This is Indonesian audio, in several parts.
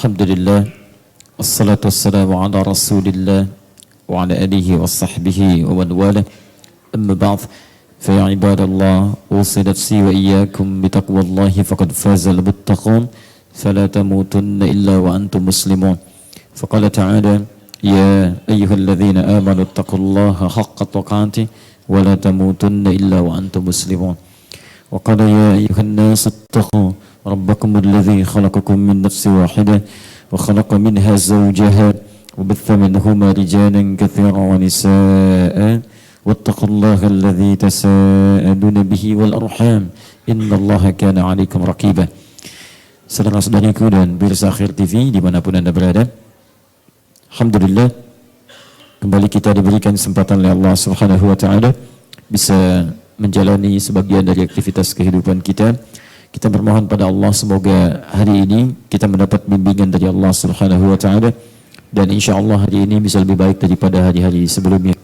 Alhamdulillah, wassalatu wassalamu ala rasulillah wa ala alihi wa sahbihi wa man wala. Amma ba'd, fa ya ibadallah, usi nafsi wa iyyakum bitaqwallahi faqad faza al-muttaqun, fala tamutunna illa wa antum muslimun. Faqala ta'ala, ya ayyuhalladzina amanu ittaqullaha haqqa tuqatih wa la tamutunna illa wa antum muslimun. Wa qala ya ayyuhan nas ittaqu ربكم الذي خلقكم من نفس واحدة وخلق منها زوجها وبث منهما رجالا كثيرا ونساء واتقوا الله الذي تساءلون به والأرحام إن الله كان عليكم رقيبا. Saudara-saudariku dan pemirsa Akhir TV dimanapun Anda berada, Alhamdulillah kembali kita diberikan kesempatan oleh Allah Subhanahu wa Ta'ala bisa menjalani sebagian dari aktivitas kehidupan kita. Kita bermohon pada Allah semoga hari ini kita mendapat bimbingan dari Allah Subhanahu wa Ta'ala dan insya Allah hari ini bisa lebih baik daripada hari-hari sebelumnya.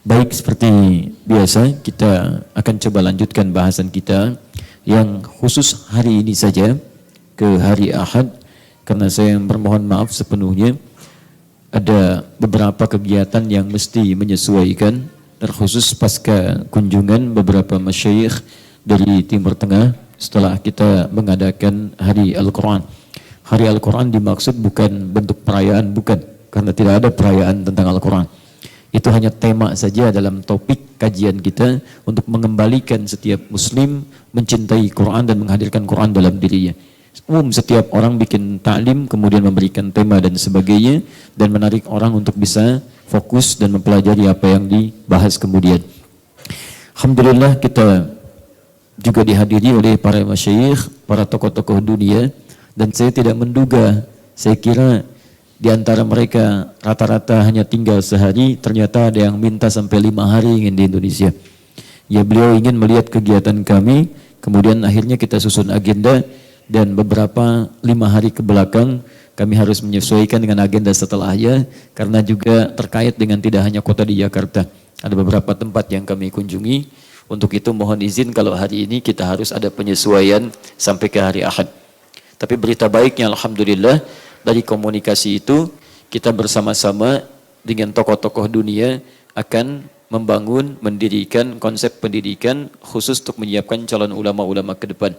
Baik, seperti biasa kita akan coba lanjutkan bahasan kita yang khusus hari ini saja ke hari Ahad, karena saya bermohon maaf sepenuhnya ada beberapa kegiatan yang mesti menyesuaikan, terkhusus pasca kunjungan beberapa masyayikh dari Timur Tengah setelah kita mengadakan Hari Al-Quran. Hari Al-Quran dimaksud bukan bentuk perayaan, bukan, karena tidak ada perayaan tentang Al-Quran. Itu hanya tema saja dalam topik kajian kita untuk mengembalikan setiap muslim mencintai Quran dan menghadirkan Quran dalam dirinya. Setiap orang bikin ta'lim, kemudian memberikan tema dan sebagainya, dan menarik orang untuk bisa fokus dan mempelajari apa yang dibahas kemudian. Alhamdulillah kita juga dihadiri oleh para masyayikh, para tokoh-tokoh dunia, dan saya tidak menduga, saya kira di antara mereka rata-rata hanya tinggal sehari, ternyata ada yang minta sampai 5 hari ingin di Indonesia. Ya, beliau ingin melihat kegiatan kami, kemudian akhirnya kita susun agenda, dan beberapa 5 hari ke belakang kami harus menyesuaikan dengan agenda setelahnya, karena juga terkait dengan tidak hanya kota di Jakarta, ada beberapa tempat yang kami kunjungi. Untuk itu mohon izin kalau hari ini kita harus ada penyesuaian sampai ke hari Ahad. Tapi berita baiknya Alhamdulillah, dari komunikasi itu kita bersama-sama dengan tokoh-tokoh dunia akan membangun, mendirikan konsep pendidikan khusus untuk menyiapkan calon ulama-ulama ke depan.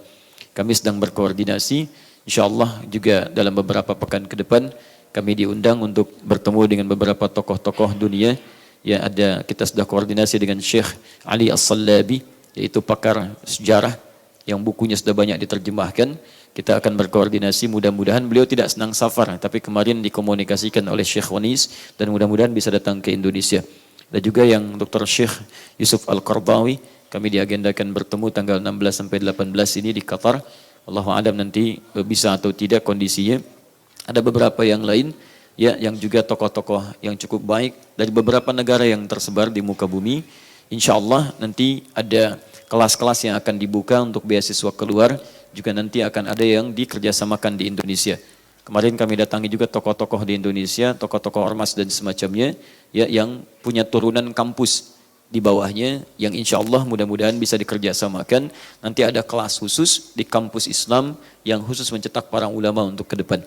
Kami sedang berkoordinasi, insya Allah juga dalam beberapa pekan ke depan kami diundang untuk bertemu dengan beberapa tokoh-tokoh dunia. Ya, ada, kita sudah koordinasi dengan Syekh Ali As-Sallabi, yaitu pakar sejarah yang bukunya sudah banyak diterjemahkan. Kita akan berkoordinasi, mudah-mudahan beliau tidak senang safar, tapi kemarin dikomunikasikan oleh Syekh Wanis dan mudah-mudahan bisa datang ke Indonesia. Dan juga yang Dr. Syekh Yusuf Al-Qardawi, kami diagendakan bertemu tanggal 16 sampai 18 ini di Qatar. Allahu a'lam nanti bisa atau tidak kondisinya. Ada beberapa yang lain ya, yang juga tokoh-tokoh yang cukup baik dari beberapa negara yang tersebar di muka bumi. Insya Allah nanti ada kelas-kelas yang akan dibuka untuk beasiswa keluar, juga nanti akan ada yang dikerjasamakan di Indonesia. Kemarin kami datangi juga tokoh-tokoh di Indonesia, tokoh-tokoh ormas dan semacamnya, ya, yang punya turunan kampus di bawahnya, yang insya Allah mudah-mudahan bisa dikerjasamakan. Nanti ada kelas khusus di kampus Islam yang khusus mencetak para ulama untuk ke depan.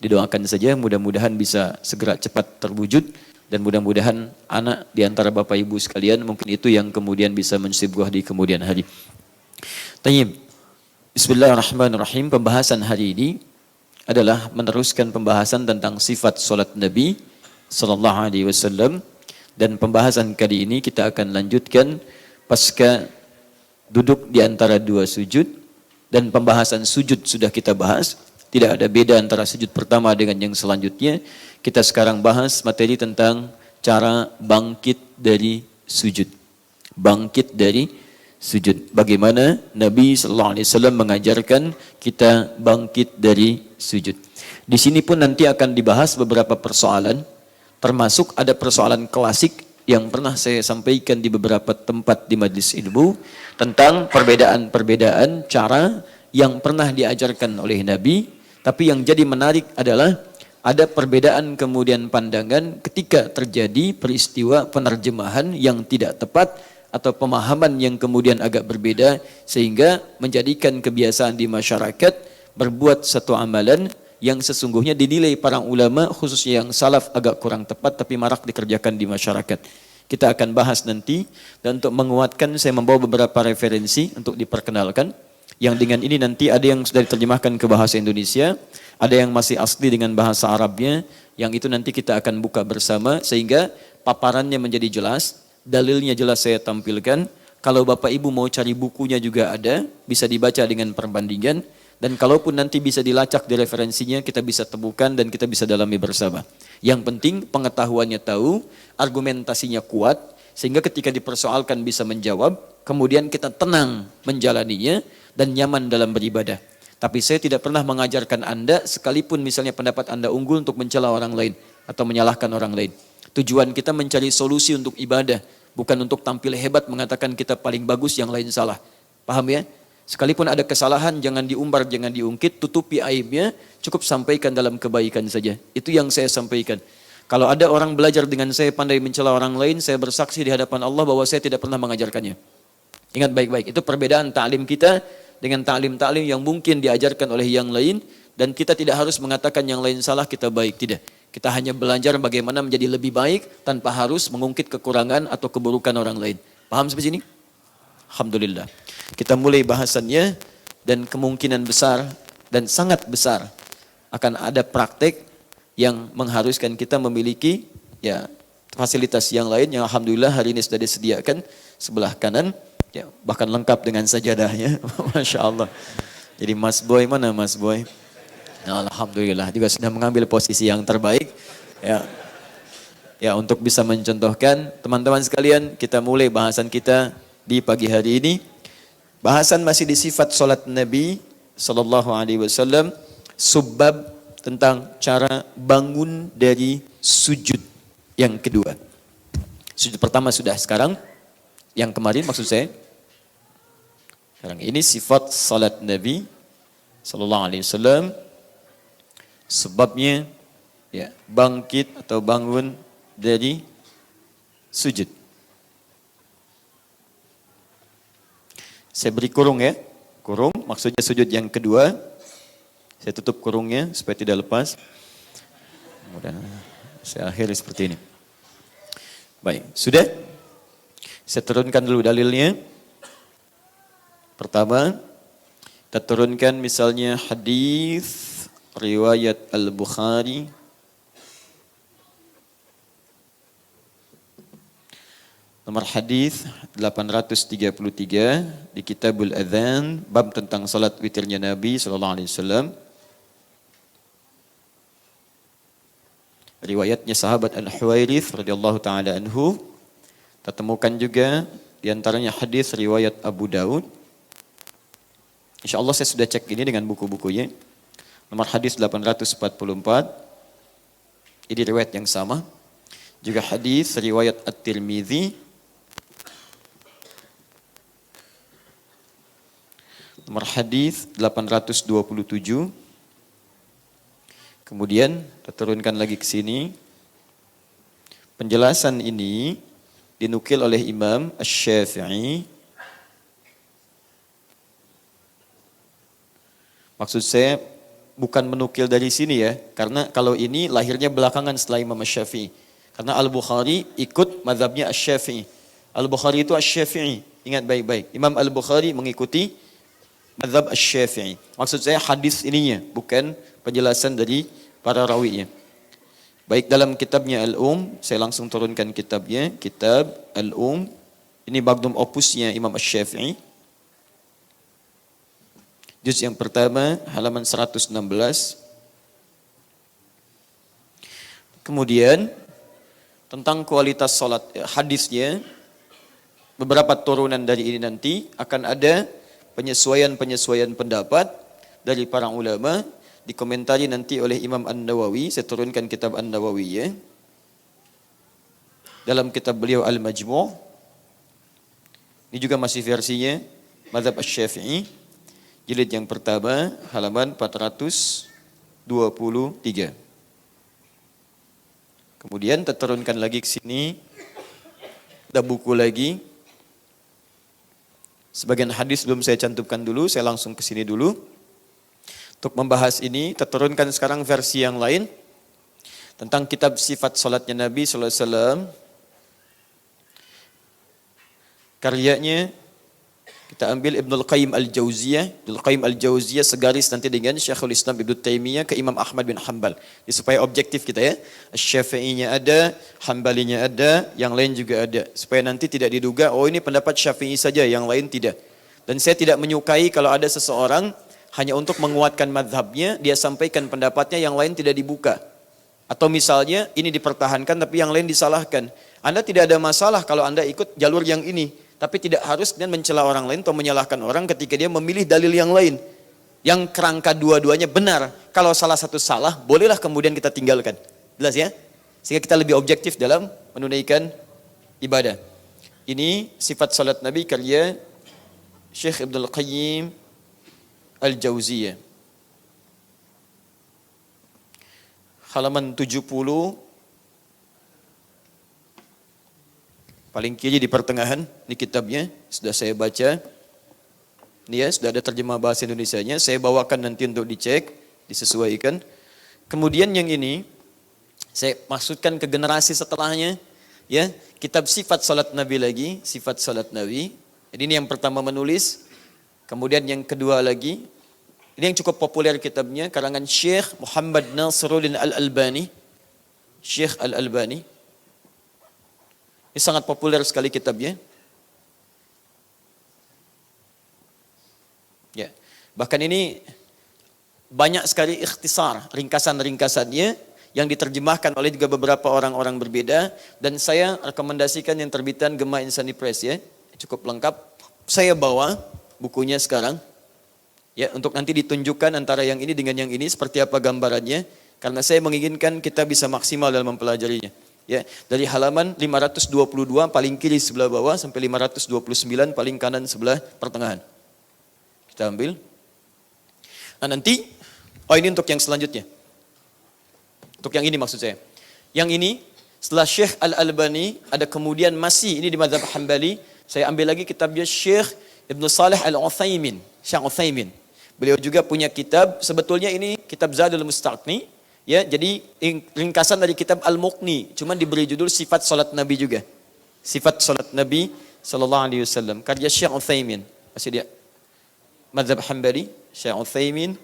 Didoakan saja mudah-mudahan bisa segera cepat terwujud, dan mudah-mudahan anak di antara Bapak Ibu sekalian mungkin itu yang kemudian bisa mensibuah di kemudian hari. Tayyib. Bismillahirrahmanirrahim. Pembahasan hari ini adalah meneruskan pembahasan tentang sifat salat Nabi sallallahu alaihi wasallam, dan pembahasan kali ini kita akan lanjutkan pasca duduk di antara 2 sujud, dan pembahasan sujud sudah kita bahas. Tidak ada beda antara sujud pertama dengan yang selanjutnya. Kita sekarang bahas materi tentang cara bangkit dari sujud. Bangkit dari sujud. Bagaimana Nabi SAW mengajarkan kita bangkit dari sujud. Di sini pun nanti akan dibahas beberapa persoalan. Termasuk ada persoalan klasik yang pernah saya sampaikan di beberapa tempat di majlis ilmu. Tentang perbedaan-perbedaan cara yang pernah diajarkan oleh Nabi. Tapi yang jadi menarik adalah ada perbedaan kemudian pandangan ketika terjadi peristiwa penerjemahan yang tidak tepat atau pemahaman yang kemudian agak berbeda, sehingga menjadikan kebiasaan di masyarakat berbuat satu amalan yang sesungguhnya dinilai para ulama khususnya yang salaf agak kurang tepat tapi marak dikerjakan di masyarakat. Kita akan bahas nanti, dan untuk menguatkan saya membawa beberapa referensi untuk diperkenalkan. Yang dengan ini nanti ada yang sudah diterjemahkan ke bahasa Indonesia, ada yang masih asli dengan bahasa Arabnya, yang itu nanti kita akan buka bersama sehingga paparannya menjadi jelas, dalilnya jelas saya tampilkan. Kalau Bapak Ibu mau cari bukunya juga ada, bisa dibaca dengan perbandingan. Dan kalaupun nanti bisa dilacak di referensinya, kita bisa temukan dan kita bisa dalami bersama. Yang penting pengetahuannya tahu, argumentasinya kuat, sehingga ketika dipersoalkan bisa menjawab, kemudian kita tenang menjalaninya dan nyaman dalam beribadah. Tapi saya tidak pernah mengajarkan Anda, sekalipun misalnya pendapat Anda unggul untuk mencela orang lain atau menyalahkan orang lain. Tujuan kita mencari solusi untuk ibadah, bukan untuk tampil hebat mengatakan kita paling bagus, yang lain salah. Paham ya? Sekalipun ada kesalahan, jangan diumbar, jangan diungkit, tutupi aibnya, cukup sampaikan dalam kebaikan saja. Itu yang saya sampaikan. Kalau ada orang belajar dengan saya pandai mencela orang lain, saya bersaksi di hadapan Allah bahwa saya tidak pernah mengajarkannya. Ingat baik-baik, itu perbedaan ta'lim kita dengan ta'lim-ta'lim yang mungkin diajarkan oleh yang lain, dan kita tidak harus mengatakan yang lain salah, kita baik, tidak. Kita hanya belajar bagaimana menjadi lebih baik tanpa harus mengungkit kekurangan atau keburukan orang lain. Paham sampai sini? Alhamdulillah. Kita mulai bahasannya, dan kemungkinan besar dan sangat besar akan ada praktek yang mengharuskan kita memiliki ya fasilitas yang lain yang alhamdulillah hari ini sudah disediakan sebelah kanan, ya, bahkan lengkap dengan sajadahnya. Masya Allah. Jadi Mas Boy, mana Mas Boy? Nah, alhamdulillah juga sudah mengambil posisi yang terbaik. Ya, untuk bisa mencontohkan teman-teman sekalian, kita mulai bahasan kita di pagi hari ini. Bahasan masih di sifat salat Nabi sallallahu alaihi wasallam, subbab tentang cara bangun dari sujud yang kedua. Sujud pertama sudah, sekarang yang kemarin maksud saya. Sekarang ini sifat salat Nabi sallallahu alaihi wasallam, sebabnya ya bangkit atau bangun dari sujud. Saya beri kurung ya, kurung maksudnya sujud yang kedua. Saya tutup kurungnya supaya tidak lepas. Kemudian saya akhiri seperti ini. Baik, sudah? Saya turunkan dulu dalilnya. Pertama, kita turunkan misalnya hadis riwayat Al-Bukhari nomor hadis 833 di Kitabul Adzan, bab tentang salat witirnya Nabi sallallahu alaihi wasallam. Riwayatnya sahabat Al-Huwairits radhiyallahu taala anhu. Kita temukan juga di antaranya hadis riwayat Abu Daud. Insyaallah saya sudah cek ini dengan buku-bukunya. Nomor hadis 844. Ini riwayat yang sama. Juga hadis riwayat At-Tirmidzi nomor hadis 827. Kemudian kita turunkan lagi ke sini. Penjelasan ini dinukil oleh Imam Asy-Syafi'i. Maksud saya bukan menukil dari sini ya, karena kalau ini lahirnya belakangan setelah Imam Asy-Syafi'i. Karena Al-Bukhari ikut mazhabnya Asy-Syafi'i. Al-Bukhari itu Asy-Syafi'i. Ingat baik-baik. Imam Al-Bukhari mengikuti mazhab Asy-Syafi'i. Maksud saya hadis ininya, bukan penjelasan dari para rawinya. Baik, dalam kitabnya saya langsung turunkan kitabnya, kitab Al-Um. Ini magnum opusnya Imam Asy-Syafi'i. Juz yang pertama, halaman 116. Kemudian, tentang kualitas salat, hadisnya, beberapa turunan dari ini nanti akan ada penyesuaian-penyesuaian pendapat dari para ulama, dikomentari nanti oleh Imam An-Nawawi. Saya turunkan kitab An-Nawawi ya. Dalam kitab beliau Al-Majmu'. Ini juga masih versinya mazhab Asy-Syafi'i. Jilid yang pertama, halaman 423. Kemudian kita turunkan lagi ke sini. Ada buku lagi. Sebagian hadis belum saya cantumkan dulu, saya langsung ke sini dulu. Untuk membahas ini, kita turunkan sekarang versi yang lain tentang kitab sifat salatnya Nabi sallallahu alaihi wasallam. Karyanya kita ambil Ibnul Qayyim Al-Jauziyah. Ibnul Qayyim Al-Jauziyah segaris nanti dengan Syekhul Islam Ibnu Taimiyah ke Imam Ahmad bin Hanbal. Jadi supaya objektif kita ya. Syafi'inya ada, Hanbalinya ada, yang lain juga ada. Supaya nanti tidak diduga, oh ini pendapat Syafi'i saja, yang lain tidak. Dan saya tidak menyukai kalau ada seseorang hanya untuk menguatkan mazhabnya, dia sampaikan pendapatnya, yang lain tidak dibuka. Atau misalnya ini dipertahankan tapi yang lain disalahkan. Anda tidak ada masalah kalau Anda ikut jalur yang ini. Tapi tidak harus dan mencela orang lain atau menyalahkan orang ketika dia memilih dalil yang lain. Yang kerangka dua-duanya benar. Kalau salah satu salah, bolehlah kemudian kita tinggalkan. Jelas ya? Sehingga kita lebih objektif dalam menunaikan ibadah. Ini sifat salat Nabi karya Syekh Ibnul Qayyim Al-Jauziyah. Halaman 70. Paling kiri di pertengahan, ini kitabnya, sudah saya baca. Ini ya, sudah ada terjemah bahasa Indonesianya. Saya bawakan nanti untuk dicek, disesuaikan. Kemudian yang ini, saya maksudkan ke generasi setelahnya. Ya, kitab sifat salat Nabi lagi, sifat salat Nabi. Jadi ini yang pertama menulis. Kemudian yang kedua lagi, ini yang cukup populer kitabnya, karangan Syekh Muhammad Nasiruddin Al-Albani. Syekh Al-Albani. Ini sangat populer sekali kitabnya. Ya, bahkan ini banyak sekali ikhtisar, ringkasan-ringkasannya yang diterjemahkan oleh juga beberapa orang-orang berbeda, dan saya rekomendasikan yang terbitan Gema Insani Press ya. Cukup lengkap. Saya bawa bukunya sekarang. Ya, untuk nanti ditunjukkan antara yang ini dengan yang ini seperti apa gambarannya, karena saya menginginkan kita bisa maksimal dalam mempelajarinya. Ya, dari halaman 522 paling kiri sebelah bawah sampai 529 paling kanan sebelah pertengahan. Kita ambil. Nah nanti, ini untuk yang selanjutnya. Untuk yang ini maksud saya. Yang ini, setelah Syekh Al-Albani, ada kemudian masih, ini di mazhab Hanbali, saya ambil lagi kitabnya Syekh Ibn Salih Al-Uthaymin. Syekh Uthaymin. Beliau juga punya kitab, sebetulnya ini kitab Zadul Mustaqni. Ya, jadi ringkasan dari kitab Al-Muqni, cuman diberi judul Sifat Salat Nabi juga. Sifat Salat Nabi sallallahu alaihi wasallam karya Syekh Utsaimin. Masih dia mazhab Hanbali, Syekh Utsaimin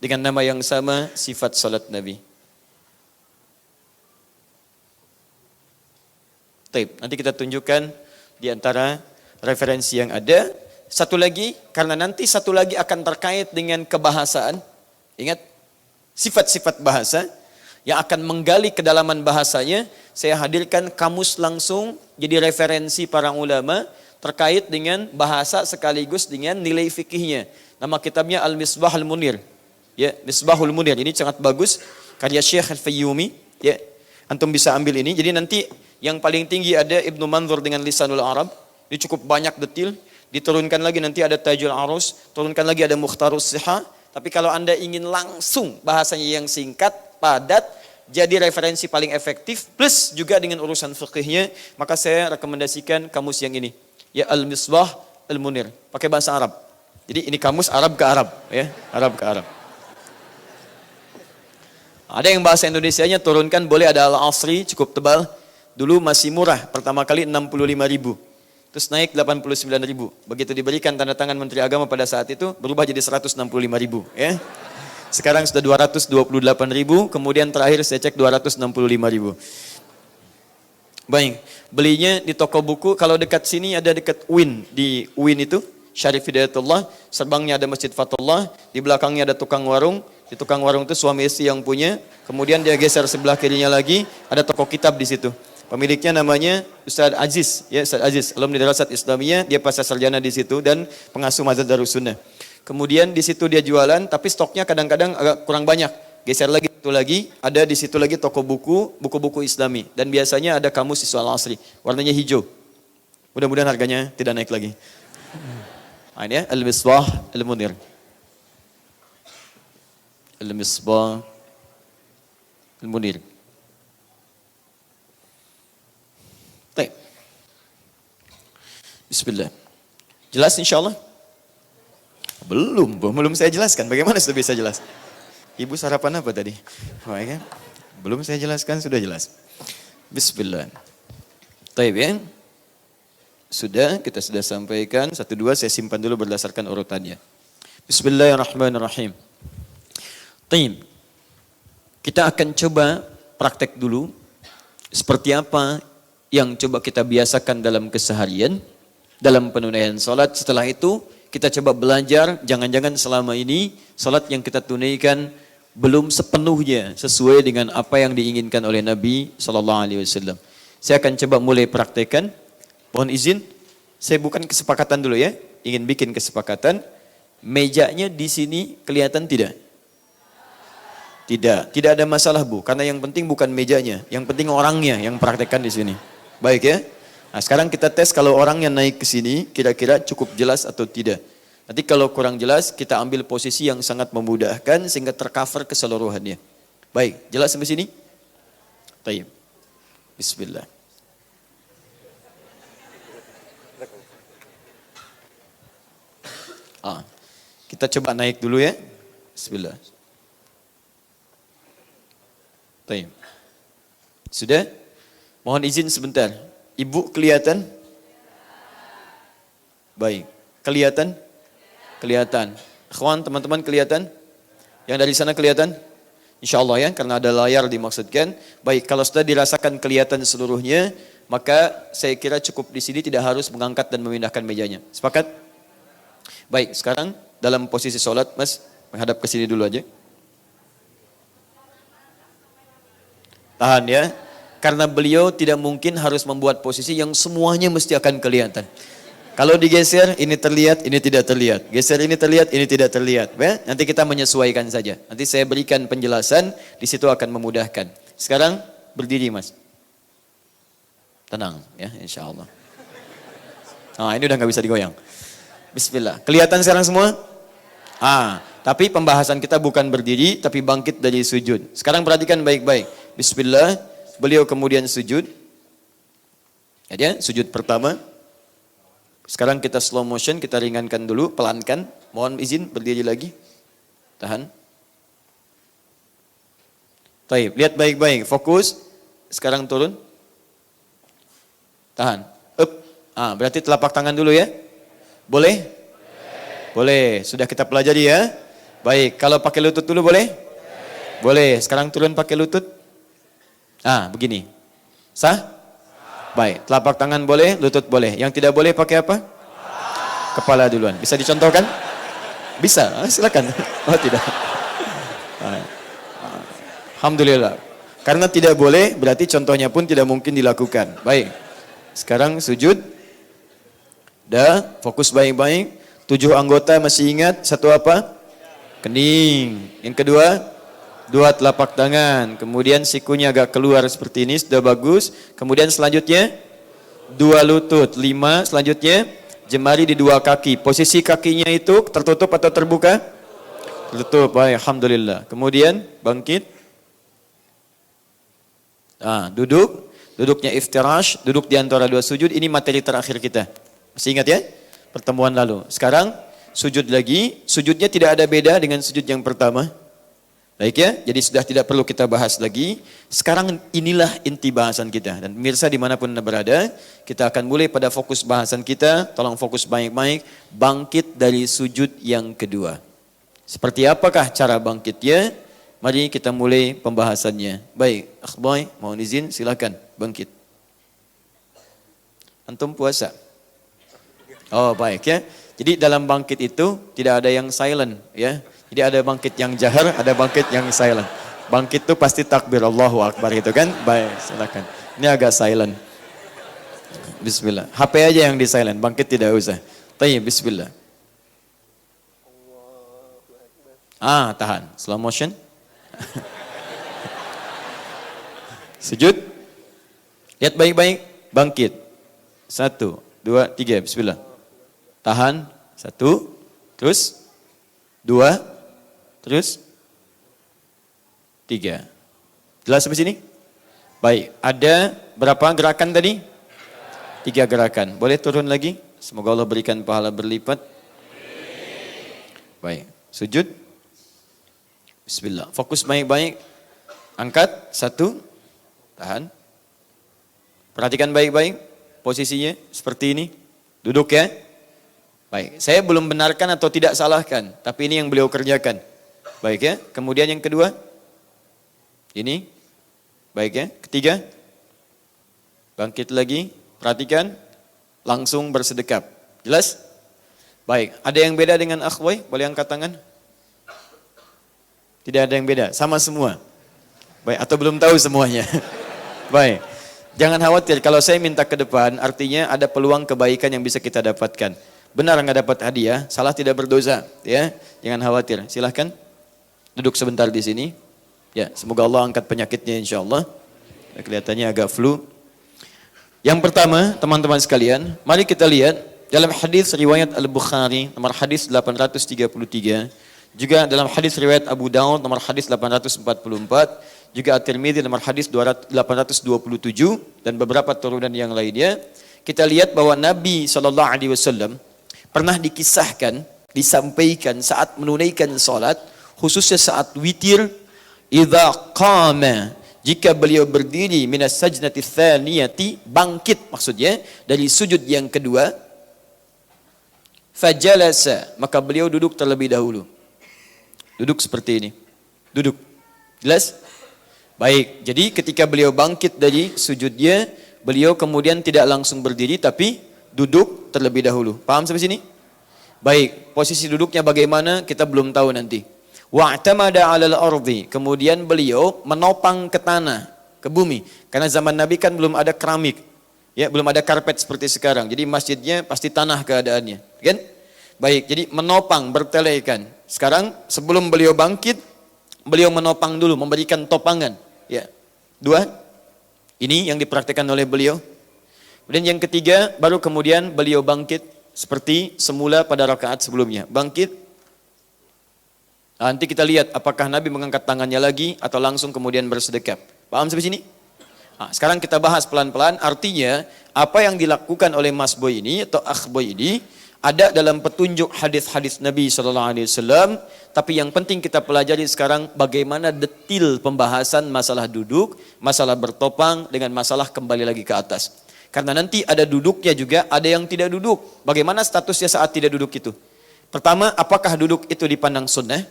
dengan nama yang sama, Sifat Salat Nabi. Baik, nanti kita tunjukkan di antara referensi yang ada. Satu lagi, karena nanti satu lagi akan terkait dengan kebahasaan. Ingat, sifat-sifat bahasa yang akan menggali kedalaman bahasanya, saya hadirkan kamus langsung jadi referensi para ulama terkait dengan bahasa sekaligus dengan nilai fikihnya. Nama kitabnya Al-Misbah Al-Munir. Ya, Misbahul Munir. Ini sangat bagus karya Syekh Al-Fayyumi, ya. Antum bisa ambil ini. Jadi nanti yang paling tinggi ada Ibnu Manzur dengan Lisanul Arab. Ini cukup banyak detil. Diturunkan lagi nanti ada Tajul Arus, turunkan lagi ada Mukhtarus Sihah. Tapi kalau Anda ingin langsung bahasanya yang singkat, padat, jadi referensi paling efektif, plus juga dengan urusan fikihnya, maka saya rekomendasikan kamus yang ini. Ya, Al-Misbah Al-Munir. Pakai bahasa Arab. Jadi ini kamus Arab ke Arab. Ya, Arab ke Arab. Ada yang bahasa Indonesianya turunkan, boleh ada Al-Asri, cukup tebal. Dulu masih murah, pertama kali 65.000. Terus naik 89.000. Begitu diberikan tanda tangan Menteri Agama pada saat itu, berubah jadi 165.000. Ya. Sekarang sudah 228.000, kemudian terakhir saya cek 265.000. Baik, belinya di toko buku, kalau dekat sini ada dekat UIN. Di UIN itu, Syarif Hidayatullah, serbangnya ada Masjid Fatullah, di belakangnya ada tukang warung. Di tukang warung itu suami istri yang punya, kemudian dia geser sebelah kirinya lagi, ada toko kitab di situ. Pemiliknya namanya Ustaz Aziz, ya Ustaz Aziz, alumni Darasat Islamiyah, dia pasca sarjana di situ dan pengasuh Mazhab Darussunnah. Kemudian di situ dia jualan, tapi stoknya kadang-kadang agak kurang banyak. Geser lagi itu lagi, ada di situ lagi toko buku, buku-buku Islami, dan biasanya ada kamus siswa Al-Asri, warnanya hijau. Mudah-mudahan harganya tidak naik lagi. Nah, ini ya, Al-Misbah Al-Munir. Al-Misbah Al-Munir. Baik. Bismillah. Jelas insyaallah? Belum saya jelaskan. Bagaimana sudah bisa jelas? Ibu sarapan apa tadi? Oh, ya. Belum saya jelaskan, sudah jelas. Bismillah. Taib ya. Sudah, kita sudah sampaikan. 1, 2, saya simpan dulu berdasarkan urutannya. Bismillahirrahmanirrahim. Taib. Kita akan coba praktek dulu. Seperti apa yang coba kita biasakan dalam keseharian. Dalam penunaian salat. Setelah itu, kita coba belajar. Jangan-jangan selama ini, salat yang kita tunaikan belum sepenuhnya sesuai dengan apa yang diinginkan oleh Nabi SAW. Saya akan coba mulai praktekkan. Mohon izin, saya bukan kesepakatan dulu ya. Ingin bikin kesepakatan. Mejanya di sini kelihatan tidak? Tidak ada masalah Bu. Karena yang penting bukan mejanya. Yang penting orangnya yang praktekkan di sini. Baik ya. Nah sekarang kita tes kalau orangnya naik ke sini, kira-kira cukup jelas atau tidak. Nanti kalau kurang jelas, kita ambil posisi yang sangat memudahkan sehingga tercover keseluruhannya. Baik, jelas sampai sini? Baik. Bismillah. Kita coba naik dulu ya. Bismillah. Baik. Sudah? Mohon izin sebentar. Ibu kelihatan? Baik. Kelihatan? Kelihatan. Ikhwan, teman-teman kelihatan? Yang dari sana kelihatan? Insya Allah ya, karena ada layar dimaksudkan. Baik, kalau sudah dirasakan kelihatan seluruhnya, maka saya kira cukup di sini, tidak harus mengangkat dan memindahkan mejanya. Sepakat? Baik, sekarang dalam posisi sholat, Mas, menghadap ke sini dulu aja. Tahan ya, karena beliau tidak mungkin harus membuat posisi yang semuanya mesti akan kelihatan. Kalau digeser, ini terlihat, ini tidak terlihat. Geser ini terlihat, ini tidak terlihat. Ya? Nanti kita menyesuaikan saja. Nanti saya berikan penjelasan, di situ akan memudahkan. Sekarang berdiri Mas. Tenang ya, insya Allah. Nah ini udah gak bisa digoyang. Bismillah. Kelihatan sekarang semua? Tapi pembahasan kita bukan berdiri, tapi bangkit dari sujud. Sekarang perhatikan baik-baik. Bismillah. Beliau kemudian sujud. Ya, sujud pertama. Sekarang kita slow motion, kita ringankan dulu, pelankan. Mohon izin berdiri lagi. Tahan. Taib, lihat baik-baik, fokus. Sekarang turun. Tahan. Up. Berarti telapak tangan dulu ya. Boleh? Boleh. Sudah kita pelajari ya. Baik, kalau pakai lutut dulu boleh? Boleh. Sekarang turun pakai lutut. Begini. Sah? Baik, telapak tangan boleh, lutut boleh. Yang tidak boleh pakai apa? Kepala duluan. Bisa dicontohkan? Bisa, silakan. Oh tidak. Alhamdulillah. Karena tidak boleh, berarti contohnya pun tidak mungkin dilakukan. Baik, sekarang sujud. Dah, fokus baik-baik. 7 anggota masih ingat? 1 apa? Kening. Yang kedua? 2 telapak tangan, kemudian sikunya agak keluar seperti ini, sudah bagus. Kemudian selanjutnya 2 lutut, 5 selanjutnya jemari di 2 kaki. Posisi kakinya itu tertutup atau terbuka? Tertutup, baik, alhamdulillah. Kemudian bangkit. Duduknya iftirash, duduk di antara 2 sujud. Ini materi terakhir kita. Masih ingat ya? Pertemuan lalu. Sekarang sujud lagi, sujudnya tidak ada beda dengan sujud yang pertama. Baik ya, jadi sudah tidak perlu kita bahas lagi. Sekarang inilah inti bahasan kita. Dan pemirsa dimanapun Anda berada, kita akan mulai pada fokus bahasan kita. Tolong fokus baik-baik, bangkit dari sujud yang kedua. Seperti apakah cara bangkitnya? Mari kita mulai pembahasannya. Baik, akhboy, mohon izin, silakan bangkit. Antum puasa? Oh baik ya. Jadi dalam bangkit itu tidak ada yang silent ya. Jadi ada bangkit yang jahar, ada bangkit yang silent. Bangkit itu pasti takbir Allahu Akbar itu kan. Baik, silakan. Ini agak silent. Bismillah. HP aja yang di silent, bangkit tidak usah. Tayyib, bismillah. Tahan. Slow motion. Sujud. Lihat baik-baik, bangkit. 1, 2, 3, bismillah. Tahan. 1, terus 2, terus 3. Jelas sampai sini? Baik, ada berapa gerakan tadi? 3 gerakan. Boleh turun lagi? Semoga Allah berikan pahala berlipat. Baik. Sujud. Bismillah. Fokus baik-baik. Angkat. 1. Tahan. Perhatikan baik-baik. Posisinya seperti ini. Duduk ya. Baik. Saya belum benarkan atau tidak salahkan. Tapi ini yang beliau kerjakan. Baik ya. Kemudian yang kedua. Ini. Baik ya. Ketiga. Bangkit lagi. Perhatikan. Langsung bersedekap. Jelas? Baik. Ada yang beda dengan akhwai? Boleh angkat tangan? Tidak ada yang beda. Sama semua. Baik. Atau belum tahu semuanya? Baik. Jangan khawatir. Kalau saya minta ke depan, artinya ada peluang kebaikan yang bisa kita dapatkan. Benar nggak dapat hadiah, salah tidak berdosa. Ya, jangan khawatir. Silahkan duduk sebentar di sini. Ya, semoga Allah angkat penyakitnya insya Allah. Kelihatannya agak flu. Yang pertama, teman-teman sekalian, mari kita lihat dalam hadis riwayat Al-Bukhari nomor hadis 833, juga dalam hadis riwayat Abu Daud nomor hadis 844, juga At-Tirmidzi nomor hadis 827 dan beberapa turunan yang lainnya, kita lihat bahwa Nabi SAW pernah dikisahkan, disampaikan saat menunaikan salat, khususnya saat witir, idza qama, jika beliau berdiri minas sajdati tsaniyati, bangkit maksudnya dari sujud yang kedua, fajalasa, maka beliau duduk terlebih dahulu. Duduk seperti ini. Duduk. Jelas? Baik, jadi ketika beliau bangkit dari sujudnya, beliau kemudian tidak langsung berdiri tapi duduk terlebih dahulu. Paham sampai sini? Baik, posisi duduknya bagaimana kita belum tahu nanti. Wa'tamada 'alal ardi, kemudian beliau menopang ke tanah, ke bumi. Karena zaman Nabi kan belum ada keramik. Ya, belum ada karpet seperti sekarang. Jadi masjidnya pasti tanah keadaannya, kan? Baik, jadi menopang, bertelekan. Sekarang sebelum beliau bangkit, beliau menopang dulu, memberikan topangan. Ya. 2. Ini yang dipraktikkan oleh beliau. Kemudian yang ketiga, baru kemudian beliau bangkit seperti semula pada rakaat sebelumnya. Bangkit. Nanti kita lihat apakah Nabi mengangkat tangannya lagi atau langsung kemudian bersedekap. Paham sampai sini? Nah, sekarang kita bahas pelan-pelan, artinya apa yang dilakukan oleh Mas Boy ini atau Akh Boy ini ada dalam petunjuk hadis-hadis Nabi SAW, tapi yang penting kita pelajari sekarang bagaimana detil pembahasan masalah duduk, masalah bertopang dengan masalah kembali lagi ke atas. Karena nanti ada duduknya juga, ada yang tidak duduk. Bagaimana statusnya saat tidak duduk itu? Pertama, apakah duduk itu dipandang sunnah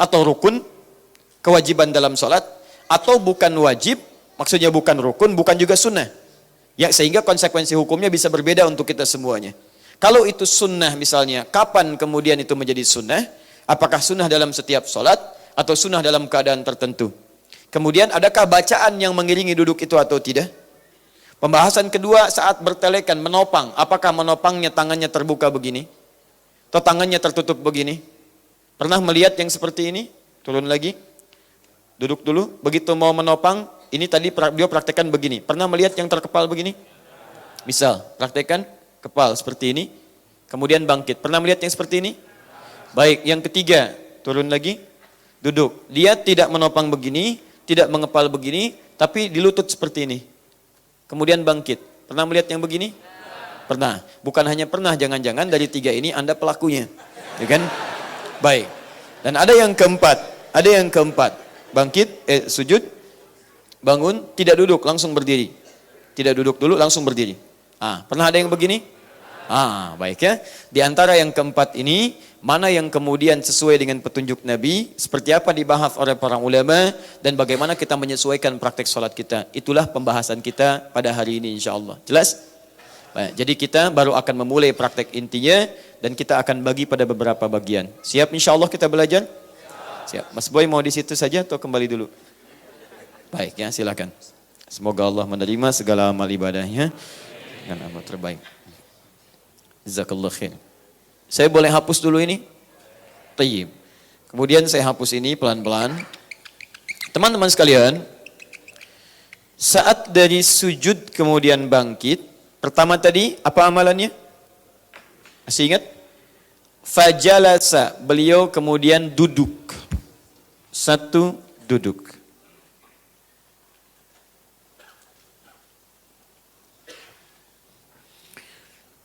atau rukun, kewajiban dalam sholat, atau bukan wajib, maksudnya bukan rukun, bukan juga sunnah. Ya, sehingga konsekuensi hukumnya bisa berbeda untuk kita semuanya. Kalau itu sunnah misalnya, kapan kemudian itu menjadi sunnah? Apakah sunnah dalam setiap sholat atau sunnah dalam keadaan tertentu? Kemudian adakah bacaan yang mengiringi duduk itu atau tidak? Pembahasan kedua saat bertelekan, menopang. Apakah menopangnya tangannya terbuka begini? Atau tangannya tertutup begini? Pernah melihat yang seperti ini? Turun lagi. Duduk dulu. Begitu mau menopang, ini tadi dia praktekkan begini. Pernah melihat yang terkepal begini? Misal, praktekkan kepal seperti ini. Kemudian bangkit. Pernah melihat yang seperti ini? Baik, yang ketiga. Turun lagi. Duduk. Dia tidak menopang begini, tidak mengepal begini, tapi di lutut seperti ini. Kemudian bangkit. Pernah melihat yang begini? Pernah. Bukan hanya pernah, jangan-jangan dari 3 ini Anda pelakunya. Ya kan? Baik. Dan ada yang keempat. Ada yang keempat. Bangkit, sujud, bangun, tidak duduk, langsung berdiri. Tidak duduk dulu, langsung berdiri. Pernah ada yang begini? Baik ya. Di antara yang keempat ini, mana yang kemudian sesuai dengan petunjuk Nabi, seperti apa dibahas oleh para ulama, dan bagaimana kita menyesuaikan praktek sholat kita. Itulah pembahasan kita pada hari ini insyaAllah. Jelas? Baik, jadi kita baru akan memulai praktek intinya, dan kita akan bagi pada beberapa bagian. Siap insyaAllah kita belajar? Siap. Mas Boy mau di situ saja atau kembali dulu? Baik ya, silakan. Semoga Allah menerima segala amal ibadahnya dengan amal terbaik. Jazakallah khair. Saya boleh hapus dulu ini? Tayyib. Kemudian saya hapus ini pelan-pelan. Teman-teman sekalian, saat dari sujud kemudian bangkit, pertama tadi apa amalannya? Masih ingat? Fajalasa, beliau kemudian duduk. 1, duduk.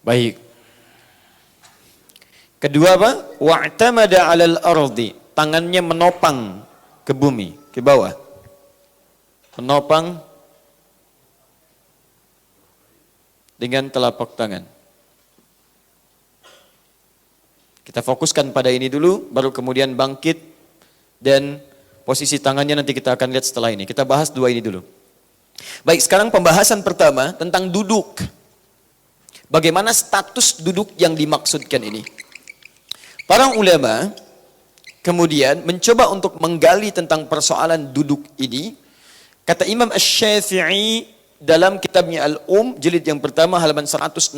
Baik. Kedua apa? Wa'tamada 'alal ardi. Tangannya menopang ke bumi, ke bawah. Menopang dengan telapak tangan. Kita fokuskan pada ini dulu, baru kemudian bangkit dan posisi tangannya nanti kita akan lihat setelah ini. Kita bahas dua ini dulu. Baik, sekarang pembahasan pertama tentang duduk. Bagaimana status duduk yang dimaksudkan ini? Para ulama kemudian mencoba untuk menggali tentang persoalan duduk ini. Kata Imam Asy-Syafi'i dalam kitabnya jilid yang pertama halaman 116,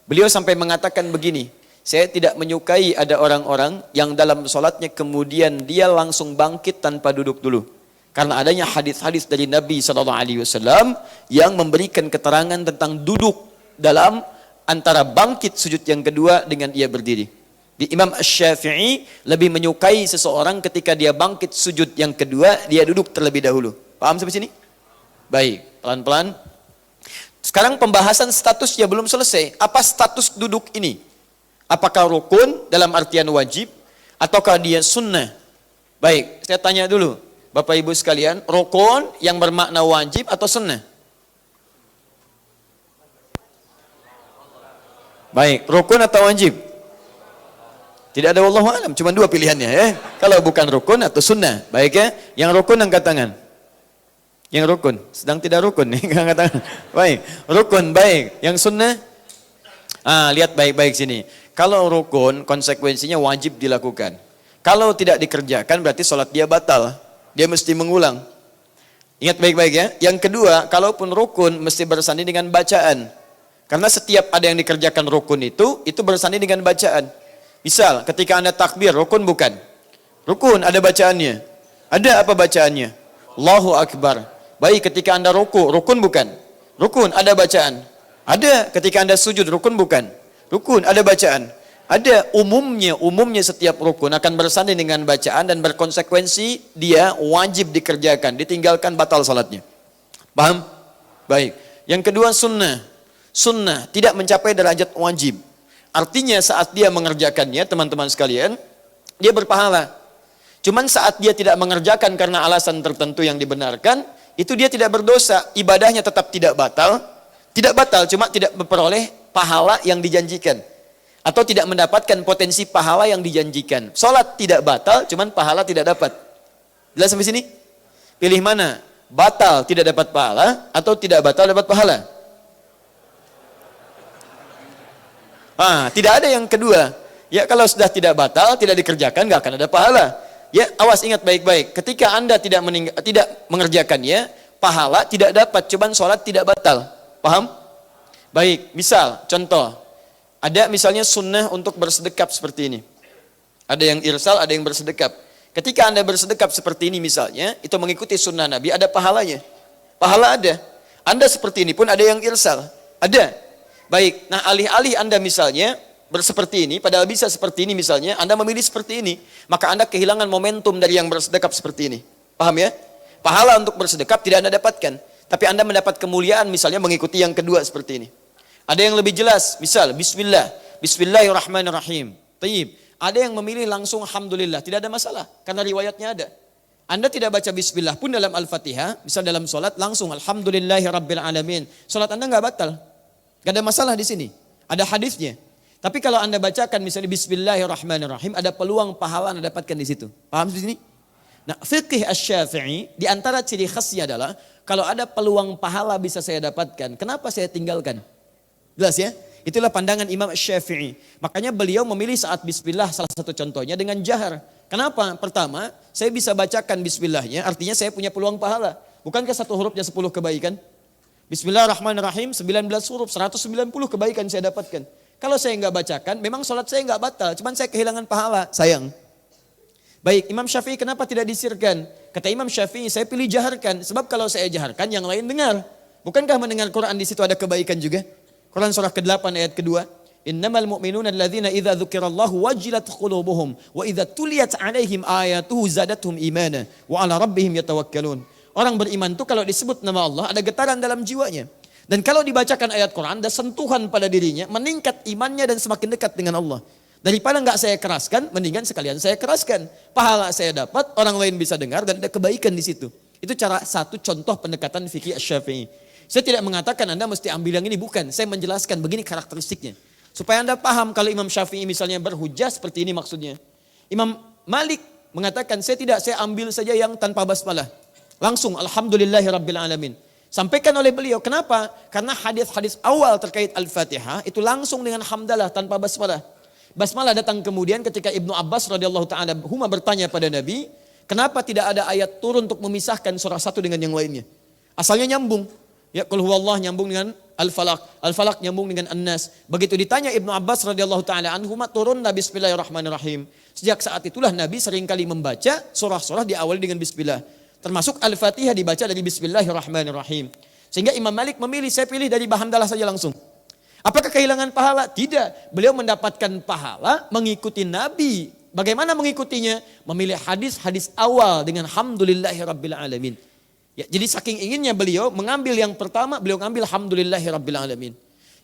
beliau sampai mengatakan begini, saya tidak menyukai ada orang-orang yang dalam sholatnya kemudian dia langsung bangkit tanpa duduk dulu. Karena adanya hadis-hadis dari Nabi SAW yang memberikan keterangan tentang duduk dalam antara bangkit sujud yang kedua dengan ia berdiri. Di Imam Asy-Syafi'i lebih menyukai seseorang ketika dia bangkit sujud yang kedua, dia duduk terlebih dahulu. Paham sampai sini? Baik, pelan-pelan. Sekarang pembahasan statusnya belum selesai. Apa status duduk ini? Apakah rukun dalam artian wajib ataukah dia sunnah? Baik, saya tanya dulu, Bapak Ibu sekalian, rukun yang bermakna wajib atau sunnah? Baik, rukun atau wajib? Tidak ada wallahu alam, cuma dua pilihannya ya. Kalau bukan rukun atau sunnah. Baik ya, yang rukun angkat tangan. Yang rukun, sedang tidak rukun nih, angkat tangan. Baik, rukun baik. Yang sunnah? Lihat baik-baik sini. Kalau rukun, konsekuensinya wajib dilakukan. Kalau tidak dikerjakan, berarti sholat dia batal. Dia mesti mengulang. Ingat baik-baik ya. Yang kedua, kalaupun rukun, mesti bersanding dengan bacaan. Karena setiap ada yang dikerjakan rukun itu bersanding dengan bacaan. Misal, ketika Anda takbir, rukun bukan? Rukun, ada bacaannya. Ada apa bacaannya? Allahu Akbar. Baik, ketika Anda rukun bukan? Rukun, ada bacaan. Ada, ketika Anda sujud, rukun bukan? Rukun, ada bacaan. Ada umumnya setiap rukun akan bersanding dengan bacaan dan berkonsekuensi dia wajib dikerjakan, ditinggalkan batal salatnya. Paham? Baik. Yang kedua sunnah. Sunnah tidak mencapai derajat wajib. Artinya saat dia mengerjakannya, teman-teman sekalian, dia berpahala. Cuman saat dia tidak mengerjakan karena alasan tertentu yang dibenarkan, itu dia tidak berdosa, ibadahnya tetap tidak batal. Tidak batal, cuma tidak memperoleh pahala yang dijanjikan. Atau tidak mendapatkan potensi pahala yang dijanjikan. Salat tidak batal, cuman pahala tidak dapat. Jelas sampai sini? Pilih mana? Batal tidak dapat pahala, atau tidak batal dapat pahala? Tidak ada yang kedua. Ya kalau sudah tidak batal, tidak dikerjakan, nggak akan ada pahala. Ya awas ingat baik-baik. Ketika Anda tidak mengerjakannya, pahala tidak dapat, cuman sholat tidak batal. Paham? Baik, misal, contoh. Ada misalnya sunnah untuk bersedekap seperti ini. Ada yang irsal, ada yang bersedekap. Ketika Anda bersedekap seperti ini misalnya, itu mengikuti sunnah Nabi, ada pahalanya. Pahala ada. Anda seperti ini pun ada yang irsal. Ada. Baik, nah alih-alih Anda misalnya berseperti ini, padahal bisa seperti ini misalnya, Anda memilih seperti ini, maka Anda kehilangan momentum dari yang bersedekap seperti ini. Paham ya? Pahala untuk bersedekap tidak Anda dapatkan, tapi Anda mendapat kemuliaan misalnya mengikuti yang kedua seperti ini. Ada yang lebih jelas, misal Bismillahirrahmanirrahim. Tayyib. Ada yang memilih langsung Alhamdulillah, tidak ada masalah, karena riwayatnya ada. Anda tidak baca Bismillah pun dalam Al-Fatihah, misal dalam sholat langsung Alhamdulillahirrabbilalamin. Sholat Anda nggak batal. Gak ada masalah di sini. Ada hadisnya. Tapi kalau Anda bacakan misalnya Bismillahirrahmanirrahim, ada peluang pahala Anda dapatkan di situ. Paham di sini? Nah, fiqh Asy-Syafi'i di antara ciri khasnya adalah kalau ada peluang pahala bisa saya dapatkan, kenapa saya tinggalkan? Jelas ya? Itulah pandangan Imam Asy-Syafi'i. Makanya beliau memilih saat bismillah salah satu contohnya dengan jahar. Kenapa? Pertama, saya bisa bacakan bismillahnya, artinya saya punya peluang pahala. Bukankah satu hurufnya 10 kebaikan? Bismillahirrahmanirrahim, 19 huruf, 190 kebaikan saya dapatkan. Kalau saya nggak bacakan, memang sholat saya nggak batal, cuman saya kehilangan pahala, sayang. Baik, Imam Syafi'i kenapa tidak disirkan? Kata Imam Syafi'i, saya pilih jaharkan, sebab kalau saya jaharkan, yang lain dengar. Bukankah mendengar Quran di situ ada kebaikan juga? Quran surah ke-8 ayat kedua. Innamal mu'minuna alladzina idza dzukirallahu wajilat qulubuhum wa idza tuliyat 'alaihim ayatuhu zadatuhum imana wa 'ala rabbihim yatawakkalun. Orang beriman itu kalau disebut nama Allah ada getaran dalam jiwanya. Dan kalau dibacakan ayat Quran ada sentuhan pada dirinya, meningkat imannya dan semakin dekat dengan Allah. Daripada nggak saya keraskan, mendingan sekalian saya keraskan. Pahala saya dapat, orang lain bisa dengar dan ada kebaikan di situ. Itu satu contoh pendekatan fikih Asy-Syafi'i. Saya tidak mengatakan Anda mesti ambil yang ini, bukan. Saya menjelaskan begini karakteristiknya. Supaya Anda paham kalau Imam Syafi'i misalnya berhujjah seperti ini maksudnya. Imam Malik mengatakan saya ambil saja yang tanpa basmalah. Langsung alhamdulillahirabbil alamin. Sampaikan oleh beliau. Kenapa? Karena hadis-hadis awal terkait Al-Fatihah itu langsung dengan hamdalah tanpa basmalah. Basmalah datang kemudian ketika Ibnu Abbas radhiyallahu taala huma bertanya pada Nabi, kenapa tidak ada ayat turun untuk memisahkan surah satu dengan yang lainnya? Asalnya nyambung. Ya, qul huwallah nyambung dengan Al-Falaq, Al-Falaq nyambung dengan An-Nas. Begitu ditanya Ibnu Abbas radhiyallahu taala anhuma turunlah bismillahirrahmanirrahim. Sejak saat itulah Nabi seringkali membaca surah-surah diawali dengan bismillah. Termasuk Al-Fatihah dibaca dari bismillahirrahmanirrahim. Sehingga Imam Malik memilih, saya pilih dari hamdalah saja langsung. Apakah kehilangan pahala? Tidak. Beliau mendapatkan pahala mengikuti Nabi. Bagaimana mengikutinya? Memilih hadis-hadis awal dengan hamdulillahirabbil alamin. Ya, jadi saking inginnya beliau mengambil yang pertama, beliau mengambil hamdulillahirabbil alamin.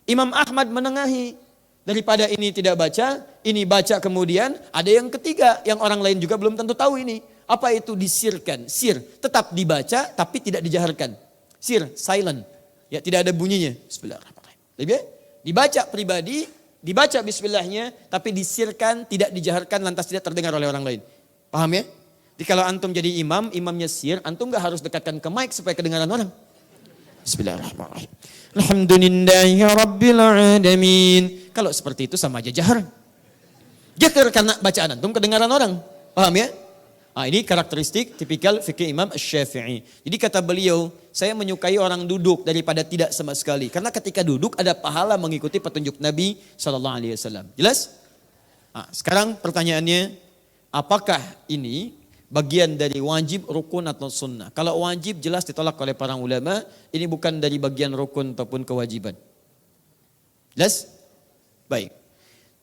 Imam Ahmad menengahi. Daripada ini tidak baca, ini baca kemudian. Ada yang ketiga yang orang lain juga belum tentu tahu ini. Apa itu disirkan? Sir, tetap dibaca tapi tidak dijaharkan. Sir, silent. Ya, tidak ada bunyinya. Bismillahirrahmanirrahim. Lebih ya? Dibaca pribadi, dibaca bismillahnya, tapi disirkan, tidak dijaharkan, lantas tidak terdengar oleh orang lain. Paham ya? Jadi kalau antum jadi imam, imamnya sir, antum gak harus dekatkan ke mic supaya kedengaran orang. Bismillahirrahmanirrahim. Alhamdulillahi rabbil alamin. Kalau seperti itu sama aja jahar. Jahar karena bacaan antum kedengaran orang. Paham ya? Nah, ini karakteristik tipikal fikih Imam Asy-Syafi'i. Jadi kata beliau, saya menyukai orang duduk daripada tidak sama sekali. Karena ketika duduk ada pahala mengikuti petunjuk Nabi SAW. Jelas? Nah, sekarang pertanyaannya, apakah ini bagian dari wajib, rukun atau sunnah? Kalau wajib jelas ditolak oleh para ulama, ini bukan dari bagian rukun ataupun kewajiban. Jelas? Baik.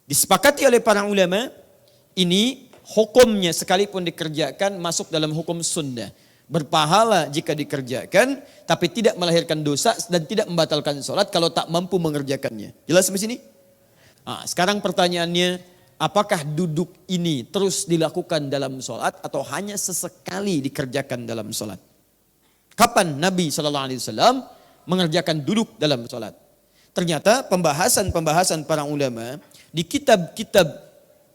Disepakati oleh para ulama, ini hukumnya sekalipun dikerjakan masuk dalam hukum sunnah. Berpahala jika dikerjakan, tapi tidak melahirkan dosa dan tidak membatalkan sholat kalau tak mampu mengerjakannya. Jelas sampai sini? Nah, sekarang pertanyaannya, apakah duduk ini terus dilakukan dalam sholat atau hanya sesekali dikerjakan dalam sholat? Kapan Nabi SAW mengerjakan duduk dalam sholat? Ternyata pembahasan para ulama di kitab-kitab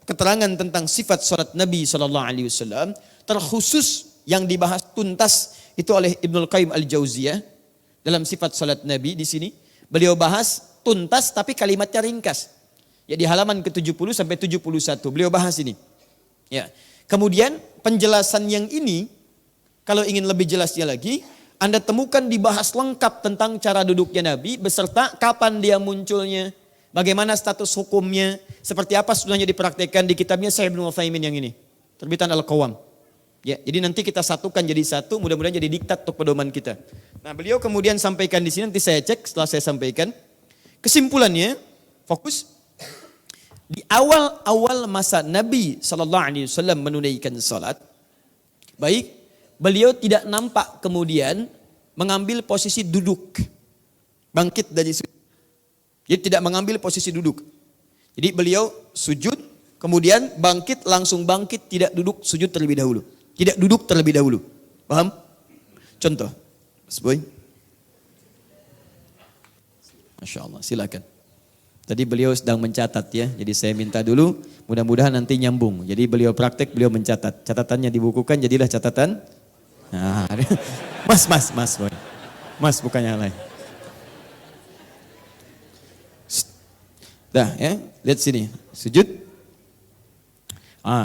keterangan tentang sifat salat Nabi SAW terkhusus yang dibahas tuntas itu oleh Ibnul Qayyim Al-Jauziyah dalam sifat salat Nabi di sini. Beliau bahas tuntas tapi kalimatnya ringkas. Ya, di halaman ke-70 sampai 71 beliau bahas ini. Ya. Kemudian penjelasan yang ini kalau ingin lebih jelasnya lagi, Anda temukan dibahas lengkap tentang cara duduknya Nabi beserta kapan dia munculnya. Bagaimana status hukumnya, seperti apa sebenarnya dipraktekkan di kitabnya Syekh Ibnu Utsaimin yang ini, terbitan Al-Qawam. Ya, jadi nanti kita satukan jadi satu, mudah-mudahan jadi diktat untuk pedoman kita. Nah, beliau kemudian sampaikan di sini, nanti saya cek setelah saya sampaikan. Kesimpulannya, fokus di awal-awal masa Nabi SAW menunaikan salat, baik, beliau tidak nampak kemudian mengambil posisi duduk, bangkit dari sujud. Jadi tidak mengambil posisi duduk. Jadi beliau sujud, kemudian bangkit, langsung bangkit, tidak duduk, sujud terlebih dahulu. Tidak duduk terlebih dahulu. Paham? Contoh. Mas Boy. Masya Allah, silakan. Tadi beliau sedang mencatat ya, jadi saya minta dulu, mudah-mudahan nanti nyambung. Jadi beliau praktek, beliau mencatat. Catatannya dibukukan, jadilah catatan. Nah, Mas Boy. Mas bukan yang lain. Dah ya, lihat sini, sujud.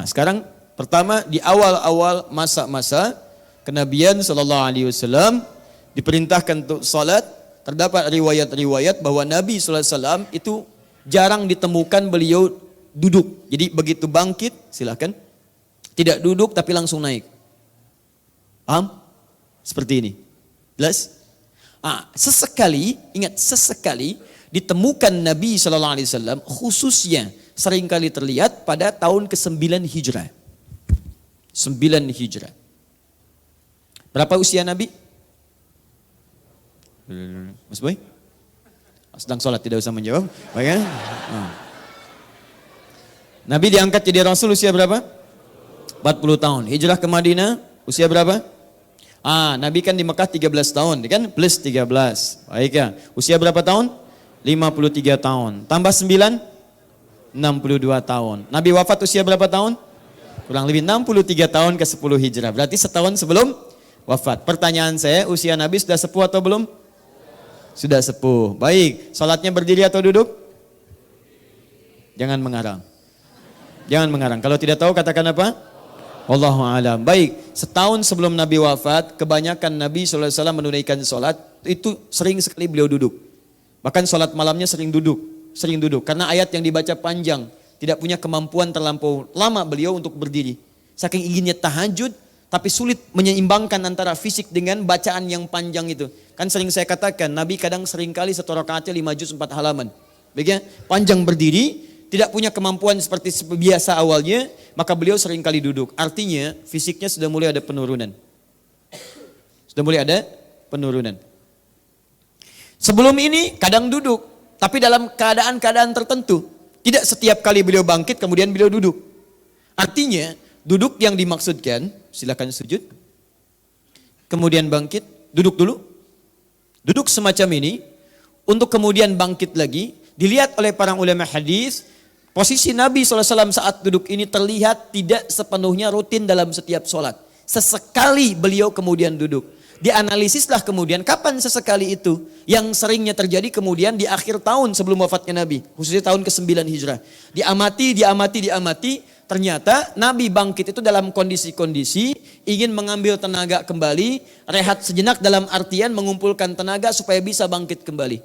Sekarang pertama di awal-awal masa-masa kenabian SAW diperintahkan untuk salat. Terdapat riwayat-riwayat bahwa Nabi SAW itu jarang ditemukan beliau duduk. Jadi begitu bangkit, silakan. Tidak duduk tapi langsung naik. Paham? Seperti ini. Jelas? Sesekali, ingat sesekali ditemukan Nabi SAW khususnya seringkali terlihat pada tahun ke-9 Hijrah. 9 Hijrah. Berapa usia Nabi? Mas Boy? Sedang sholat, tidak usah menjawab. Baik ya? Nabi diangkat jadi Rasul usia berapa? 40 tahun. Hijrah ke Madinah usia berapa? Nabi kan di Mekah 13 tahun, kan? Plus 13. Baik ya. Usia berapa tahun? 53 tahun. Tambah 9? 62 tahun. Nabi wafat usia berapa tahun? Kurang lebih 63 tahun ke 10 hijrah. Berarti setahun sebelum wafat. Pertanyaan saya, usia Nabi sudah sepuh atau belum? Sudah sepuh. Baik, salatnya berdiri atau duduk? Jangan mengarang. Jangan mengarang. Kalau tidak tahu katakan apa? Wallahu a'lam. Baik, setahun sebelum Nabi wafat, kebanyakan Nabi SAW menunaikan sholat, itu sering sekali beliau duduk. Bahkan sholat malamnya sering duduk. Karena ayat yang dibaca panjang, tidak punya kemampuan terlampau lama beliau untuk berdiri. Saking inginnya tahajud, tapi sulit menyeimbangkan antara fisik dengan bacaan yang panjang itu. Kan sering saya katakan, Nabi kadang seringkali satu rakaatnya 5 juz 4 halaman. Baik ya, panjang berdiri, tidak punya kemampuan seperti biasa awalnya, maka beliau seringkali duduk. Artinya fisiknya sudah mulai ada penurunan. Sebelum ini kadang duduk, tapi dalam keadaan-keadaan tertentu. Tidak setiap kali beliau bangkit kemudian beliau duduk. Artinya duduk yang dimaksudkan, silakan sujud, kemudian bangkit, duduk dulu. Duduk semacam ini, untuk kemudian bangkit lagi, dilihat oleh para ulama hadis, posisi Nabi SAW saat duduk ini terlihat tidak sepenuhnya rutin dalam setiap sholat. Sesekali beliau kemudian duduk. Dianalisislah kemudian kapan sesekali itu yang seringnya terjadi kemudian di akhir tahun sebelum wafatnya Nabi. Khususnya tahun ke-9 hijrah. Diamati. Ternyata Nabi bangkit itu dalam kondisi-kondisi ingin mengambil tenaga kembali. Rehat sejenak dalam artian mengumpulkan tenaga supaya bisa bangkit kembali.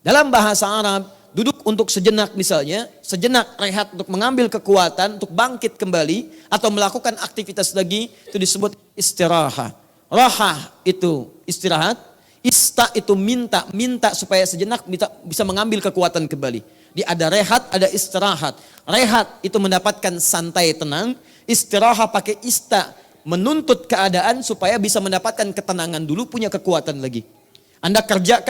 Dalam bahasa Arab, duduk untuk sejenak misalnya, sejenak rehat untuk mengambil kekuatan, untuk bangkit kembali, atau melakukan aktivitas lagi, itu disebut istirahat. Rahah itu istirahat, ista itu minta supaya sejenak bisa mengambil kekuatan kembali. Ada rehat, ada istirahat. Rehat itu mendapatkan santai tenang, istirahat pakai ista, menuntut keadaan supaya bisa mendapatkan ketenangan dulu, punya kekuatan lagi. Anda kerja,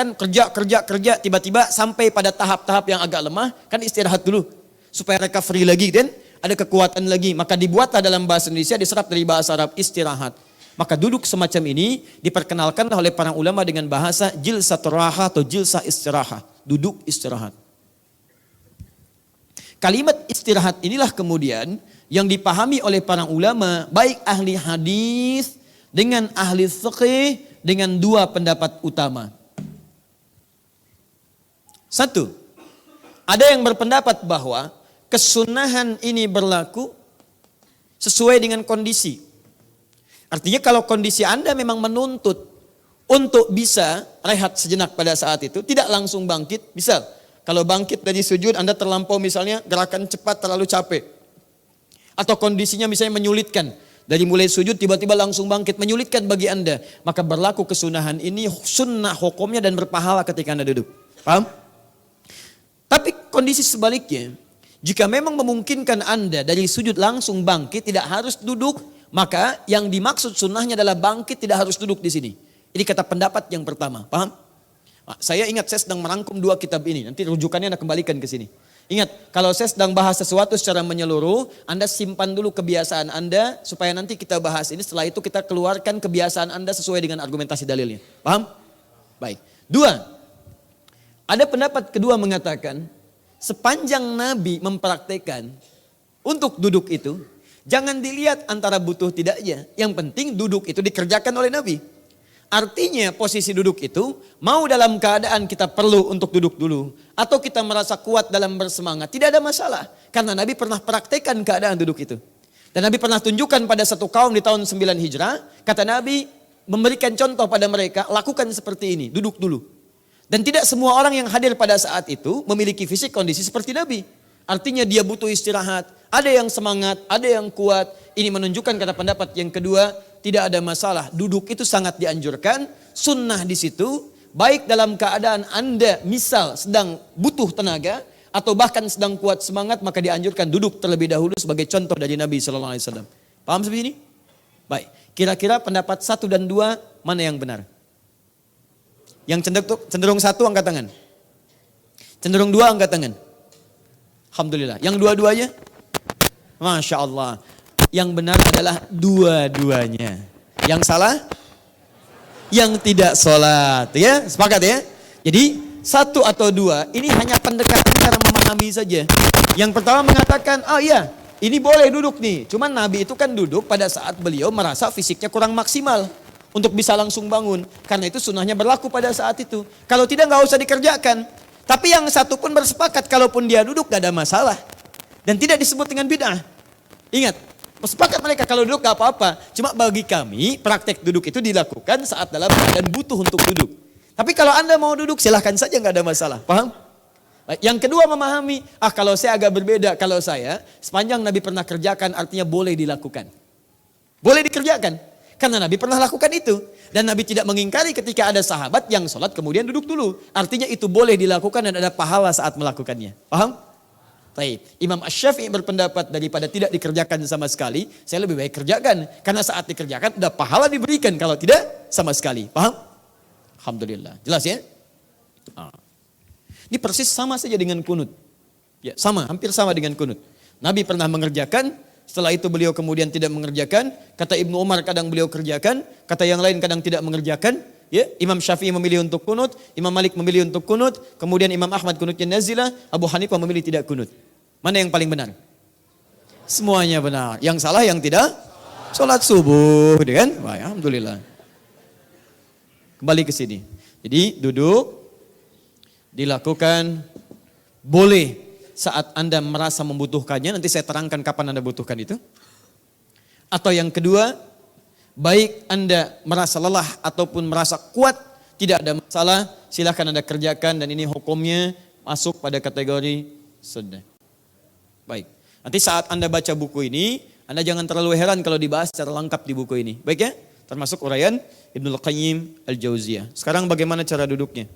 tiba-tiba sampai pada tahap-tahap yang agak lemah, kan istirahat dulu. Supaya recovery lagi, dan ada kekuatan lagi. Maka dibuatlah dalam bahasa Indonesia, diserap dari bahasa Arab, istirahat. Maka duduk semacam ini diperkenalkan oleh para ulama dengan bahasa jilsatur raha atau jilsah istirahat. Duduk istirahat. Kalimat istirahat inilah kemudian yang dipahami oleh para ulama, baik ahli hadis dengan ahli fiqih, dengan dua pendapat utama. Satu, ada yang berpendapat bahwa kesunahan ini berlaku sesuai dengan kondisi. Artinya kalau kondisi Anda memang menuntut untuk bisa rehat sejenak pada saat itu, tidak langsung bangkit. Misal, kalau bangkit dari sujud Anda terlampau misalnya gerakan cepat terlalu capek. Atau kondisinya misalnya menyulitkan. Dari mulai sujud tiba-tiba langsung bangkit, menyulitkan bagi Anda. Maka berlaku kesunahan ini sunnah hukumnya dan berpahala ketika Anda duduk. Paham? Tapi kondisi sebaliknya, jika memang memungkinkan Anda dari sujud langsung bangkit, tidak harus duduk, maka yang dimaksud sunnahnya adalah bangkit, tidak harus duduk di sini. Ini kata pendapat yang pertama, paham? Saya ingat saya sedang merangkum dua kitab ini, nanti rujukannya Anda kembalikan ke sini. Ingat, kalau saya sedang bahas sesuatu secara menyeluruh, Anda simpan dulu kebiasaan Anda, supaya nanti kita bahas ini, setelah itu kita keluarkan kebiasaan Anda sesuai dengan argumentasi dalilnya. Paham? Baik. Dua, ada pendapat kedua mengatakan, sepanjang Nabi mempraktekkan untuk duduk itu, jangan dilihat antara butuh tidaknya. Yang penting duduk itu dikerjakan oleh Nabi. Artinya posisi duduk itu mau dalam keadaan kita perlu untuk duduk dulu. Atau kita merasa kuat dalam bersemangat. Tidak ada masalah. Karena Nabi pernah praktekkan keadaan duduk itu. Dan Nabi pernah tunjukkan pada satu kaum di tahun 9 hijrah. Kata Nabi memberikan contoh pada mereka. Lakukan seperti ini. Duduk dulu. Dan tidak semua orang yang hadir pada saat itu memiliki fisik kondisi seperti Nabi. Artinya dia butuh istirahat. Ada yang semangat, ada yang kuat. Ini menunjukkan kata pendapat yang kedua, tidak ada masalah. Duduk itu sangat dianjurkan. Sunnah di situ, baik dalam keadaan Anda misal sedang butuh tenaga, atau bahkan sedang kuat semangat, maka dianjurkan duduk terlebih dahulu sebagai contoh dari Nabi SAW. Paham seperti ini? Baik, kira-kira pendapat 1 dan 2 mana yang benar? Yang cenderung 1 angkat tangan. Cenderung 2 angkat tangan. Alhamdulillah. Yang dua-duanya? Masya Allah. Yang benar adalah dua-duanya. Yang salah? Yang tidak sholat. Ya, sepakat ya? Jadi satu atau dua ini hanya pendekatan cara memahami saja. Yang pertama mengatakan, oh iya, ini boleh duduk nih. Cuman Nabi itu kan duduk pada saat beliau merasa fisiknya kurang maksimal untuk bisa langsung bangun. Karena itu sunnahnya berlaku pada saat itu. Kalau tidak nggak usah dikerjakan. Tapi yang satu pun bersepakat kalaupun dia duduk gak ada masalah. Dan tidak disebut dengan bid'ah. Ingat, bersepakat mereka kalau duduk gak apa-apa. Cuma bagi kami praktek duduk itu dilakukan saat dalam keadaan butuh untuk duduk. Tapi kalau Anda mau duduk silahkan saja gak ada masalah. Paham? Yang kedua memahami, kalau saya agak berbeda. Kalau saya, sepanjang Nabi pernah kerjakan artinya boleh dilakukan. Boleh dikerjakan. Karena Nabi pernah lakukan itu. Dan Nabi tidak mengingkari ketika ada sahabat yang sholat kemudian duduk dulu. Artinya itu boleh dilakukan dan ada pahala saat melakukannya. Paham? Baik. Imam Asy-Syafi'i berpendapat daripada tidak dikerjakan sama sekali, saya lebih baik kerjakan. Karena saat dikerjakan ada pahala diberikan, kalau tidak sama sekali. Paham? Alhamdulillah. Jelas ya? Ini persis sama saja dengan kunut. Ya, sama, hampir sama dengan kunut. Nabi pernah mengerjakan, setelah itu beliau kemudian tidak mengerjakan. Kata Ibnu Umar kadang beliau kerjakan, kata yang lain kadang tidak mengerjakan. Ya, Imam Syafi'i memilih untuk kunut, Imam Malik memilih untuk kunut, kemudian Imam Ahmad kunutnya nazilah, Abu Hanifah memilih tidak kunut. Mana yang paling benar? Semuanya benar. Yang salah yang tidak? Salat subuh, kan? Baik, alhamdulillah. Kembali ke sini. Jadi duduk dilakukan boleh saat Anda merasa membutuhkannya, nanti saya terangkan kapan Anda butuhkan itu. Atau yang kedua, baik Anda merasa lelah ataupun merasa kuat, tidak ada masalah, silakan Anda kerjakan dan ini hukumnya masuk pada kategori sunnah. Baik, nanti saat Anda baca buku ini, Anda jangan terlalu heran kalau dibahas secara lengkap di buku ini. Baik ya, termasuk uraian Ibnul Qayyim Al-Jauziyah. Sekarang bagaimana cara duduknya?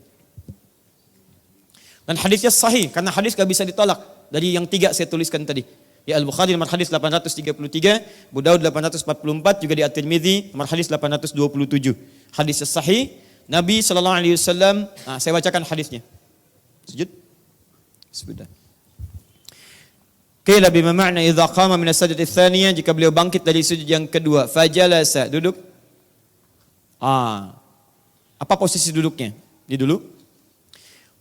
Dan hadisnya sahih, karena hadis gak bisa ditolak. Dari yang 3 saya tuliskan tadi. Ya Al-Bukhari nomor hadis 833, Abu Daud 844, juga di At-Tirmidzi nomor hadis 827. Hadisnya sahih, Nabi SAW, saya bacakan hadisnya. Sujud. Sudah. Qila bima ma'na idza qama min as-sajdati tsaniyah, jika beliau bangkit dari sujud yang kedua, fajalasa, duduk. Apa posisi duduknya? Di dulu.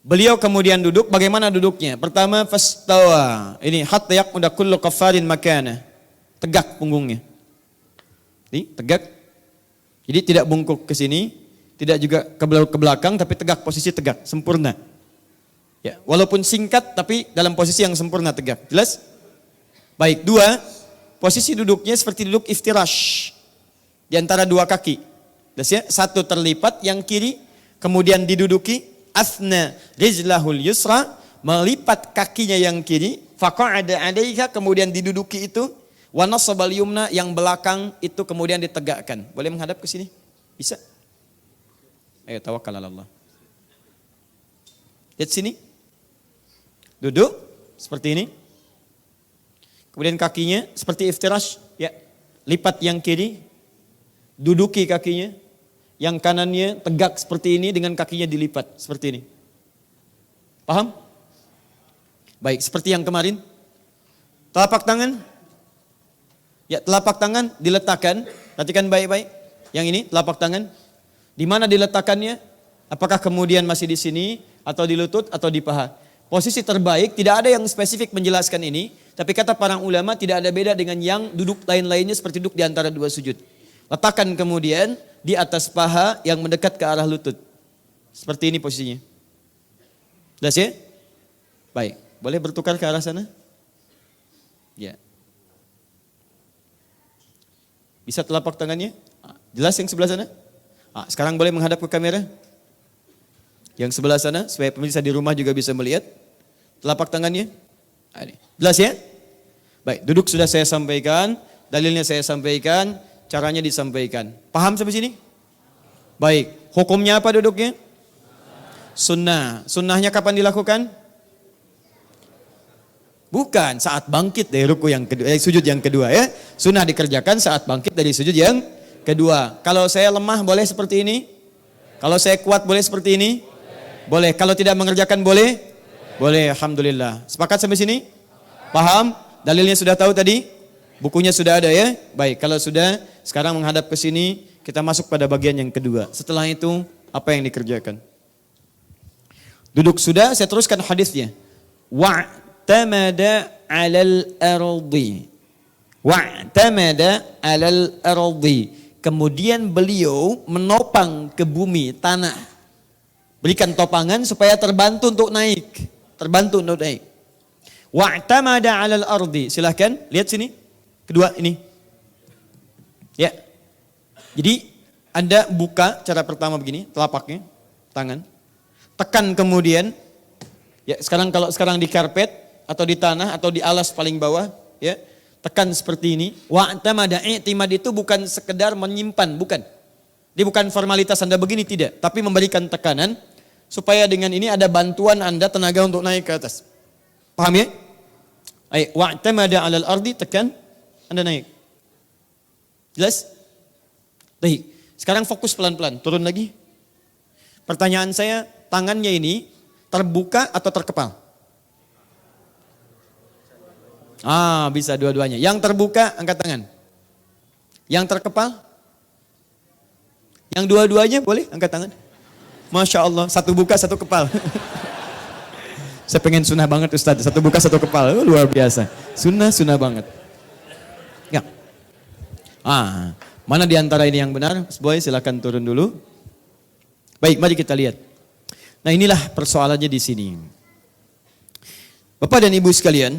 Beliau kemudian duduk, bagaimana duduknya? Pertama, fastawa. Ini hatta yaqmuda kullu qaffarin makana. Tegak punggungnya. Ini tegak. Jadi tidak bungkuk ke sini, tidak juga ke belakang, tapi tegak, posisi tegak, sempurna. Ya, walaupun singkat tapi dalam posisi yang sempurna tegak. Jelas? Baik, 2, posisi duduknya seperti duduk iftirash. Di antara 2 kaki. Jelas ya? 1 terlipat, yang kiri kemudian diduduki. Asna rijlahul yusra, melipat kakinya yang kiri, faqa'ada 'alaiha, kemudian diduduki itu, wa nasabal yumna, yang belakang itu kemudian ditegakkan. Boleh menghadap ke sini? Bisa? Ayo tawakkal 'ala Allah. Lihat sini. Duduk seperti ini. Kemudian kakinya seperti iftirash, ya. Lipat yang kiri, duduki kakinya. Yang kanannya tegak seperti ini dengan kakinya dilipat seperti ini. Paham? Baik, seperti yang kemarin. Telapak tangan. Ya, telapak tangan diletakkan. Perhatikan baik-baik. Yang ini telapak tangan. Di mana diletakkannya? Apakah kemudian masih di sini atau di lutut atau di paha? Posisi terbaik, tidak ada yang spesifik menjelaskan ini, tapi kata para ulama tidak ada beda dengan yang duduk lain-lainnya seperti duduk di antara 2 sujud. Letakkan kemudian di atas paha yang mendekat ke arah lutut. Seperti ini posisinya. Jelas ya? Baik, boleh bertukar ke arah sana? Ya. Bisa telapak tangannya? Jelas yang sebelah sana? Sekarang boleh menghadap ke kamera? Yang sebelah sana, supaya pemirsa di rumah juga bisa melihat. Telapak tangannya? Jelas ya? Baik, duduk sudah saya sampaikan, dalilnya saya sampaikan, caranya disampaikan. Paham sampai sini? Baik. Hukumnya apa duduknya? Sunnah. Sunnahnya kapan dilakukan? Bukan saat bangkit dari ruku yang kedua, sujud yang kedua ya. Sunnah dikerjakan saat bangkit dari sujud yang kedua. Kalau saya lemah boleh seperti ini? Kalau saya kuat boleh seperti ini? Boleh. Kalau tidak mengerjakan boleh? Boleh. Alhamdulillah. Sepakat sampai sini? Paham? Dalilnya sudah tahu tadi? Bukunya sudah ada ya? Baik, kalau sudah, sekarang menghadap ke sini, kita masuk pada bagian yang kedua. Setelah itu, apa yang dikerjakan? Duduk sudah, saya teruskan hadisnya. Wa'tamada 'alal ardi. Wa'tamada 'alal ardi. Kemudian beliau menopang ke bumi, tanah. Berikan topangan supaya terbantu untuk naik. Terbantu untuk naik. Wa'tamada 'alal ardi. Silahkan, lihat sini. Kedua ini. Ya. Jadi Anda buka cara pertama begini, telapaknya, tangan. Tekan kemudian. Ya, kalau sekarang di karpet atau di tanah atau di alas paling bawah, ya. Tekan seperti ini. Wa'tamada, i'timad itu bukan sekedar menyimpan, bukan. Dia bukan formalitas Anda begini, tidak. Tapi memberikan tekanan supaya dengan ini ada bantuan Anda tenaga untuk naik ke atas. Paham ya? Wa'tamada 'alal ardi, tekan. Anda naik. Jelas? Baik. Sekarang fokus pelan-pelan. Turun lagi. Pertanyaan saya, tangannya ini terbuka atau terkepal? Bisa dua-duanya. Yang terbuka, angkat tangan. Yang terkepal? Yang dua-duanya boleh angkat tangan. Masya Allah, satu buka, satu kepal. Saya pengen sunnah banget Ustaz. Satu buka, satu kepal. Luar biasa. Sunnah banget. Ya. Mana di antara ini yang benar? Mas Boy, silakan turun dulu. Baik, mari kita lihat. Nah, inilah persoalannya di sini. Bapak dan Ibu sekalian,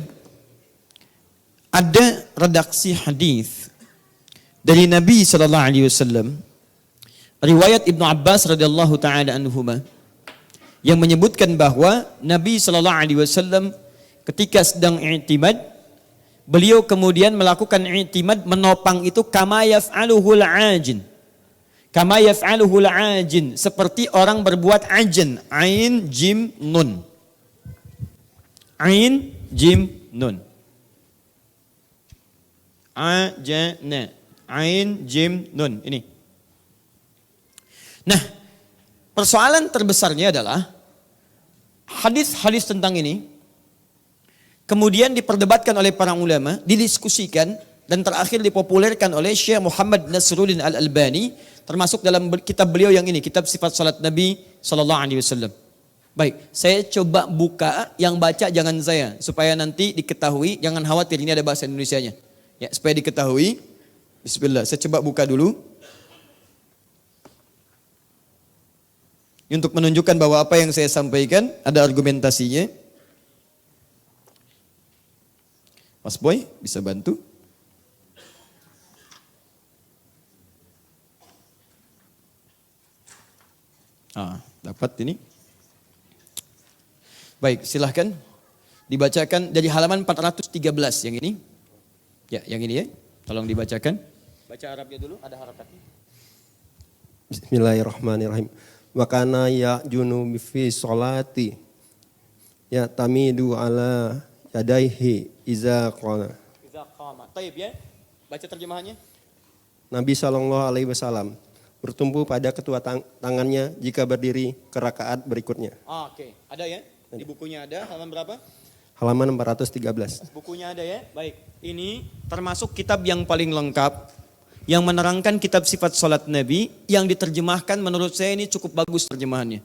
ada redaksi hadis dari Nabi sallallahu alaihi wasallam, riwayat Ibnu Abbas radhiyallahu taala anhuma, yang menyebutkan bahwa Nabi sallallahu alaihi wasallam ketika sedang i'timad, beliau kemudian melakukan i'timad, menopang itu kama yaf'aluhul ajin. Kama yaf'aluhul ajin, seperti orang berbuat ajin. Ain, jim, nun. Ain, jim, nun. Ajana. Ain, jim, nun. Ini. Nah, persoalan terbesarnya adalah hadis-hadis tentang ini kemudian diperdebatkan oleh para ulama, didiskusikan, dan terakhir dipopulerkan oleh Syekh Muhammad Nasruddin Al-Albani, termasuk dalam kitab beliau yang ini, kitab Sifat Salat Nabi sallallahu alaihi wasallam. Baik, saya coba buka, yang baca jangan saya, supaya nanti diketahui, jangan khawatir, ini ada bahasa Indonesianya. Ya, supaya diketahui. Bismillah, saya coba buka dulu. Untuk menunjukkan bahwa apa yang saya sampaikan ada argumentasinya. Mas Boy, bisa bantu? Dapat ini. Baik, silahkan dibacakan dari halaman 413 yang ini. Ya, yang ini ya. Tolong dibacakan. Baca Arabnya dulu, ada harakatnya. Bismillahirrahmanirrahim. Wa kana ya'junu fi sholati ya tamidu ala yadaihi iza qala. Taib ya. Baca terjemahannya. Nabi SAW bertumpu pada kedua tangannya jika berdiri ke rakaat berikutnya. Oke. Ada ya? Di bukunya ada, halaman berapa? Halaman 413. Bukunya ada ya? Baik. Ini termasuk kitab yang paling lengkap, yang menerangkan kitab sifat salat Nabi, yang diterjemahkan menurut saya ini cukup bagus terjemahannya.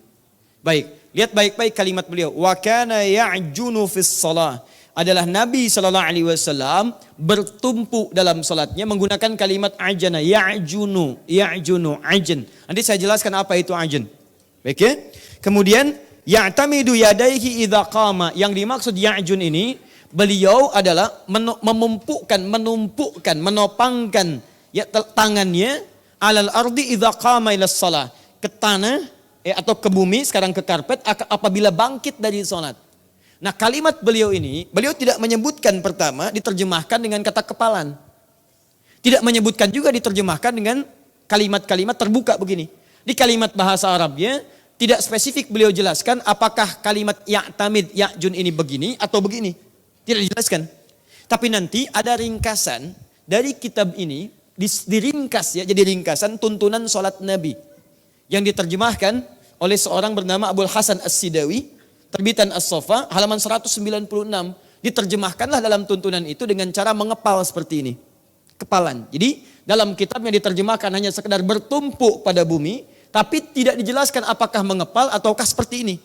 Baik. Lihat baik-baik kalimat beliau. Wa kana ya'junu fis shalah. Adalah Nabi SAW bertumpu dalam salatnya menggunakan kalimat ajana, ya'junu, ajin. Nanti saya jelaskan apa itu ajin. Baik ya? Kemudian ya'tamidu yadaihi idza qama. Yang dimaksud ya'jun ini, beliau adalah menumpukan, menopangkan ya, tangannya alal ardi idza qama ila shalah, ke tanah atau ke bumi, sekarang ke karpet apabila bangkit dari salat. Nah, kalimat beliau ini, beliau tidak menyebutkan pertama diterjemahkan dengan kata kepalan. Tidak menyebutkan juga diterjemahkan dengan kalimat-kalimat terbuka begini. Di kalimat bahasa Arabnya tidak spesifik beliau jelaskan apakah kalimat ya'tamid, ya'jun ini begini atau begini. Tidak dijelaskan. Tapi nanti ada ringkasan dari kitab ini, diringkas ya, jadi ringkasan tuntunan salat Nabi yang diterjemahkan oleh seorang bernama Abul Hasan As-Sidawi, terbitan As-Sofa, halaman 196. Diterjemahkanlah dalam tuntunan itu dengan cara mengepal seperti ini. Kepalan. Jadi dalam kitabnya diterjemahkan hanya sekedar bertumpuk pada bumi, tapi tidak dijelaskan apakah mengepal ataukah seperti ini.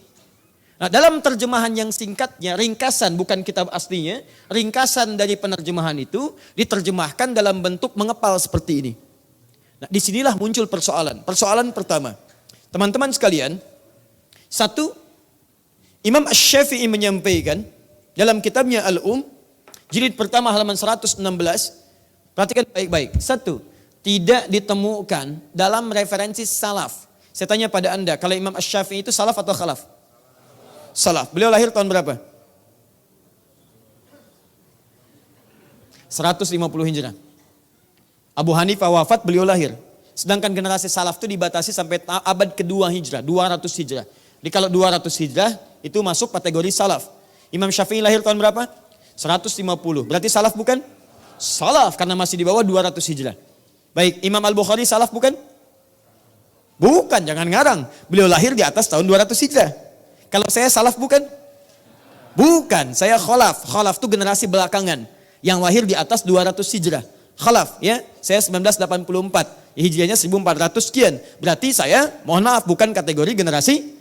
Nah, dalam terjemahan yang singkatnya, ringkasan bukan kitab aslinya, ringkasan dari penerjemahan itu diterjemahkan dalam bentuk mengepal seperti ini. Nah, disinilah muncul persoalan. Persoalan pertama, teman-teman sekalian, satu, Imam Asy-Syafi'i menyampaikan dalam kitabnya jilid pertama halaman 116, perhatikan baik-baik. Satu, tidak ditemukan dalam referensi salaf. Saya tanya pada Anda, kalau Imam Asy-Syafi'i itu salaf atau khalaf? Salaf. Beliau lahir tahun berapa? 150 Hijrah. Abu Hanifah wafat, beliau lahir. Sedangkan generasi salaf itu dibatasi sampai abad kedua Hijrah, 200 Hijrah. Jadi kalau 200 Hijrah itu masuk kategori salaf. Imam Syafi'i lahir tahun berapa? 150. Berarti salaf bukan? Salaf karena masih di bawah 200 Hijrah. Baik, Imam Al-Bukhari salaf bukan? Bukan, jangan ngarang. Beliau lahir di atas tahun 200 Hijrah. Kalau saya salaf bukan? Bukan, saya khalaf. Khalaf itu generasi belakangan yang lahir di atas 200 Hijrah. Khalaf ya, saya 1984. Hijriahnya 1400 sekian. Berarti saya, mohon maaf, bukan kategori generasi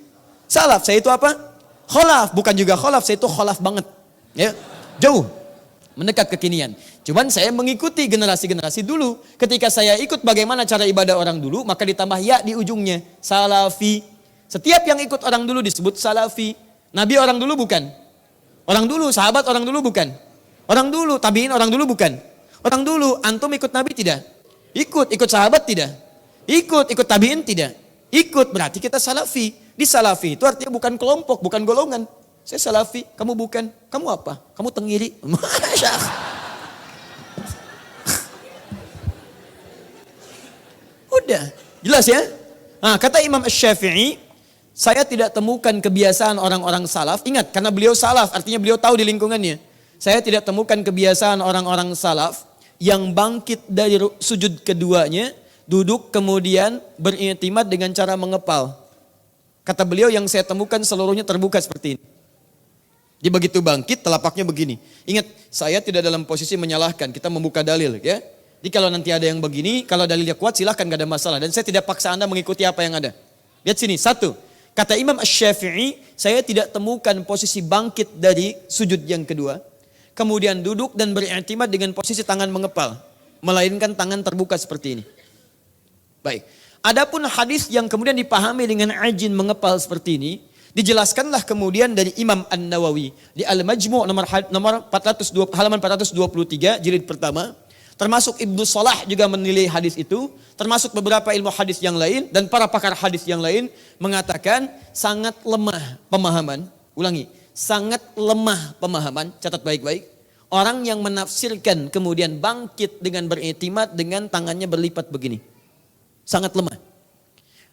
salaf. Saya itu apa? Khalaf, bukan juga khalaf, saya itu khalaf banget. Ya, jauh mendekat kekinian. Cuman saya mengikuti generasi-generasi dulu. Ketika saya ikut bagaimana cara ibadah orang dulu, maka ditambah ya di ujungnya, salafi. Setiap yang ikut orang dulu disebut salafi. Nabi orang dulu bukan? Orang dulu, sahabat orang dulu bukan? Orang dulu, tabi'in orang dulu bukan? Orang dulu, antum ikut Nabi tidak? Ikut sahabat tidak? Ikut tabi'in tidak? Ikut, berarti kita salafi. Di salafi itu artinya bukan kelompok, bukan golongan. Saya salafi, kamu bukan. Kamu apa? Kamu tengiri. Masya Allah. Udah, jelas ya? Nah, kata Imam Asy-Syafi'i, saya tidak temukan kebiasaan orang-orang salaf. Ingat, karena beliau salaf, artinya beliau tahu di lingkungannya. Saya tidak temukan kebiasaan orang-orang salaf yang bangkit dari sujud keduanya, duduk kemudian beriktimad dengan cara mengepal. Kata beliau yang saya temukan seluruhnya terbuka seperti ini. Dia begitu bangkit telapaknya begini. Ingat, saya tidak dalam posisi menyalahkan, kita membuka dalil ya. Jadi kalau nanti ada yang begini, kalau dalilnya kuat silahkan, gak ada masalah. Dan saya tidak paksa Anda mengikuti apa yang ada. Lihat sini, satu. Kata Imam Asy-Syafi'i, saya tidak temukan posisi bangkit dari sujud yang kedua. Kemudian duduk dan beriktimad dengan posisi tangan mengepal. Melainkan tangan terbuka seperti ini. Baik. Adapun hadis yang kemudian dipahami dengan ajin mengepal seperti ini, dijelaskanlah kemudian dari Imam An-Nawawi di Al-Majmu' halaman 423 jilid pertama. Termasuk Ibnu Salah juga menilai hadis itu, termasuk beberapa ilmu hadis yang lain dan para pakar hadis yang lain mengatakan sangat lemah pemahaman. Ulangi, sangat lemah pemahaman, catat baik-baik. Orang yang menafsirkan kemudian bangkit dengan beriktimad dengan tangannya berlipat begini. Sangat lemah.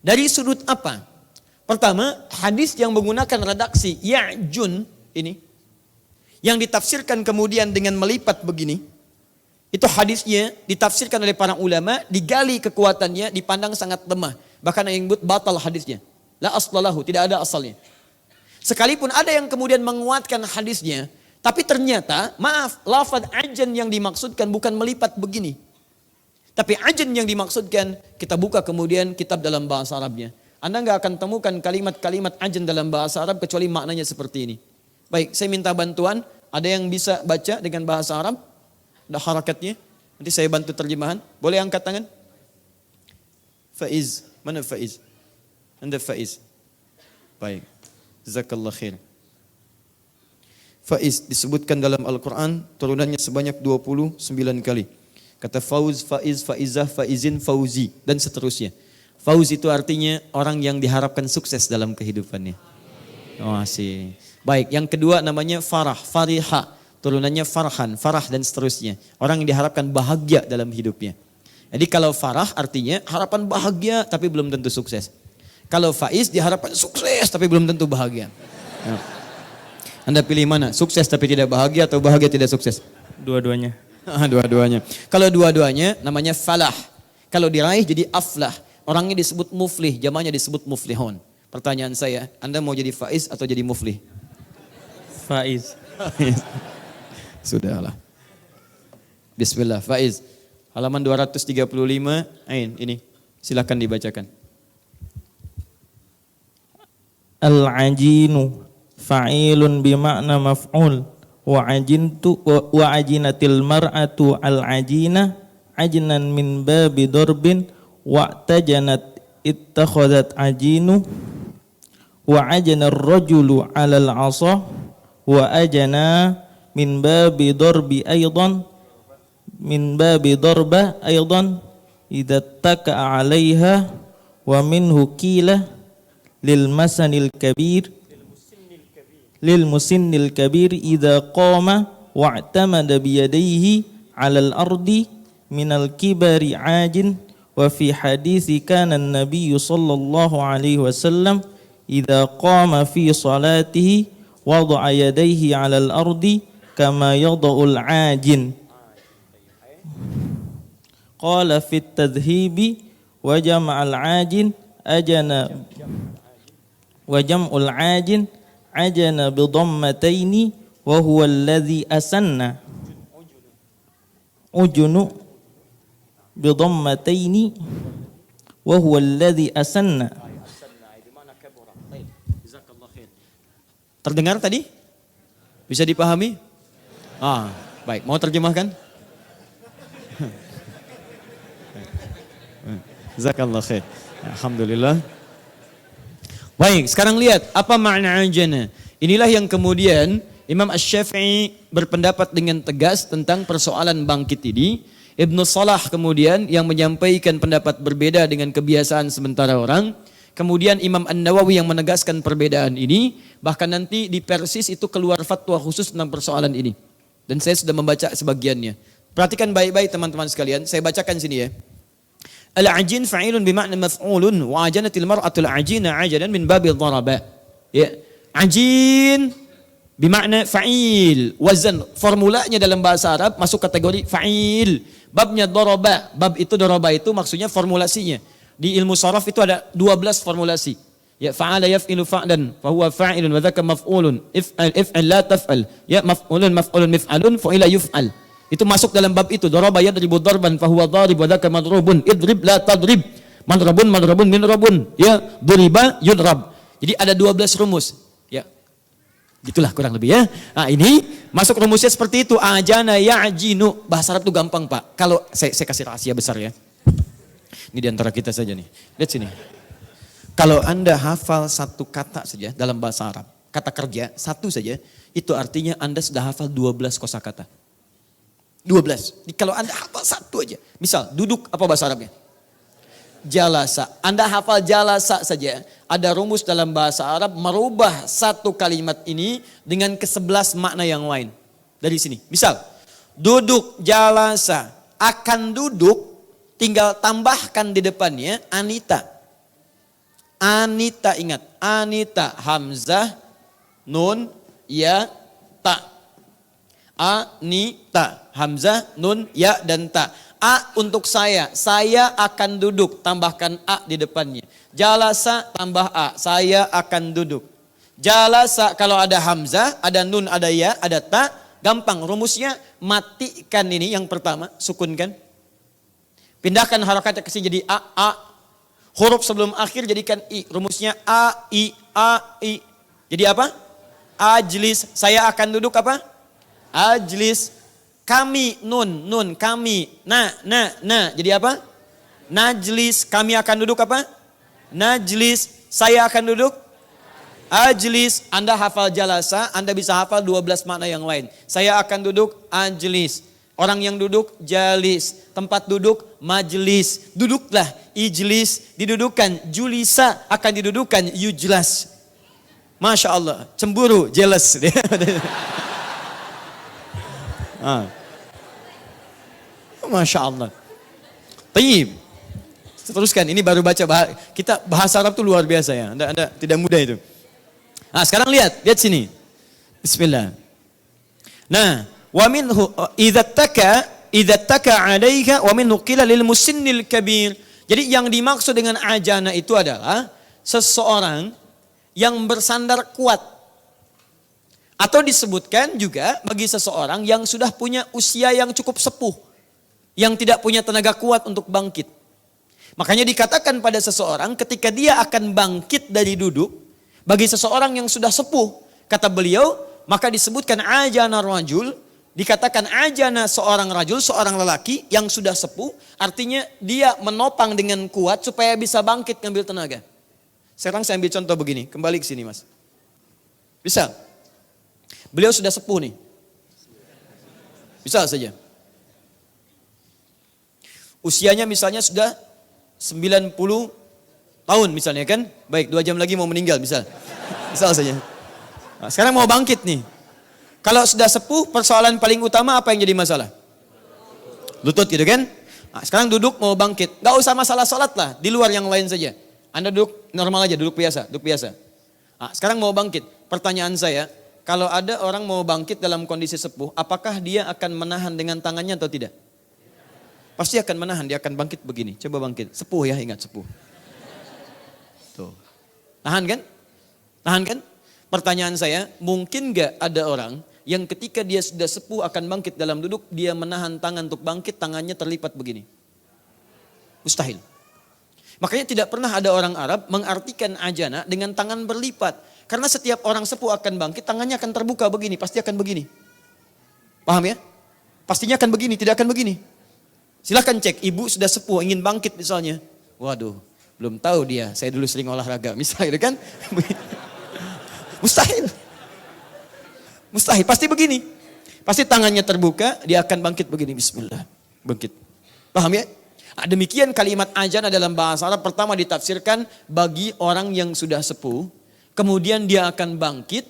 Dari sudut apa? Pertama, hadis yang menggunakan redaksi ya'jun ini, yang ditafsirkan kemudian dengan melipat begini, itu hadisnya ditafsirkan oleh para ulama, digali kekuatannya, dipandang sangat lemah. Bahkan yang disebut batal hadisnya. La aslalahu, tidak ada asalnya. Sekalipun ada yang kemudian menguatkan hadisnya, tapi ternyata, maaf, lafaz ajan yang dimaksudkan bukan melipat begini. Tapi ajan yang dimaksudkan, kita buka kemudian kitab dalam bahasa Arabnya. Anda nggak akan temukan kalimat-kalimat ajan dalam bahasa Arab kecuali maknanya seperti ini. Baik, saya minta bantuan. Ada yang bisa baca dengan bahasa Arab? Ada harakatnya? Nanti saya bantu terjemahan. Boleh angkat tangan? Faiz. Mana Faiz? Anda Faiz. Baik. Jazakallah khair. Faiz disebutkan dalam Al-Quran turunannya sebanyak 29 kali. Kata Fauz, Faiz, Faizah, Faizin, Fauzi dan seterusnya. Fauz itu artinya orang yang diharapkan sukses dalam kehidupannya. Oh, asik. Baik, yang kedua namanya Farah, Fariha. Turunannya Farhan, Farah dan seterusnya. Orang yang diharapkan bahagia dalam hidupnya. Jadi kalau Farah artinya harapan bahagia tapi belum tentu sukses. Kalau Faiz diharapkan sukses tapi belum tentu bahagia. Nah, Anda pilih mana? Sukses tapi tidak bahagia atau bahagia tidak sukses? Dua-duanya. Dua-duanya. Kalau dua-duanya namanya falah. Kalau diraih jadi aflah. Orangnya disebut muflih, jamaknya disebut muflihun. Pertanyaan saya, Anda mau jadi faiz atau jadi muflih? Faiz. Sudahlah. Bismillah. Faiz. Halaman 235. Ain, ini. Silakan dibacakan. Al-ajinu fa'ilun bima'na maf'ul wa ajinatil mar'atu al-ajina ajnan min babi darbin wa tajanat ittakhadat ajinu wa ajana ar-rajulu 'alal 'asa wa ajana min babi darbi aydan min babi darba aydan idza taka'a 'alaiha wa minhu qila lil musinnil kabir idza qama wa'tamada biyadayhi 'alal ardi minal kibari 'ajin wa fi hadisi kana an-nabiy sallallahu alaihi wasallam idza qama fi salatihi wada'a yadayhi 'alal ardi kama yada'ul 'ajin qala fit tadhhibi wa jama'al 'ajin ajana wa jam'ul 'ajin ajana bi dhammataini wa huwa alladhi asanna ujunu bi dhammataini wa huwa alladhi asanna. Terdengar tadi? Bisa dipahami? Baik. Mau terjemahkan? Jazakallah khair. Alhamdulillah. Baik, sekarang lihat apa makna ajana. Inilah yang kemudian Imam Asy-Syafi'i berpendapat dengan tegas tentang persoalan bangkit ini. Ibnu Salah kemudian yang menyampaikan pendapat berbeda dengan kebiasaan sementara orang. Kemudian Imam An-Nawawi yang menegaskan perbedaan ini. Bahkan nanti di Persis itu keluar fatwa khusus tentang persoalan ini. Dan saya sudah membaca sebagiannya. Perhatikan baik-baik teman-teman sekalian. Saya bacakan sini ya. Al-ajin fa'ilun bima'na maf'ulun wa ajanatil mar'atul ajina ajanan min babil dharaba. Ya. Ajin bima'na fa'il. Wazan formulanya dalam bahasa Arab masuk kategori fa'il. Babnya dharaba. Bab itu dharaba itu maksudnya formulasinya. Di ilmu sharaf itu ada 12 formulasi. Ya fa'ala yaf'ilu fa'lan fa huwa fa'ilun wa dzaka maf'ulun. If'al la taf'al. Ya maf'ulun mif'alun fa'ila yuf'al. Itu masuk dalam bab itu. Daraba yadribu darban fahuwa darib wa dzaka madrubun. Idrib la tadrib. Madrabun minrabun. Ya, duriba yudrab. Jadi ada 12 rumus. Ya. Gitulah kurang lebih ya. Nah, ini masuk rumusnya seperti itu. Ajana ya'jinu. Bahasa Arab itu gampang, Pak. Kalau saya kasih rahasia besar ya. Ini di antara kita saja nih. Lihat sini. Kalau Anda hafal satu kata saja dalam bahasa Arab, kata kerja satu saja, itu artinya Anda sudah hafal 12 kosakata. 12. Kalau Anda hafal satu aja. Misal, duduk apa bahasa Arabnya? Jalasa. Anda hafal jalasa saja. Ada rumus dalam bahasa Arab merubah satu kalimat ini dengan ke-11 makna yang lain. Dari sini. Misal, duduk jalasa. Akan duduk, tinggal tambahkan di depannya Anita. Anita, ingat. Anita, Hamzah, Nun, Ya, Ta. Anita, Hamzah, Nun, Ya, dan Ta. A untuk saya akan duduk, tambahkan A di depannya. Jalasa, tambah A, saya akan duduk. Jalasa, kalau ada Hamzah, ada Nun, ada Ya, ada Ta, gampang. Rumusnya matikan ini yang pertama, sukunkan. Pindahkan harakatnya ke sini jadi A. Huruf sebelum akhir jadikan I. Rumusnya A, I. Jadi apa? Ajlis, saya akan duduk apa? Ajlis. Kami, nun, kami. Na. Jadi apa? Najlis, kami akan duduk apa? Najlis, saya akan duduk? Ajlis. Anda hafal jalasa, Anda bisa hafal 12 makna yang lain. Saya akan duduk, ajlis. Orang yang duduk, jalis. Tempat duduk, majlis. Duduklah, ijlis. Didudukan, julisa. Akan didudukan, yujlas. Masya Allah, cemburu, jealous. Masya Allah. Tayyib. Teruskan, ini baru baca kita bahasa Arab itu luar biasa ya. Anda tidak mudah itu. Nah, sekarang lihat sini. Bismillah. Nah, wa minhu idza taka 'alaika wa minhu qila lil musinnil kabir. Jadi yang dimaksud dengan ajana itu adalah seseorang yang bersandar kuat Atau disebutkan juga bagi seseorang yang sudah punya usia yang cukup sepuh, yang tidak punya tenaga kuat untuk bangkit. Makanya dikatakan pada seseorang ketika dia akan bangkit dari duduk, bagi seseorang yang sudah sepuh, kata beliau, maka disebutkan ajana rajul, dikatakan ajana seorang rajul, seorang lelaki yang sudah sepuh, artinya dia menopang dengan kuat supaya bisa bangkit ngambil tenaga. Sekarang saya ambil contoh begini, kembali ke sini mas. Bisa? Beliau sudah sepuh nih. Bisa saja. Usianya misalnya sudah 90 tahun misalnya kan. Baik 2 jam lagi mau meninggal misal. Misal saja. Nah, sekarang mau bangkit nih. Kalau sudah sepuh persoalan paling utama apa yang jadi masalah? Lutut gitu kan. Nah, sekarang duduk mau bangkit. Gak usah masalah sholat lah. Di luar yang lain saja. Anda duduk normal aja, duduk biasa. Nah, sekarang mau bangkit. Pertanyaan saya. Kalau ada orang mau bangkit dalam kondisi sepuh, apakah dia akan menahan dengan tangannya atau tidak? Pasti akan menahan, dia akan bangkit begini. Coba bangkit, sepuh ya, ingat sepuh. Tuh. Tahan kan? Tahan kan? Pertanyaan saya, mungkin gak ada orang yang ketika dia sudah sepuh akan bangkit dalam duduk, dia menahan tangan untuk bangkit, tangannya terlipat begini? Mustahil. Makanya tidak pernah ada orang Arab mengartikan ajana dengan tangan berlipat. Karena setiap orang sepuh akan bangkit, tangannya akan terbuka begini, pasti akan begini. Paham ya? Pastinya akan begini, tidak akan begini. Silahkan cek, ibu sudah sepuh, ingin bangkit misalnya. Waduh, belum tahu dia, saya dulu sering olahraga, misalnya kan. Mustahil. Mustahil, pasti begini. Pasti tangannya terbuka, dia akan bangkit begini, bismillah. Bangkit. Paham ya? Demikian kalimat ajana dalam bahasa Arab pertama ditafsirkan bagi orang yang sudah sepuh. Kemudian dia akan bangkit,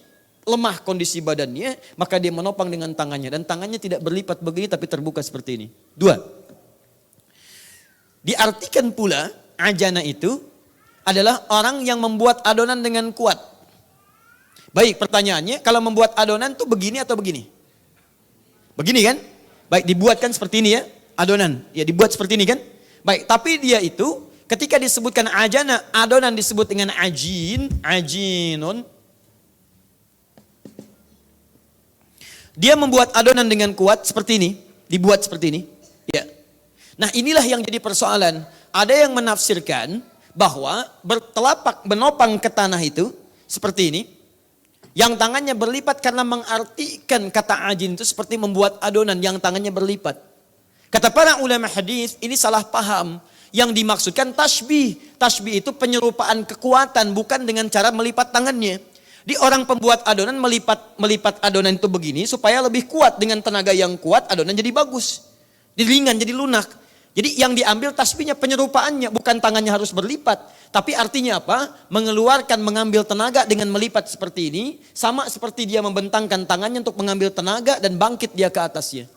lemah kondisi badannya, maka dia menopang dengan tangannya. Dan tangannya tidak berlipat begini tapi terbuka seperti ini. 2. Diartikan pula ajana itu adalah orang yang membuat adonan dengan kuat. Baik, pertanyaannya kalau membuat adonan tuh begini atau begini? Begini kan? Baik, dibuatkan seperti ini ya, adonan. Ya dibuat seperti ini kan? Baik, tapi dia itu ketika disebutkan ajana, adonan disebut dengan ajinun. Dia membuat adonan dengan kuat seperti ini, dibuat seperti ini. Ya. Nah inilah yang jadi persoalan. Ada yang menafsirkan bahwa bertelapak menopang ke tanah itu seperti ini. Yang tangannya berlipat karena mengartikan kata ajin itu seperti membuat adonan yang tangannya berlipat. Kata para ulama hadis ini salah paham. Yang dimaksudkan tasbih. Tasbih itu penyerupaan kekuatan bukan dengan cara melipat tangannya. Di orang pembuat adonan melipat adonan itu begini supaya lebih kuat dengan tenaga yang kuat adonan jadi bagus. Jadi ringan, jadi lunak. Jadi yang diambil tasbihnya penyerupaannya bukan tangannya harus berlipat. Tapi artinya apa? Mengambil tenaga dengan melipat seperti ini. Sama seperti dia membentangkan tangannya untuk mengambil tenaga dan bangkit dia ke atasnya.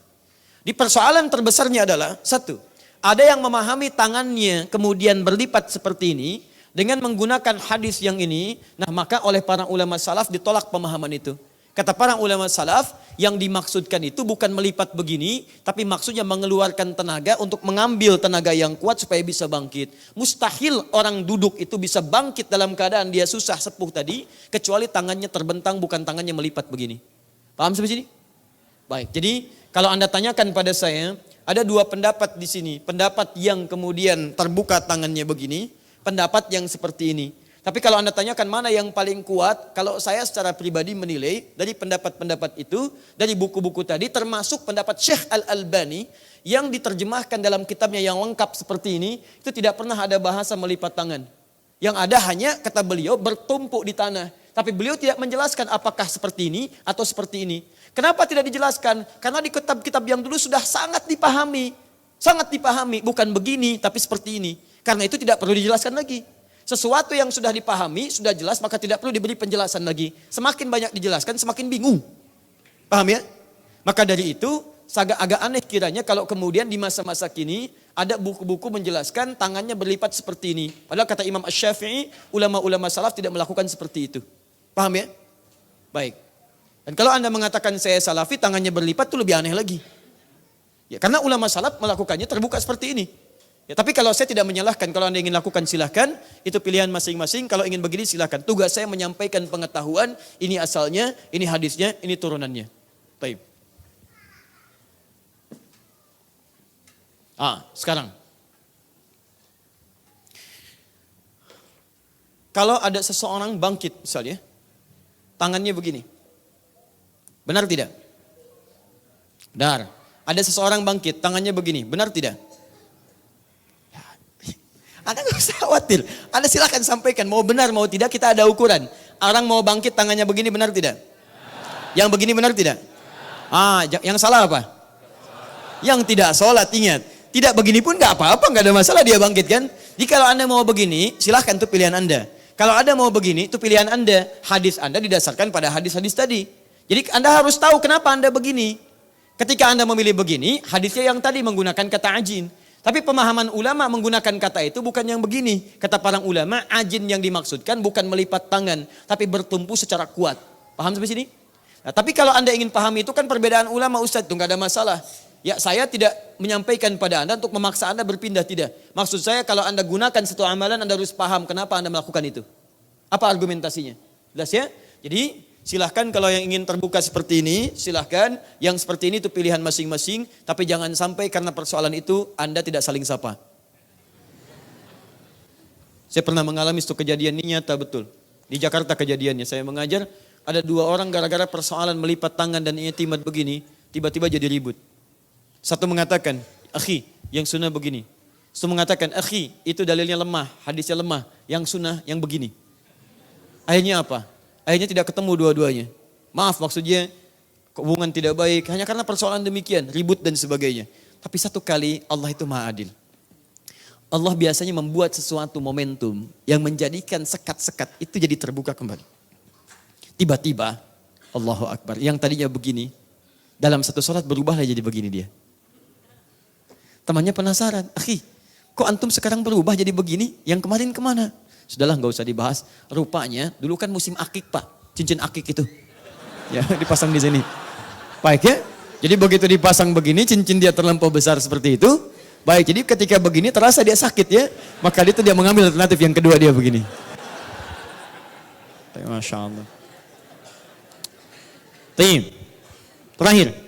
Di persoalan terbesarnya adalah satu. Ada yang memahami tangannya kemudian berlipat seperti ini dengan menggunakan hadis yang ini. Nah maka oleh para ulama salaf ditolak pemahaman itu. Kata para ulama salaf yang dimaksudkan itu bukan melipat begini. Tapi maksudnya mengeluarkan tenaga untuk mengambil tenaga yang kuat supaya bisa bangkit. Mustahil orang duduk itu bisa bangkit dalam keadaan dia susah sepuh tadi. Kecuali tangannya terbentang bukan tangannya melipat begini. Paham sampai sini? Baik, jadi kalau Anda tanyakan pada saya, ada 2 pendapat di sini. Pendapat yang kemudian terbuka tangannya begini, pendapat yang seperti ini. Tapi kalau Anda tanyakan mana yang paling kuat, kalau saya secara pribadi menilai dari pendapat-pendapat itu, dari buku-buku tadi, termasuk pendapat Syekh Al-Albani, yang diterjemahkan dalam kitabnya yang lengkap seperti ini, itu tidak pernah ada bahasa melipat tangan. Yang ada hanya, kata beliau, bertumpuk di tanah. Tapi beliau tidak menjelaskan apakah seperti ini atau seperti ini. Kenapa tidak dijelaskan? Karena di kitab-kitab yang dulu sudah sangat dipahami. Sangat dipahami, bukan begini tapi seperti ini. Karena itu tidak perlu dijelaskan lagi. Sesuatu yang sudah dipahami, sudah jelas, maka tidak perlu diberi penjelasan lagi. Semakin banyak dijelaskan, semakin bingung. Paham ya? Maka dari itu, agak aneh kiranya kalau kemudian di masa-masa kini, ada buku-buku menjelaskan tangannya berlipat seperti ini. Padahal kata Imam Asy-Syafi'i, ulama-ulama salaf tidak melakukan seperti itu. Paham ya? Baik. Dan kalau Anda mengatakan saya salafi, tangannya berlipat itu lebih aneh lagi. Ya, karena ulama salaf melakukannya terbuka seperti ini. Ya, tapi kalau saya tidak menyalahkan, kalau Anda ingin lakukan silahkan, itu pilihan masing-masing. Kalau ingin begini silahkan. Tugas saya menyampaikan pengetahuan, ini asalnya, ini hadisnya, ini turunannya. Baik. Sekarang. Kalau ada seseorang bangkit misalnya, tangannya begini. Benar tidak? Benar. Ada seseorang bangkit, tangannya begini. Benar tidak? Anda nggak usah khawatir. Anda silakan sampaikan. Mau benar, mau tidak, kita ada ukuran. Orang mau bangkit, tangannya begini, benar tidak? Yang begini benar tidak? Yang salah apa? Yang tidak sholat, ingat. Tidak begini pun nggak apa-apa, nggak ada masalah dia bangkit kan. Jadi kalau Anda mau begini, silahkan itu pilihan Anda. Kalau Anda mau begini, itu pilihan Anda. Hadis Anda didasarkan pada hadis-hadis tadi. Jadi Anda harus tahu kenapa Anda begini. Ketika Anda memilih begini, hadisnya yang tadi menggunakan kata ajin. Tapi pemahaman ulama menggunakan kata itu bukan yang begini. Kata para ulama, ajin yang dimaksudkan bukan melipat tangan, tapi bertumpu secara kuat. Paham sampai sini? Nah, tapi kalau Anda ingin paham itu kan perbedaan ulama Ustaz, itu nggak ada masalah. Ya, saya tidak menyampaikan pada Anda untuk memaksa Anda berpindah, tidak. Maksud saya kalau Anda gunakan satu amalan, Anda harus paham kenapa Anda melakukan itu. Apa argumentasinya? Jelas ya? Jadi silahkan kalau yang ingin terbuka seperti ini, silahkan. Yang seperti ini itu pilihan masing-masing. Tapi jangan sampai karena persoalan itu Anda tidak saling sapa. Saya pernah mengalami itu kejadian ini nyata betul. Di Jakarta kejadiannya, saya mengajar. Ada 2 orang gara-gara persoalan melipat tangan dan i'timad begini, tiba-tiba jadi ribut. Satu mengatakan, akhi, yang sunnah begini. Satu mengatakan, akhi, itu dalilnya lemah, hadisnya lemah. Yang sunnah, yang begini. Akhirnya apa? Akhirnya tidak ketemu dua-duanya. Maaf maksudnya, hubungan tidak baik. Hanya karena persoalan demikian, ribut dan sebagainya. Tapi satu kali, Allah itu maha adil. Allah biasanya membuat sesuatu momentum yang menjadikan sekat-sekat itu jadi terbuka kembali. Tiba-tiba, Allahu Akbar, yang tadinya begini, dalam satu sholat berubahlah jadi begini dia. Temannya penasaran, akhi, kok antum sekarang berubah jadi begini? Yang kemarin kemana? Sudahlah nggak usah dibahas. Rupanya dulu kan musim akik pak, cincin akik itu, ya dipasang di sini. Baik ya. Jadi begitu dipasang begini, cincin dia terlampau besar seperti itu. Baik, jadi ketika begini terasa dia sakit ya, maka itu dia mengambil alternatif yang kedua dia begini. Masya Allah. Terakhir,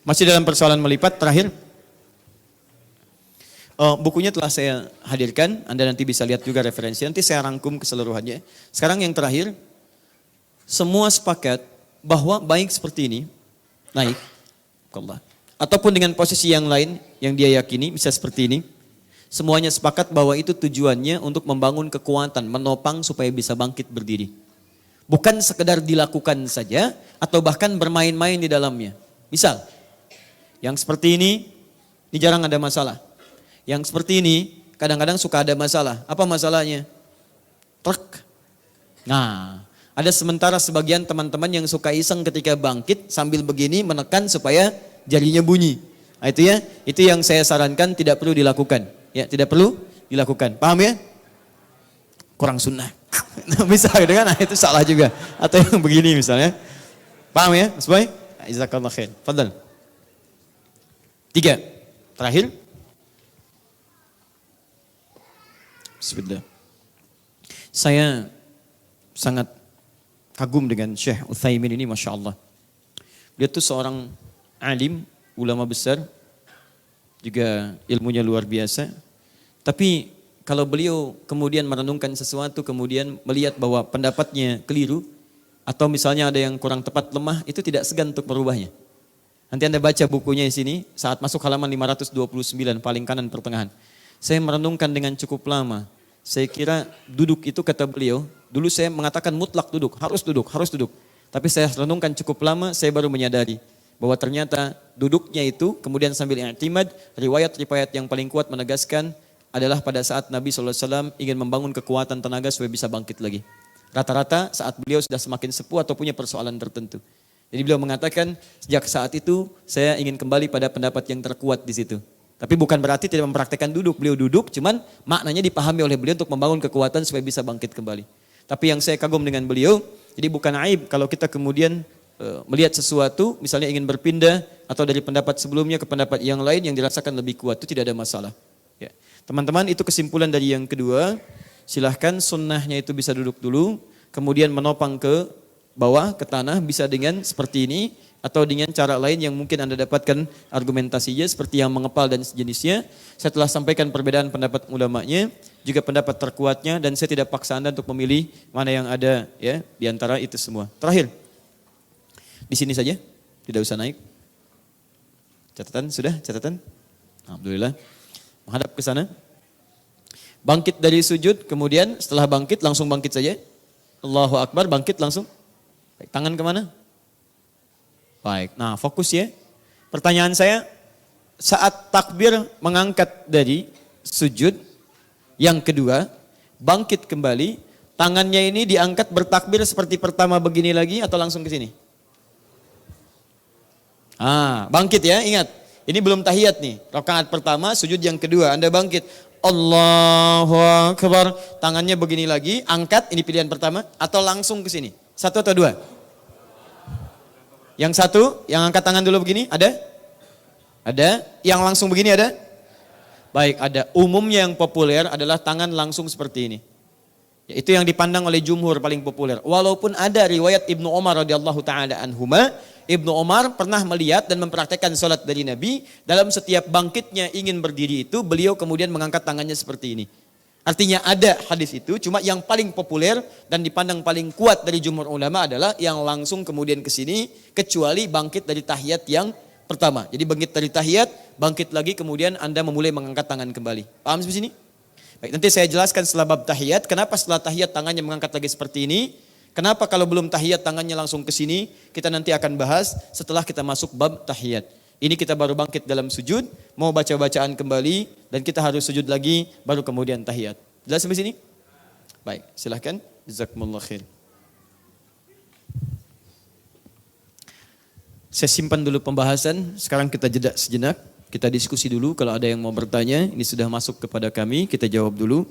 masih dalam persoalan melipat. Terakhir. Bukunya telah saya hadirkan, Anda nanti bisa lihat juga referensi, nanti saya rangkum keseluruhannya. Sekarang yang terakhir, semua sepakat bahwa baik seperti ini, naik, Allah. Ataupun dengan posisi yang lain yang dia yakini, bisa seperti ini. Semuanya sepakat bahwa itu tujuannya untuk membangun kekuatan, menopang supaya bisa bangkit berdiri. Bukan sekedar dilakukan saja, atau bahkan bermain-main di dalamnya. Misal, yang seperti ini jarang ada masalah. Yang seperti ini kadang-kadang suka ada masalah. Apa masalahnya? Truk. Nah, ada sementara sebagian teman-teman yang suka iseng ketika bangkit sambil begini menekan supaya jarinya bunyi. Nah, itu ya, itu yang saya sarankan tidak perlu dilakukan. Ya, tidak perlu dilakukan. Paham ya? Kurang sunnah. Bisa gitu kan? Nah, itu salah juga. Atau yang begini misalnya. Paham ya, Mas Boy? Jazakallah khair. Fadal. 3. Terakhir. Bismillah. Saya sangat kagum dengan Syekh Utsaimin ini, Masya Allah. Dia tuh seorang alim, ulama besar, juga ilmunya luar biasa. Tapi kalau beliau kemudian merenungkan sesuatu, kemudian melihat bahwa pendapatnya keliru, atau misalnya ada yang kurang tepat, lemah, itu tidak segan untuk merubahnya. Nanti Anda baca bukunya di sini, saat masuk halaman 529, paling kanan pertengahan. Saya merenungkan dengan cukup lama. Saya kira duduk itu kata beliau, dulu saya mengatakan mutlak duduk, harus duduk, harus duduk. Tapi saya renungkan cukup lama, saya baru menyadari bahwa ternyata duduknya itu, kemudian sambil i'timad, riwayat-riwayat yang paling kuat menegaskan adalah pada saat Nabi SAW ingin membangun kekuatan tenaga supaya bisa bangkit lagi. Rata-rata saat beliau sudah semakin sepuh atau punya persoalan tertentu. Jadi beliau mengatakan, sejak saat itu saya ingin kembali pada pendapat yang terkuat di situ. Tapi bukan berarti tidak mempraktekkan duduk. Beliau duduk, cuman maknanya dipahami oleh beliau untuk membangun kekuatan supaya bisa bangkit kembali. Tapi yang saya kagum dengan beliau, jadi bukan aib kalau kita kemudian melihat sesuatu, misalnya ingin berpindah atau dari pendapat sebelumnya ke pendapat yang lain yang dirasakan lebih kuat, itu tidak ada masalah. Teman-teman, itu kesimpulan dari yang kedua. Silahkan sunnahnya itu bisa duduk dulu, kemudian menopang ke bawah, ke tanah, bisa dengan seperti ini, atau dengan cara lain yang mungkin Anda dapatkan argumentasinya seperti yang mengepal dan sejenisnya. Saya telah sampaikan perbedaan pendapat ulamanya, juga pendapat terkuatnya, dan saya tidak paksa Anda untuk memilih mana yang ada ya di antara itu semua. Terakhir, di sini saja, tidak usah naik. Catatan sudah? Catatan? Alhamdulillah. Menghadap ke sana. Bangkit dari sujud, kemudian setelah bangkit langsung bangkit saja. Allahu Akbar, bangkit langsung. Baik, tangan kemana? Baik, nah fokus ya. Pertanyaan saya, saat takbir mengangkat dari sujud, yang kedua, bangkit kembali, tangannya ini diangkat bertakbir seperti pertama begini lagi atau langsung ke sini? Bangkit ya, ingat. Ini belum tahiyat nih, rakaat pertama, sujud yang kedua, Anda bangkit. Allahu Akbar, tangannya begini lagi, angkat, ini pilihan pertama, atau langsung ke sini? Satu atau dua? Yang satu, yang angkat tangan dulu begini, ada? Ada? Yang langsung begini ada? Baik, ada. Umumnya yang populer adalah tangan langsung seperti ini. Ya, itu yang dipandang oleh jumhur paling populer. Walaupun ada riwayat Ibnu Umar radhiyallahu taala anhuma, Ibnu Umar pernah melihat dan mempraktekkan salat dari Nabi, dalam setiap bangkitnya ingin berdiri itu, beliau kemudian mengangkat tangannya seperti ini. Artinya ada hadis itu, cuma yang paling populer dan dipandang paling kuat dari jumhur ulama adalah yang langsung kemudian ke sini, kecuali bangkit dari tahiyat yang pertama. Jadi bangkit dari tahiyat, bangkit lagi kemudian Anda memulai mengangkat tangan kembali. Paham sampai sini? Baik, nanti saya jelaskan setelah bab tahiyat, kenapa setelah tahiyat tangannya mengangkat lagi seperti ini, kenapa kalau belum tahiyat tangannya langsung ke sini, kita nanti akan bahas setelah kita masuk bab tahiyat. Ini kita baru bangkit dalam sujud, mau baca bacaan kembali, dan kita harus sujud lagi, baru kemudian tahiyat. Jelas sampai sini? Baik, silahkan. Jazakumullah khair. Saya simpan dulu pembahasan, sekarang kita jeda sejenak, kita diskusi dulu, kalau ada yang mau bertanya, ini sudah masuk kepada kami, kita jawab dulu.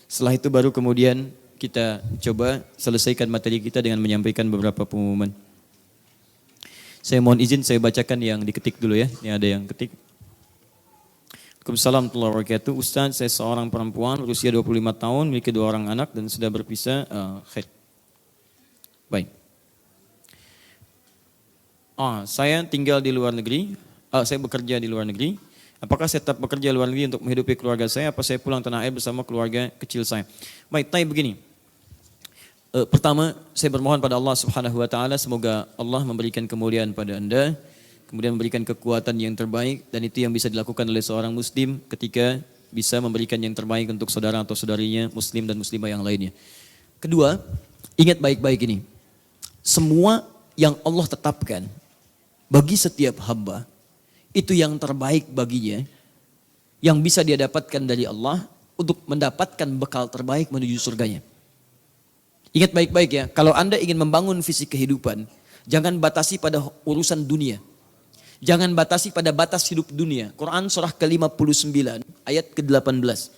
Setelah itu baru kemudian kita coba selesaikan materi kita dengan menyampaikan beberapa pengumuman. Saya mohon izin saya bacakan yang diketik dulu ya. Ini ada yang ketik. Waalaikumsalam warahmatullahi wabarakatuh. Ustaz, saya seorang perempuan berusia 25 tahun, memiliki 2 orang anak dan sudah berpisah. Baik. Saya tinggal di luar negeri. Saya bekerja di luar negeri. Apakah saya tetap bekerja di luar negeri untuk menghidupi keluarga saya? Apa saya pulang tanah air bersama keluarga kecil saya? Baik, begini. Pertama, saya bermohon pada Allah Subhanahu wa taala semoga Allah memberikan kemuliaan pada Anda, kemudian memberikan kekuatan yang terbaik, dan itu yang bisa dilakukan oleh seorang muslim ketika bisa memberikan yang terbaik untuk saudara atau saudarinya muslim dan muslimah yang lainnya. Kedua, ingat baik-baik ini. Semua yang Allah tetapkan bagi setiap hamba itu yang terbaik baginya, yang bisa dia dapatkan dari Allah untuk mendapatkan bekal terbaik menuju surganya. Ingat baik-baik ya, kalau Anda ingin membangun visi kehidupan, jangan batasi pada urusan dunia. Jangan batasi pada batas hidup dunia. Quran surah ke-59 ayat ke-18.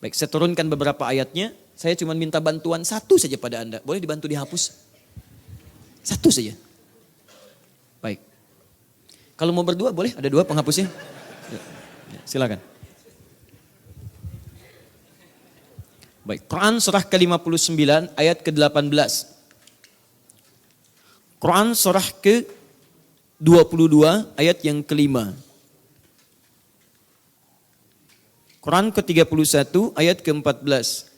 Baik, saya turunkan beberapa ayatnya. Saya cuma minta bantuan satu saja pada Anda. Boleh dibantu dihapus? Satu saja. Baik. Kalau mau berdua boleh, ada 2 penghapusnya. Silakan. Baik, Quran surah ke-59 ayat ke-18. Quran surah ke-22 ayat yang ke-5. Quran ke-31 ayat ke-14.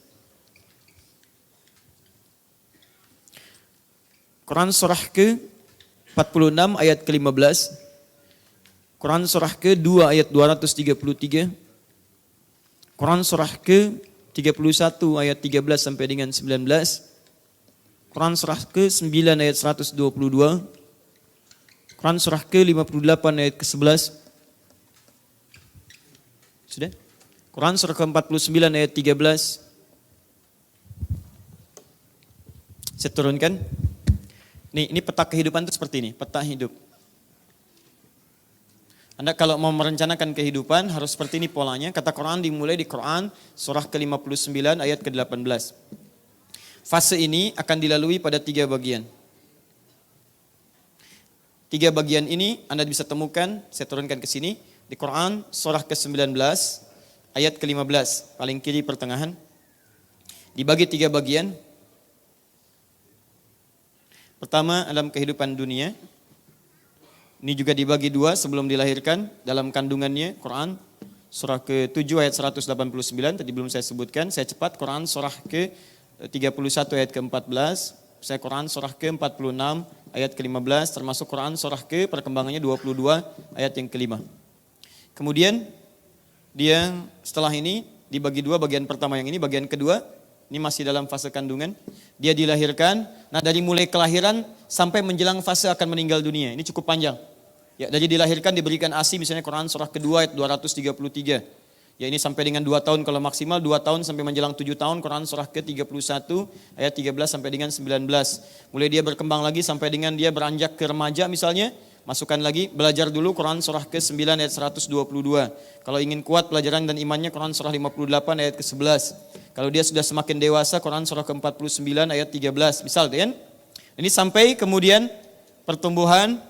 Quran surah ke-46 ayat ke-15. Quran surah ke-2 ayat 233. Quran surah ke-31 ayat 13 sampai dengan 19. Quran surah ke-9 ayat 122. Quran surah ke-58 ayat ke-11. Sudah? Quran surah ke-49 ayat 13. Saya turunkan. Ini peta kehidupan itu seperti ini, peta hidup. Anda kalau mau merencanakan kehidupan harus seperti ini polanya. Kata Quran dimulai di Quran surah ke-59 ayat ke-18. Fase ini akan dilalui pada 3 bagian. 3 bagian ini Anda bisa temukan, saya turunkan ke sini, di Quran surah ke-19 ayat ke-15, paling kiri pertengahan. Dibagi 3 bagian. Pertama, dalam kehidupan dunia. Ini juga dibagi 2 sebelum dilahirkan dalam kandungannya. Quran surah ke-7 ayat 189, tadi belum saya sebutkan. Saya cepat, Quran surah ke-31 ayat ke-14. Saya Quran surah ke-46 ayat ke-15, termasuk Quran surah ke perkembangannya 22 ayat yang ke-5. Kemudian dia setelah ini dibagi 2, bagian pertama yang ini, bagian kedua ini masih dalam fase kandungan. Dia dilahirkan, nah dari mulai kelahiran sampai menjelang fase akan meninggal dunia. Ini cukup panjang. Ya, dari dilahirkan diberikan ASI, misalnya Quran surah kedua ayat 233. Ya, ini sampai dengan 2 tahun kalau maksimal, 2 tahun sampai menjelang 7 tahun, Quran surah ke-31 ayat 13 sampai dengan 19. Mulai dia berkembang lagi sampai dengan dia beranjak ke remaja misalnya, masukkan lagi, belajar dulu Quran surah ke-9 ayat 122. Kalau ingin kuat pelajaran dan imannya, Quran surah 58 ayat ke-11. Kalau dia sudah semakin dewasa, Quran surah ke-49 ayat 13. Misal kan? Ini sampai kemudian pertumbuhan,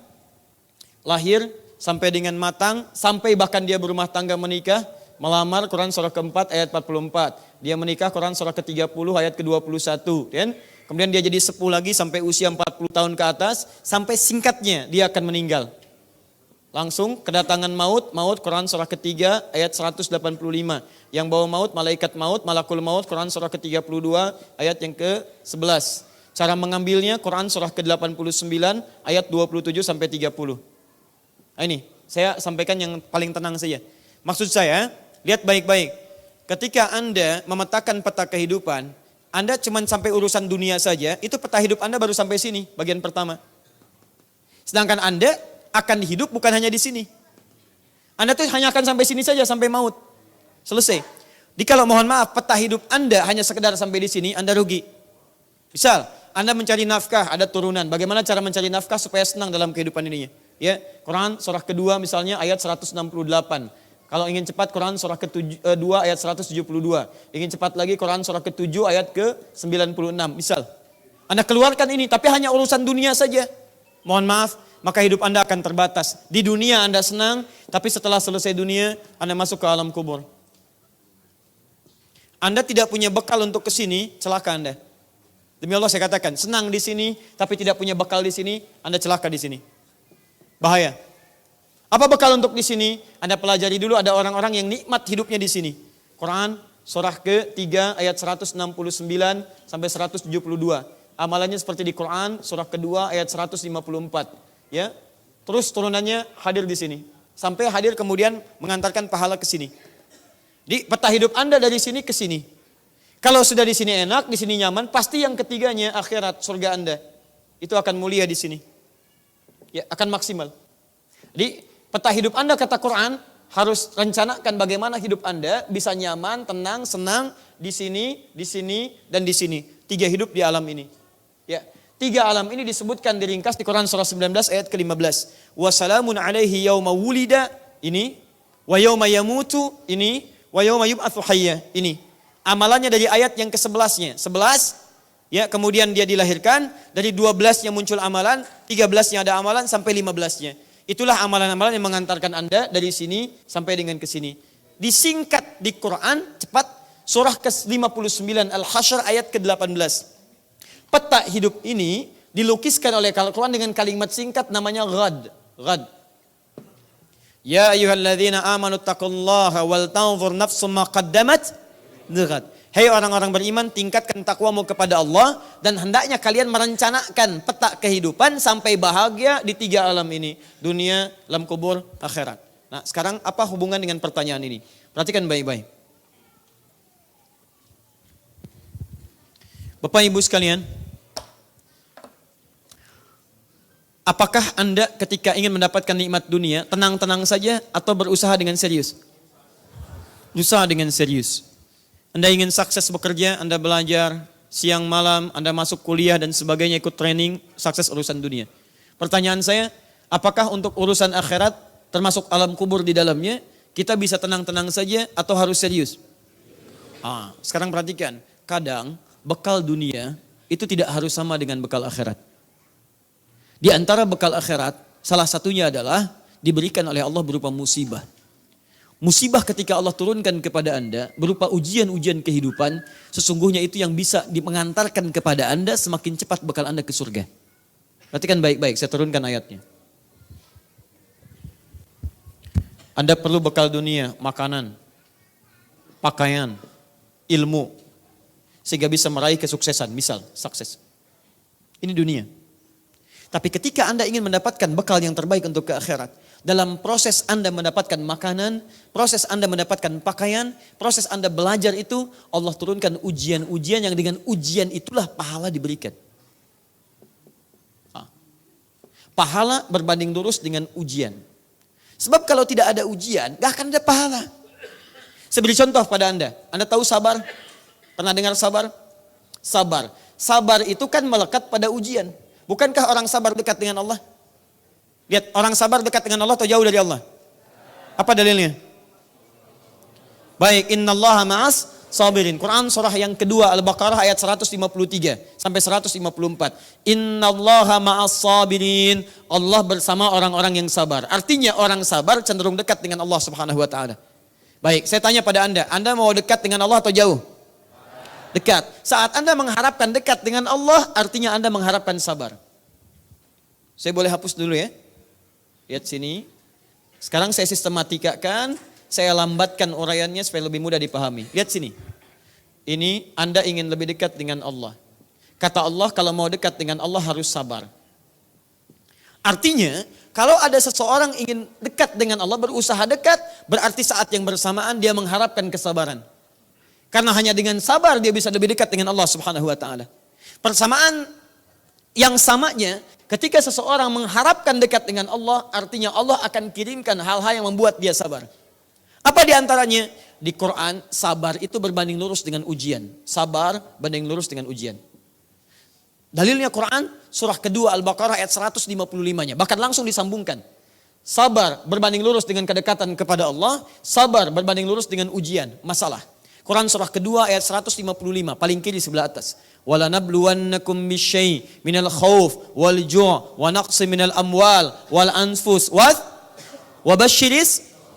lahir, sampai dengan matang, sampai bahkan dia berumah tangga menikah, melamar, Quran surah ke-4 ayat 44. Dia menikah, Quran surah ke-30 ayat ke-21. Kan? Kemudian dia jadi sepuh lagi sampai usia 40 tahun ke atas, sampai singkatnya dia akan meninggal. Langsung kedatangan maut, Quran surah ketiga ayat 185. Yang bawa maut, malaikat maut, malakul maut, Quran surah ke-32 ayat yang ke-11. Cara mengambilnya, Quran surah ke-89 ayat 27 sampai 30. Nah ini, saya sampaikan yang paling tenang saja. Maksud saya, lihat baik-baik. Ketika Anda memetakan peta kehidupan, Anda cuma sampai urusan dunia saja, itu peta hidup Anda baru sampai sini, bagian pertama. Sedangkan Anda akan hidup bukan hanya di sini. Anda tuh hanya akan sampai sini saja, sampai maut. Selesai. Kalau mohon maaf, peta hidup Anda hanya sekedar sampai di sini, Anda rugi. Misal, Anda mencari nafkah, ada turunan. Bagaimana cara mencari nafkah supaya senang dalam kehidupan ininya? Ya, Quran surah kedua misalnya ayat 168. Kalau ingin cepat, Quran surah ke-2 ayat 172. Ingin cepat lagi, Quran surah ke-7 ayat ke-96. Misal, Anda keluarkan ini, tapi hanya urusan dunia saja. Mohon maaf, maka hidup Anda akan terbatas. Di dunia Anda senang, tapi setelah selesai dunia, Anda masuk ke alam kubur. Anda tidak punya bekal untuk ke sini, celaka Anda. Demi Allah saya katakan, senang di sini, tapi tidak punya bekal di sini, Anda celaka di sini. Bahaya. Apa bekal untuk di sini? Anda pelajari dulu, ada orang-orang yang nikmat hidupnya di sini. Quran surah ke-3 ayat 169 sampai 172. Amalannya seperti di Quran surah kedua ayat 154. Ya, terus turunannya hadir di sini. Sampai hadir kemudian mengantarkan pahala ke sini. Di peta hidup Anda dari sini ke sini. Kalau sudah di sini enak, di sini nyaman, pasti yang ketiganya akhirat, surga Anda. Itu akan mulia di sini. Ya, akan maksimal. Jadi peta hidup Anda kata Quran harus rencanakan bagaimana hidup Anda bisa nyaman, tenang, senang di sini, dan di sini. 3 hidup di alam ini. Ya, 3 alam ini disebutkan diringkas di Quran surah 19 ayat ke-15. Wassalamun alaihi yauma wulida ini, wa yauma yamutu ini, wa yauma yub'atsu hayya ini. Amalannya dari ayat yang ke-11-nya. 11 ya, kemudian dia dilahirkan, dari 12-nya muncul amalan, 13-nya ada amalan sampai 15-nya. Itulah amalan-amalan yang mengantarkan Anda dari sini sampai dengan ke sini. Disingkat di Quran, cepat, surah ke-59 Al-Hasyr ayat ke-18. Peta hidup ini dilukiskan oleh Al-Quran dengan kalimat singkat namanya ghad. Ghad. Ya ayyuhalladzina amanu taqullaha wal tanzur nafsum ma qaddamat lighad. Hei orang-orang beriman, tingkatkan takwamu kepada Allah dan hendaknya kalian merencanakan peta kehidupan sampai bahagia di 3 alam ini. Dunia, alam kubur, akhirat. Nah, sekarang apa hubungan dengan pertanyaan ini? Perhatikan baik-baik. Bapak Ibu sekalian, apakah Anda ketika ingin mendapatkan nikmat dunia, tenang-tenang saja atau berusaha dengan serius? Berusaha dengan serius. Anda ingin sukses bekerja, Anda belajar siang malam, Anda masuk kuliah dan sebagainya, ikut training, sukses urusan dunia. Pertanyaan saya, apakah untuk urusan akhirat, termasuk alam kubur di dalamnya, kita bisa tenang-tenang saja atau harus serius? Sekarang perhatikan, kadang bekal dunia itu tidak harus sama dengan bekal akhirat. Di antara bekal akhirat, salah satunya adalah diberikan oleh Allah berupa musibah. Musibah ketika Allah turunkan kepada Anda berupa ujian-ujian kehidupan, sesungguhnya itu yang bisa mengantarkan kepada Anda semakin cepat bekal Anda ke surga. Perhatikan baik-baik, saya turunkan ayatnya. Anda perlu bekal dunia, makanan, pakaian, ilmu, sehingga bisa meraih kesuksesan, misal sukses. Ini dunia. Tapi ketika Anda ingin mendapatkan bekal yang terbaik untuk ke akhirat, dalam proses Anda mendapatkan makanan, proses Anda mendapatkan pakaian, proses Anda belajar itu, Allah turunkan ujian-ujian yang dengan ujian itulah pahala diberikan. Pahala berbanding lurus dengan ujian. Sebab kalau tidak ada ujian, gak akan ada pahala. Saya beri contoh pada Anda. Anda tahu sabar? Pernah dengar sabar? Sabar. Sabar itu kan melekat pada ujian. Bukankah orang sabar dekat dengan Allah? Lihat, orang sabar dekat dengan Allah atau jauh dari Allah? Apa dalilnya? Baik, innallaha ma'as sabirin. Quran surah yang kedua Al-Baqarah ayat 153 sampai 154. Innallaha ma'as sabirin. Allah bersama orang-orang yang sabar. Artinya orang sabar cenderung dekat dengan Allah Subhanahu wa taala. Baik, saya tanya pada Anda mau dekat dengan Allah atau jauh? Dekat. Saat Anda mengharapkan dekat dengan Allah, artinya Anda mengharapkan sabar. Saya boleh hapus dulu ya. Lihat sini. Sekarang saya sistematikakan, saya lambatkan uraiannya supaya lebih mudah dipahami. Lihat sini. Ini Anda ingin lebih dekat dengan Allah. Kata Allah, kalau mau dekat dengan Allah harus sabar. Artinya, kalau ada seseorang ingin dekat dengan Allah, berusaha dekat, berarti saat yang bersamaan dia mengharapkan kesabaran. Karena hanya dengan sabar dia bisa lebih dekat dengan Allah Subhanahu wa taala. Persamaan yang samanya ketika seseorang mengharapkan dekat dengan Allah, artinya Allah akan kirimkan hal-hal yang membuat dia sabar. Apa di antaranya? Di Quran, sabar itu berbanding lurus dengan ujian. Sabar banding lurus dengan ujian. Dalilnya Quran, surah kedua Al-Baqarah ayat 155-nya. Bahkan langsung disambungkan. Sabar berbanding lurus dengan kedekatan kepada Allah. Sabar berbanding lurus dengan ujian, masalah. Quran surah kedua ayat 155, paling kiri sebelah atas. وَلَنَبْلُوَنَّكُمْ بِالشَّيْءِ مِنَ الْخَوْفِ وَالْجُوعِ وَنَقْصٍ مِنَ الْأَمْوَالِ وَالْأَنْفُسِ وَبَشِّرِ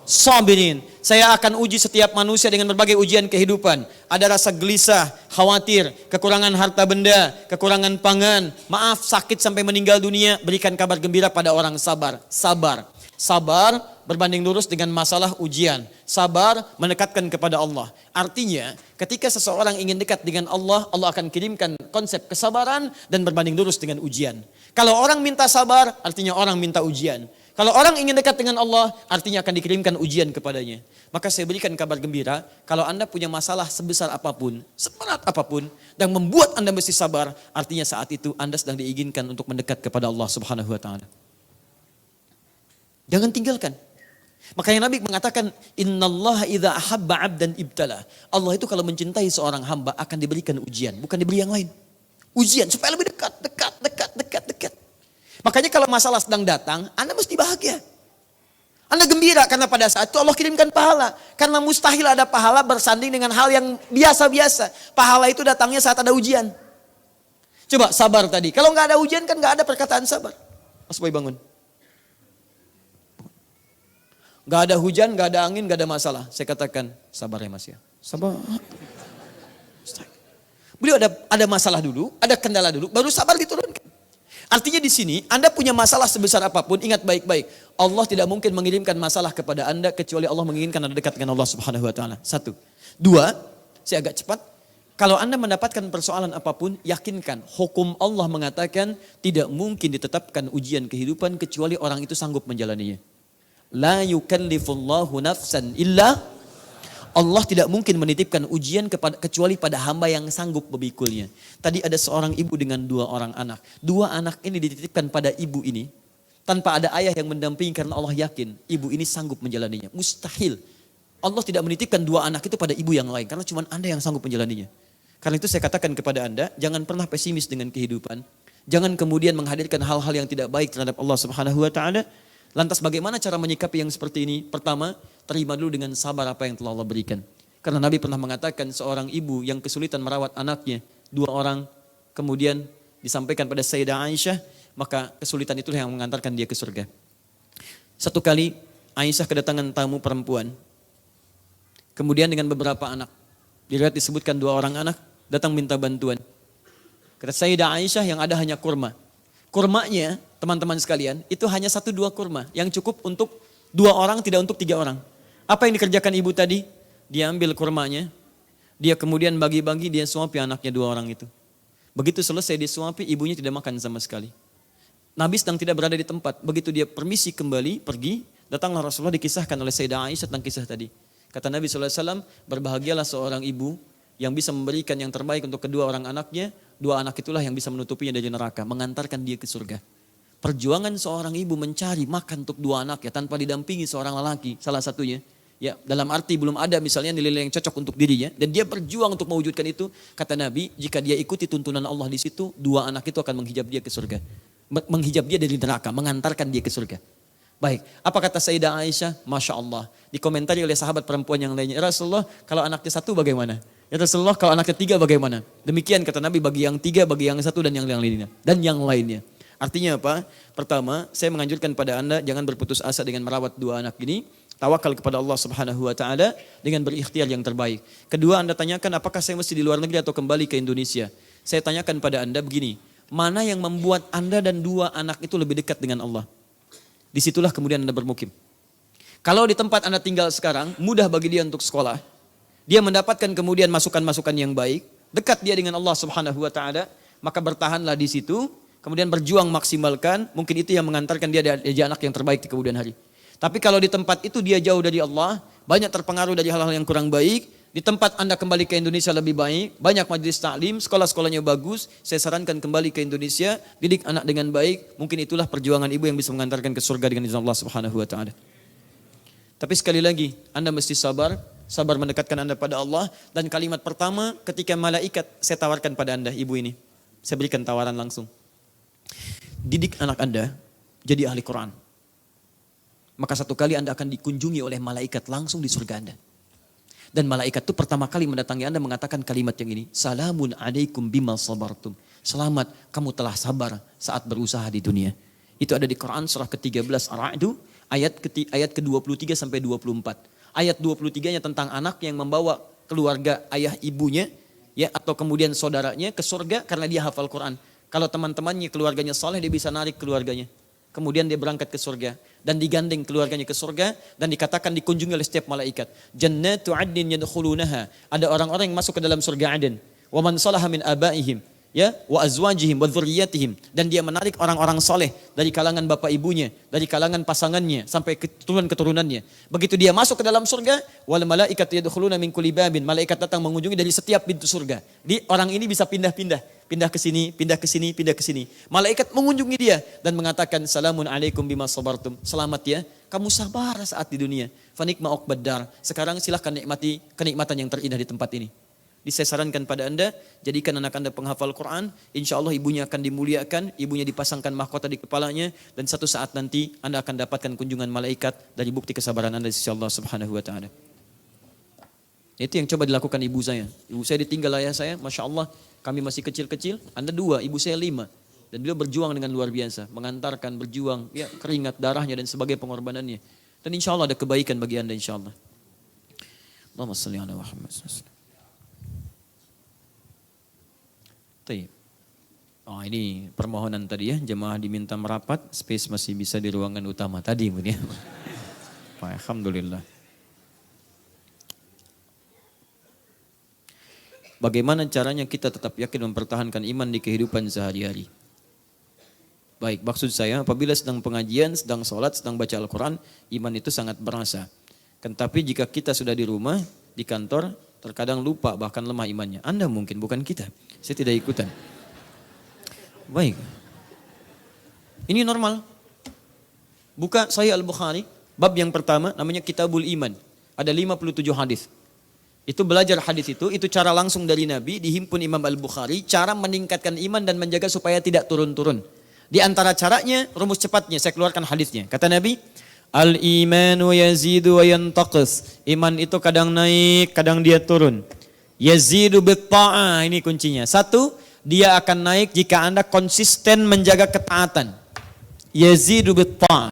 الصَّابِرِينَ. Saya akan uji setiap manusia dengan berbagai ujian kehidupan. Ada rasa gelisah, khawatir, kekurangan harta benda, kekurangan pangan, maaf, sakit sampai meninggal dunia. Berikan kabar gembira pada orang sabar. Sabar. Sabar berbanding lurus dengan masalah ujian. Sabar mendekatkan kepada Allah. Artinya ketika seseorang ingin dekat dengan Allah, Allah akan kirimkan konsep kesabaran dan berbanding lurus dengan ujian. Kalau orang minta sabar, artinya orang minta ujian. Kalau orang ingin dekat dengan Allah, artinya akan dikirimkan ujian kepadanya. Maka saya berikan kabar gembira, kalau Anda punya masalah sebesar apapun, seberat apapun, dan membuat Anda mesti sabar, artinya saat itu Anda sedang diizinkan untuk mendekat kepada Allah Subhanahu wa taala. Jangan tinggalkan. Makanya Nabi mengatakan, innallaha idza ahabba 'abdan ibtala. Allah itu kalau mencintai seorang hamba akan diberikan ujian, bukan diberi yang lain. Ujian supaya lebih dekat. Makanya kalau masalah sedang datang, Anda mesti bahagia. Anda gembira karena pada saat itu Allah kirimkan pahala. Karena mustahil ada pahala bersanding dengan hal yang biasa-biasa. Pahala itu datangnya saat ada ujian. Coba sabar tadi. Kalau nggak ada ujian kan nggak ada perkataan sabar. Mas Boy bangun. Nggak ada hujan, nggak ada angin, nggak ada masalah. Saya katakan sabar ya Mas ya. Sabar. Beliau ada masalah dulu, ada kendala dulu, baru sabar diturunkan. Artinya di sini Anda punya masalah sebesar apapun, ingat baik-baik. Allah tidak mungkin mengirimkan masalah kepada Anda kecuali Allah menginginkan Anda dekat dengan Allah Subhanahu wa taala. 1. 2, saya agak cepat. Kalau Anda mendapatkan persoalan apapun, yakinkan hukum Allah mengatakan tidak mungkin ditetapkan ujian kehidupan kecuali orang itu sanggup menjalaninya. La yukallifullahu nafsan illa, Allah tidak mungkin menitipkan ujian kecuali pada hamba yang sanggup memikulnya. Tadi ada seorang ibu dengan 2 orang anak. 2 anak ini dititipkan pada ibu ini tanpa ada ayah yang mendampingi karena Allah yakin ibu ini sanggup menjalaninya. Mustahil. Allah tidak menitipkan 2 anak itu pada ibu yang lain karena cuma Anda yang sanggup menjalaninya. Karena itu saya katakan kepada Anda, jangan pernah pesimis dengan kehidupan. Jangan kemudian menghadirkan hal-hal yang tidak baik terhadap Allah Subhanahu wa taala. Lantas bagaimana cara menyikapi yang seperti ini? Pertama, terima dulu dengan sabar apa yang telah Allah berikan. Karena Nabi pernah mengatakan seorang ibu yang kesulitan merawat anaknya, 2 orang, kemudian disampaikan pada Sayyidah Aisyah, maka kesulitan itulah yang mengantarkan dia ke surga. Satu kali Aisyah kedatangan tamu perempuan Kemudian dengan beberapa anak. Di riwayat disebutkan 2 orang anak datang minta bantuan. Kata Sayyidah Aisyah yang ada hanya kurma. Kurmanya, teman-teman sekalian, itu hanya 1-2 kurma yang cukup untuk 2 orang, tidak untuk 3 orang. Apa yang dikerjakan ibu tadi? Dia ambil kurmanya, dia kemudian bagi-bagi, dia suapi anaknya 2 orang itu. Begitu selesai disuapi, ibunya tidak makan sama sekali. Nabi sedang tidak berada di tempat. Begitu dia permisi kembali, pergi, datanglah Rasulullah, dikisahkan oleh Sayyidah Aisyah tentang kisah tadi. Kata Nabi SAW, berbahagialah seorang ibu yang bisa memberikan yang terbaik untuk kedua orang anaknya. 2 anak itulah yang bisa menutupinya dari neraka, mengantarkan dia ke surga. Perjuangan seorang ibu mencari makan untuk 2 anaknya tanpa didampingi seorang lelaki, salah satunya. Ya, dalam arti belum ada misalnya nilai yang cocok untuk dirinya. Dan dia berjuang untuk mewujudkan itu. Kata Nabi, jika dia ikuti tuntunan Allah di situ, 2 anak itu akan menghijab dia ke surga. Menghijab dia dari neraka, mengantarkan dia ke surga. Baik, apa kata Sayyidah Aisyah? Masya Allah. Dikomentari oleh sahabat perempuan yang lainnya. Ya Rasulullah, kalau anaknya 1 bagaimana? Ya Rasulullah, kalau anaknya 3 bagaimana? Demikian kata Nabi, bagi yang 3, bagi yang 1 dan yang lainnya. Dan yang lainnya. Artinya apa? Pertama, saya menganjurkan pada Anda jangan berputus asa dengan merawat 2 anak ini. Tawakal kepada Allah Subhanahu wa taala dengan berikhtiar yang terbaik. Kedua, Anda tanyakan apakah saya mesti di luar negeri atau kembali ke Indonesia? Saya tanyakan pada Anda begini, mana yang membuat Anda dan 2 anak itu lebih dekat dengan Allah? Disitulah kemudian Anda bermukim. Kalau di tempat Anda tinggal sekarang, mudah bagi dia untuk sekolah. Dia mendapatkan kemudian masukan-masukan yang baik, dekat dia dengan Allah Subhanahu wa taala, maka bertahanlah di situ, kemudian berjuang maksimalkan, mungkin itu yang mengantarkan dia jadi anak yang terbaik di kemudian hari. Tapi kalau di tempat itu dia jauh dari Allah, banyak terpengaruh dari hal-hal yang kurang baik, di tempat Anda kembali ke Indonesia lebih baik, banyak majelis taklim, sekolah-sekolahnya bagus, saya sarankan kembali ke Indonesia, didik anak dengan baik, mungkin itulah perjuangan ibu yang bisa mengantarkan ke surga dengan izin Allah Subhanahu wa taala. Tapi sekali lagi, Anda mesti sabar mendekatkan Anda pada Allah, dan kalimat pertama ketika malaikat saya tawarkan pada Anda, ibu ini, saya berikan tawaran langsung. Didik anak Anda jadi ahli Quran. Maka satu kali Anda akan dikunjungi oleh malaikat langsung di surga Anda. Dan malaikat itu pertama kali mendatangi Anda mengatakan kalimat yang ini. Salamun alaikum bima sabartum. Selamat kamu telah sabar saat berusaha di dunia. Itu ada di Quran surah ke-13 Ar-Ra'd ayat ke-23 sampai 24. Ayat 23-nya tentang anak yang membawa keluarga ayah ibunya ya atau kemudian saudaranya ke surga karena dia hafal Quran. Kalau teman-temannya keluarganya saleh, dia bisa narik keluarganya. Kemudian dia berangkat ke surga dan digandeng keluarganya ke surga dan dikatakan dikunjungi oleh setiap malaikat. Jannatu 'adnin yadkhulunaha. Ada orang-orang yang masuk ke dalam surga Aden. Wa man salaha min abaihim ya wa azwajihim wa dzurriyyatihim, dan dia menarik orang-orang saleh dari kalangan bapak ibunya, dari kalangan pasangannya sampai keturunan-keturunannya. Begitu dia masuk ke dalam surga, wal malaikatu yadkhuluna min kulli babin. Malaikat datang mengunjungi dari setiap pintu surga. Orang ini bisa pindah ke sini, pindah ke sini, pindah ke sini. Malaikat mengunjungi dia dan mengatakan salamun alaikum bima sabartum. Selamat ya, kamu sabar saat di dunia. Fanikma uqbad dar. Sekarang silahkan nikmati kenikmatan yang terindah di tempat ini. Saya sarankan pada Anda, jadikan anak Anda penghafal Quran, insya Allah ibunya akan dimuliakan, ibunya dipasangkan mahkota di kepalanya, dan satu saat nanti Anda akan dapatkan kunjungan malaikat dari bukti kesabaran Anda di sisi Allah Subhanahu wa taala. Itu yang coba dilakukan ibu saya. Ibu saya ditinggal ayah saya, Masya Allah, kami masih kecil-kecil, Anda 2, ibu saya 5. Dan beliau berjuang dengan luar biasa, mengantarkan, berjuang, ya keringat, darahnya dan sebagai pengorbanannya. Dan insya Allah ada kebaikan bagi Anda insya Allah. Allahumma salli ala Muhammad. Oh, ini permohonan tadi ya, jemaah diminta merapat, space masih bisa di ruangan utama tadi ya. Alhamdulillah. Bagaimana caranya kita tetap yakin mempertahankan iman di kehidupan sehari-hari? Baik, maksud saya apabila sedang pengajian, sedang sholat, sedang baca Al-Quran, iman itu sangat berasa. Tapi jika kita sudah di rumah, di kantor, terkadang lupa bahkan lemah imannya. Anda mungkin, bukan kita. Saya tidak ikutan. Baik. Ini normal. Buka Sahih Al-Bukhari, bab yang pertama namanya Kitabul Iman. Ada 57 hadis. Itu belajar hadis itu cara langsung dari Nabi, dihimpun Imam Al-Bukhari, cara meningkatkan iman dan menjaga supaya tidak turun-turun. Di antara caranya, rumus cepatnya, saya keluarkan hadisnya. Kata Nabi, Al-imanu yazidu wa yantaqis. Iman itu kadang naik, kadang dia turun. Yazidu bitta'ah, ini kuncinya. 1, dia akan naik jika Anda konsisten menjaga ketaatan. Yazidu bitta'ah.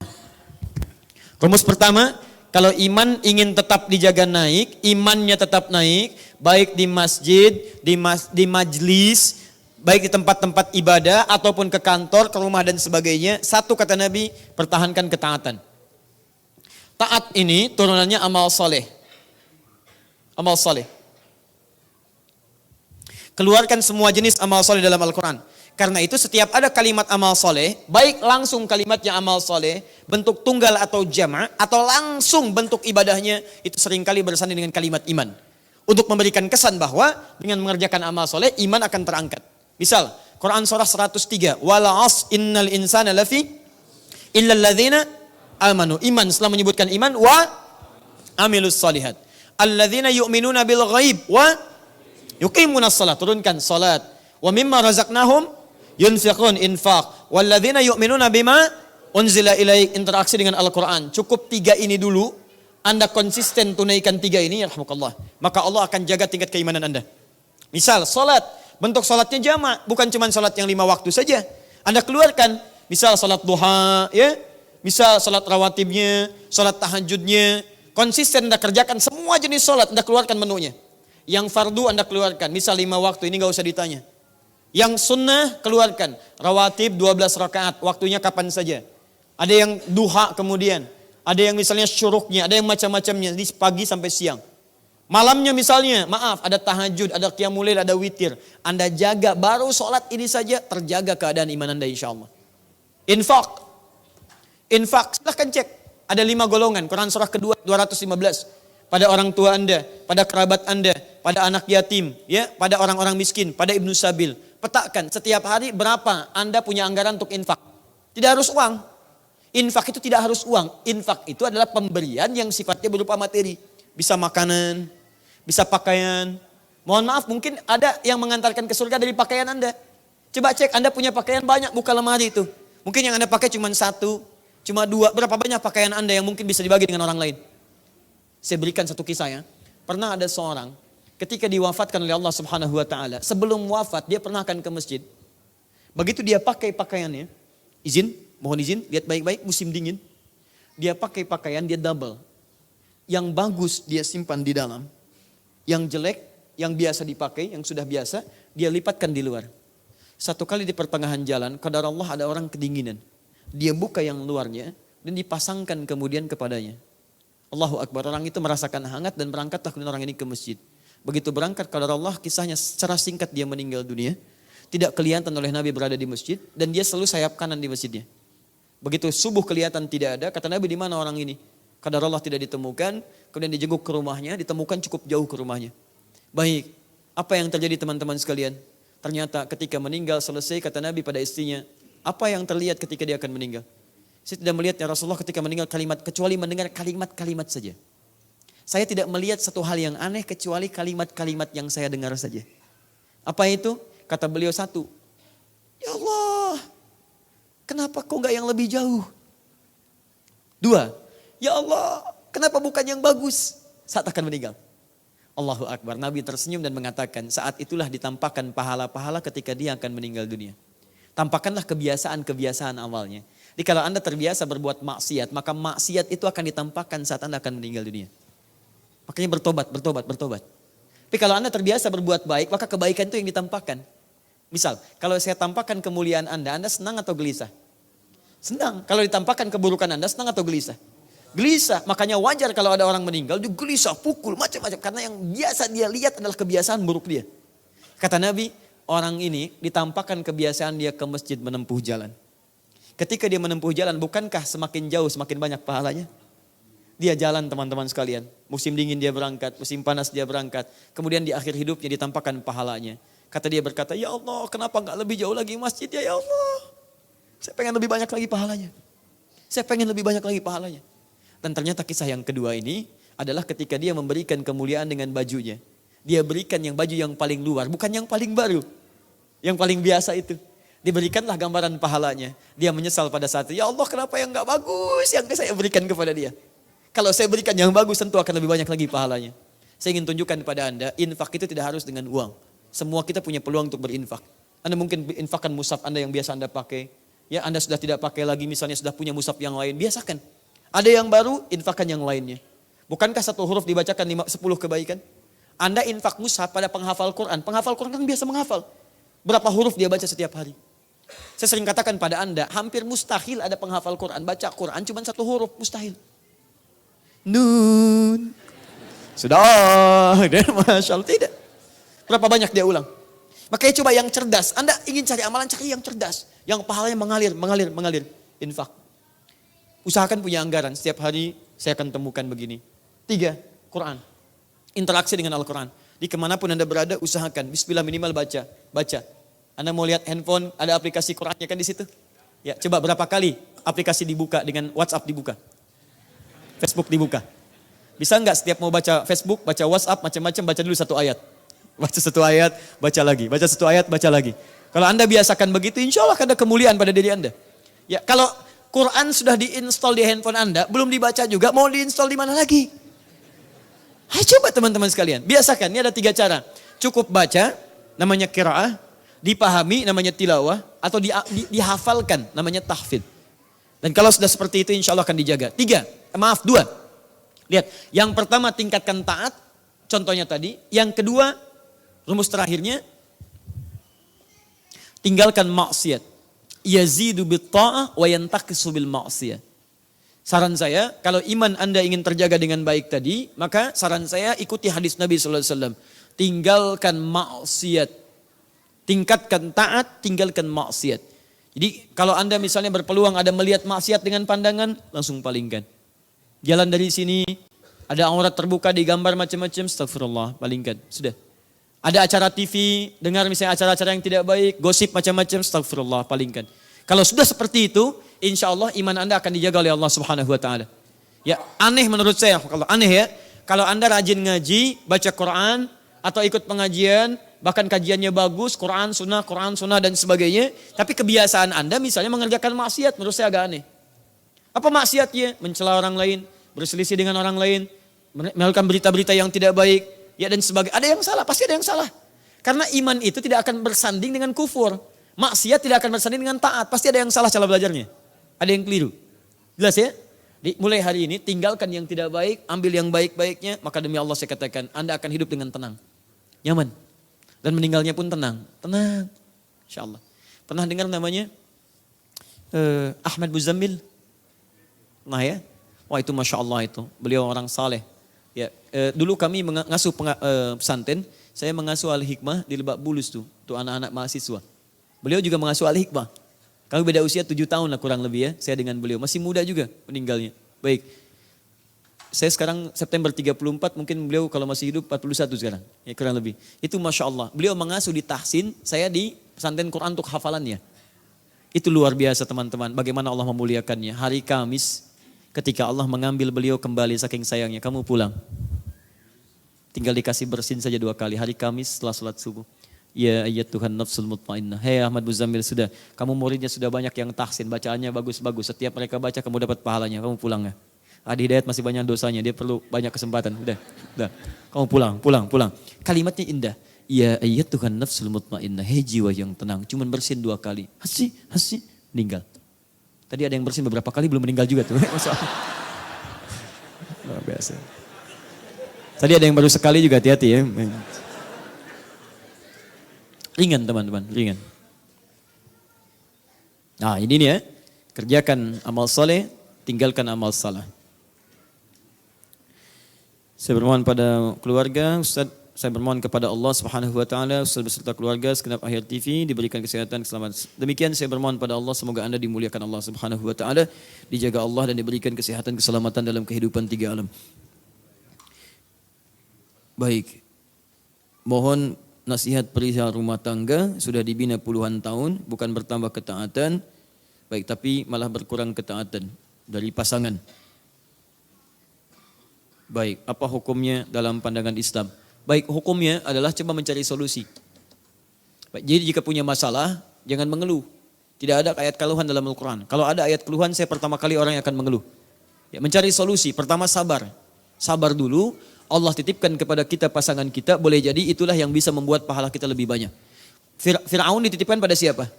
Rumus pertama, Kalau iman ingin tetap dijaga naik, imannya tetap naik, baik di masjid, di majlis, baik di tempat-tempat ibadah, ataupun ke kantor, ke rumah dan sebagainya. Satu kata Nabi, pertahankan ketaatan. Taat ini turunannya amal soleh. Amal soleh. Keluarkan semua jenis amal soleh dalam Al-Quran. Karena itu setiap ada kalimat amal soleh, baik langsung kalimatnya amal soleh, bentuk tunggal atau jama', atau langsung bentuk ibadahnya, itu seringkali bersanding dengan kalimat iman. Untuk memberikan kesan bahwa dengan mengerjakan amal soleh, iman akan terangkat. Misal, Quran surah 103, wala as innal insana lafi illal ladzina amanu. Iman setelah menyebutkan iman, wa amilus salihat. Alladzina yu'minuna bil ghaib wa yuqimunas salat. Turunkan salat. Wa mimma razaqnahum yunfiqun, infaq. Walladzina yu'minuna bima unzila ilaik, interaksi dengan Al-Quran. Cukup 3 ini dulu, Anda konsisten tunaikan 3 ini, yarhamukallah, maka Allah akan jaga tingkat keimanan Anda. Misal salat, bentuk salatnya jamak, bukan cuma salat yang 5 waktu saja. Anda keluarkan, misal salat duha, ya, misal salat rawatibnya, salat tahajudnya, konsisten Anda kerjakan semua jenis salat, Anda keluarkan menunya. Yang fardu Anda keluarkan, misal 5 waktu, ini gak usah ditanya. Yang sunnah keluarkan, rawatib 12 rakaat, waktunya kapan saja. Ada yang duha kemudian, ada yang misalnya syuruknya, ada yang macam-macamnya, di pagi sampai siang. Malamnya misalnya, maaf, ada tahajud, ada qiyamul lail, ada witir. Anda jaga, baru sholat ini saja terjaga keadaan iman Anda insya Allah. Infak, silahkan cek. Ada 5 golongan, Quran surah kedua 215. Pada orang tua Anda, pada kerabat Anda, pada anak yatim, ya, pada orang-orang miskin, pada ibnu sabil. Petakan setiap hari berapa Anda punya anggaran untuk infak. Tidak harus uang. Infak itu tidak harus uang. Infak itu adalah pemberian yang sifatnya berupa materi. Bisa makanan, bisa pakaian. Mohon maaf, mungkin ada yang mengantarkan ke surga dari pakaian Anda. Coba cek, Anda punya pakaian banyak, buka lemari itu. Mungkin yang Anda pakai cuma 1, cuma 2. Berapa banyak pakaian Anda yang mungkin bisa dibagi dengan orang lain? Saya berikan satu kisah ya. Pernah ada seorang ketika diwafatkan oleh Allah Subhanahu wa taala, sebelum wafat dia pernah akan ke masjid. Begitu dia pakai pakaiannya, mohon izin, lihat baik-baik, musim dingin. Dia pakai pakaian, dia double. Yang bagus dia simpan di dalam. Yang jelek, yang biasa dipakai, yang sudah biasa, dia lipatkan di luar. Satu kali di pertengahan jalan, qadar Allah ada orang kedinginan. Dia buka yang luarnya dan dipasangkan kemudian kepadanya. Allahu Akbar, orang itu merasakan hangat dan berangkatlah kemudian orang ini ke masjid. Begitu berangkat, qadar Allah, kisahnya secara singkat dia meninggal dunia. Tidak kelihatan oleh Nabi berada di masjid dan dia selalu sayap kanan di masjidnya. Begitu subuh kelihatan tidak ada, kata Nabi, di mana orang ini? Qadar Allah tidak ditemukan, kemudian dijenguk ke rumahnya, ditemukan cukup jauh ke rumahnya. Baik, apa yang terjadi teman-teman sekalian? Ternyata ketika meninggal selesai, kata Nabi pada istrinya, apa yang terlihat ketika dia akan meninggal? Saya tidak melihat ya Rasulullah ketika meninggal kalimat, kecuali mendengar kalimat-kalimat saja. Saya tidak melihat satu hal yang aneh kecuali kalimat-kalimat yang saya dengar saja. Apa itu? Kata beliau, 1, ya Allah, kenapa kok enggak yang lebih jauh? 2, ya Allah, kenapa bukan yang bagus saat akan meninggal? Allahu Akbar, Nabi tersenyum dan mengatakan, saat itulah ditampakkan pahala-pahala ketika dia akan meninggal dunia. Tampakkanlah kebiasaan-kebiasaan awalnya. Jadi kalau Anda terbiasa berbuat maksiat, maka maksiat itu akan ditampakkan saat Anda akan meninggal dunia. Makanya bertobat. Tapi kalau Anda terbiasa berbuat baik, maka kebaikan itu yang ditampakkan. Misal, kalau saya tampakkan kemuliaan Anda senang atau gelisah? Senang. Kalau ditampakkan keburukan Anda, senang atau gelisah? Gelisah. Makanya wajar kalau ada orang meninggal, dia gelisah, pukul, macam-macam. Karena yang biasa dia lihat adalah kebiasaan buruk dia. Kata Nabi, orang ini ditampakkan kebiasaan dia ke masjid menempuh jalan. Ketika dia menempuh jalan, bukankah semakin jauh semakin banyak pahalanya? Dia jalan teman-teman sekalian. Musim dingin dia berangkat, musim panas dia berangkat. Kemudian di akhir hidupnya ditampakkan pahalanya. Kata dia berkata, ya Allah, kenapa enggak lebih jauh lagi masjid ya Allah? Saya pengen lebih banyak lagi pahalanya. Dan ternyata kisah yang kedua ini adalah ketika dia memberikan kemuliaan dengan bajunya. Dia berikan yang baju yang paling luar, bukan yang paling baru. Yang paling biasa itu. Diberikanlah gambaran pahalanya. Dia menyesal pada saat itu, ya Allah, kenapa yang enggak bagus yang saya berikan kepada dia? Kalau saya berikan yang bagus tentu akan lebih banyak lagi pahalanya. Saya ingin tunjukkan kepada Anda, infak itu tidak harus dengan uang. Semua kita punya peluang untuk berinfak. Anda mungkin infakkan mushaf Anda yang biasa Anda pakai. Ya, Anda sudah tidak pakai lagi, misalnya sudah punya mushaf yang lain, biasakan. Ada yang baru, infakkan yang lainnya. Bukankah satu huruf dibacakan 10 kebaikan? Anda infak mushaf pada penghafal Quran. Penghafal Quran kan biasa menghafal. Berapa huruf dia baca setiap hari? Saya sering katakan pada Anda, hampir mustahil ada penghafal Quran. Baca Quran cuma 1 huruf, mustahil. Nun. Sudah, Masya Allah, tidak. Berapa banyak dia ulang? Makanya coba yang cerdas. Anda ingin cari amalan, cari yang cerdas. Yang pahalanya mengalir. Infak. Usahakan punya anggaran. Setiap hari saya akan temukan begini. 3, Quran. Interaksi dengan Al-Quran. Di kemanapun Anda berada, usahakan. Bismillah minimal baca. Anda mau lihat handphone, ada aplikasi Qurannya kan di situ? Ya, coba berapa kali aplikasi dibuka dengan WhatsApp dibuka? Facebook dibuka. Bisa enggak setiap mau baca Facebook, baca WhatsApp, macam-macam, baca dulu 1 ayat. Baca 1 ayat, baca lagi. Baca 1 ayat, baca lagi. Kalau Anda biasakan begitu, insya Allah ada kemuliaan pada diri Anda. Ya, kalau Quran sudah diinstal di handphone Anda, belum dibaca juga, mau diinstal di mana lagi? Hai coba teman-teman sekalian, biasakan, ini ada 3 cara. Cukup baca, namanya qiraah, dipahami, namanya tilawah, atau dihafalkan, namanya tahfidz. Dan kalau sudah seperti itu insya Allah akan dijaga. 2. Lihat, yang pertama tingkatkan taat, contohnya tadi. Yang kedua, rumus terakhirnya, tinggalkan maksiat. Yazidu bitta'ah wa yantaqisu bil maksiyah. Saran saya, kalau iman Anda ingin terjaga dengan baik tadi, maka saran saya ikuti hadis Nabi SAW. Tinggalkan maksiat. Tingkatkan taat, tinggalkan maksiat. Jadi kalau Anda misalnya berpeluang ada melihat maksiat dengan pandangan, langsung palingkan. Jalan dari sini, ada aurat terbuka di gambar macam-macam, astagfirullah, palingkan. Sudah. Ada acara TV, dengar misalnya acara-acara yang tidak baik, gosip macam-macam, astagfirullah, palingkan. Kalau sudah seperti itu, insya Allah iman Anda akan dijaga oleh Allah Subhanahu Wa Taala. Ya, aneh menurut saya, kalau aneh ya, kalau Anda rajin ngaji, baca Quran, atau ikut pengajian, bahkan kajiannya bagus, Quran, Sunnah dan sebagainya, tapi kebiasaan Anda misalnya mengerjakan maksiat, menurut saya agak aneh. Apa maksiatnya? Mencela orang lain, berselisih dengan orang lain, melakukan berita-berita yang tidak baik, ya dan sebagainya. Ada yang salah, pasti ada yang salah. Karena iman itu tidak akan bersanding dengan kufur. Maksiat tidak akan bersanding dengan taat. Pasti ada yang salah cara belajarnya. Ada yang keliru. Jelas ya? Mulai hari ini tinggalkan yang tidak baik, ambil yang baik-baiknya. Maka demi Allah saya katakan, Anda akan hidup dengan tenang. Nyaman. Dan meninggalnya pun tenang. Tenang. Insya Allah. Pernah dengar namanya? Ahmad Muzammil? Nah ya? Wah itu Masya Allah itu. Beliau orang saleh. Ya, dulu kami mengasuh pesantren, saya mengasuh Al-Hikmah di Lebak Bulus tuh, untuk anak-anak mahasiswa. Beliau juga mengasuh Al-Hikmah. Kami beda usia 7 tahun lah kurang lebih ya, saya dengan beliau. Masih muda juga meninggalnya. Baik, saya sekarang September 34, mungkin beliau kalau masih hidup 41 sekarang. Ya kurang lebih. Itu Masya Allah, beliau mengasuh di Tahsin, saya di pesantren Quran untuk hafalannya. Itu luar biasa teman-teman, bagaimana Allah memuliakannya. Hari Kamis, ketika Allah mengambil beliau kembali saking sayangnya, kamu pulang. Tinggal dikasih bersin saja 2 kali. Hari Kamis setelah sholat subuh. Ya ayat Tuhan nafsul mutmainnah. Hei Ahmad Muzammil sudah. Kamu muridnya sudah banyak yang tahsin. Bacaannya bagus-bagus. Setiap mereka baca kamu dapat pahalanya. Kamu pulang ya. Adi Hidayat masih banyak dosanya. Dia perlu banyak kesempatan. Udah. Kamu pulang. Kalimatnya indah. Ya ayat Tuhan nafsul mutmainnah. Hei jiwa yang tenang. Cuman bersin 2 kali. Hasi. Meninggal. Tadi ada yang bersin beberapa kali belum meninggal juga tuh. Luar biasa. Tadi ada yang baru sekali juga, hati-hati ya. Ringan teman-teman, ringan. Nah ini nih ya, kerjakan amal soleh, tinggalkan amal salah. Saya bermohon pada keluarga, Ustaz, saya bermohon kepada Allah Subhanahu Wa Taala, Ustaz beserta keluarga segenap Akhir TV diberikan kesehatan, keselamatan. Demikian saya bermohon pada Allah, semoga Anda dimuliakan Allah Subhanahu Wa Taala, dijaga Allah dan diberikan kesehatan, keselamatan dalam kehidupan 3 alam. Baik, mohon nasihat perihal rumah tangga, sudah dibina puluhan tahun, bukan bertambah ketaatan, baik tapi malah berkurang ketaatan dari pasangan. Baik, apa hukumnya dalam pandangan Islam? Baik, hukumnya adalah coba mencari solusi. Baik, jadi jika punya masalah, jangan mengeluh. Tidak ada ayat keluhan dalam Al-Quran. Kalau ada ayat keluhan, saya pertama kali orang yang akan mengeluh. Ya, mencari solusi, pertama sabar. Sabar dulu. Allah titipkan kepada kita pasangan kita, boleh jadi itulah yang bisa membuat pahala kita lebih banyak. Fir'aun dititipkan pada siapa?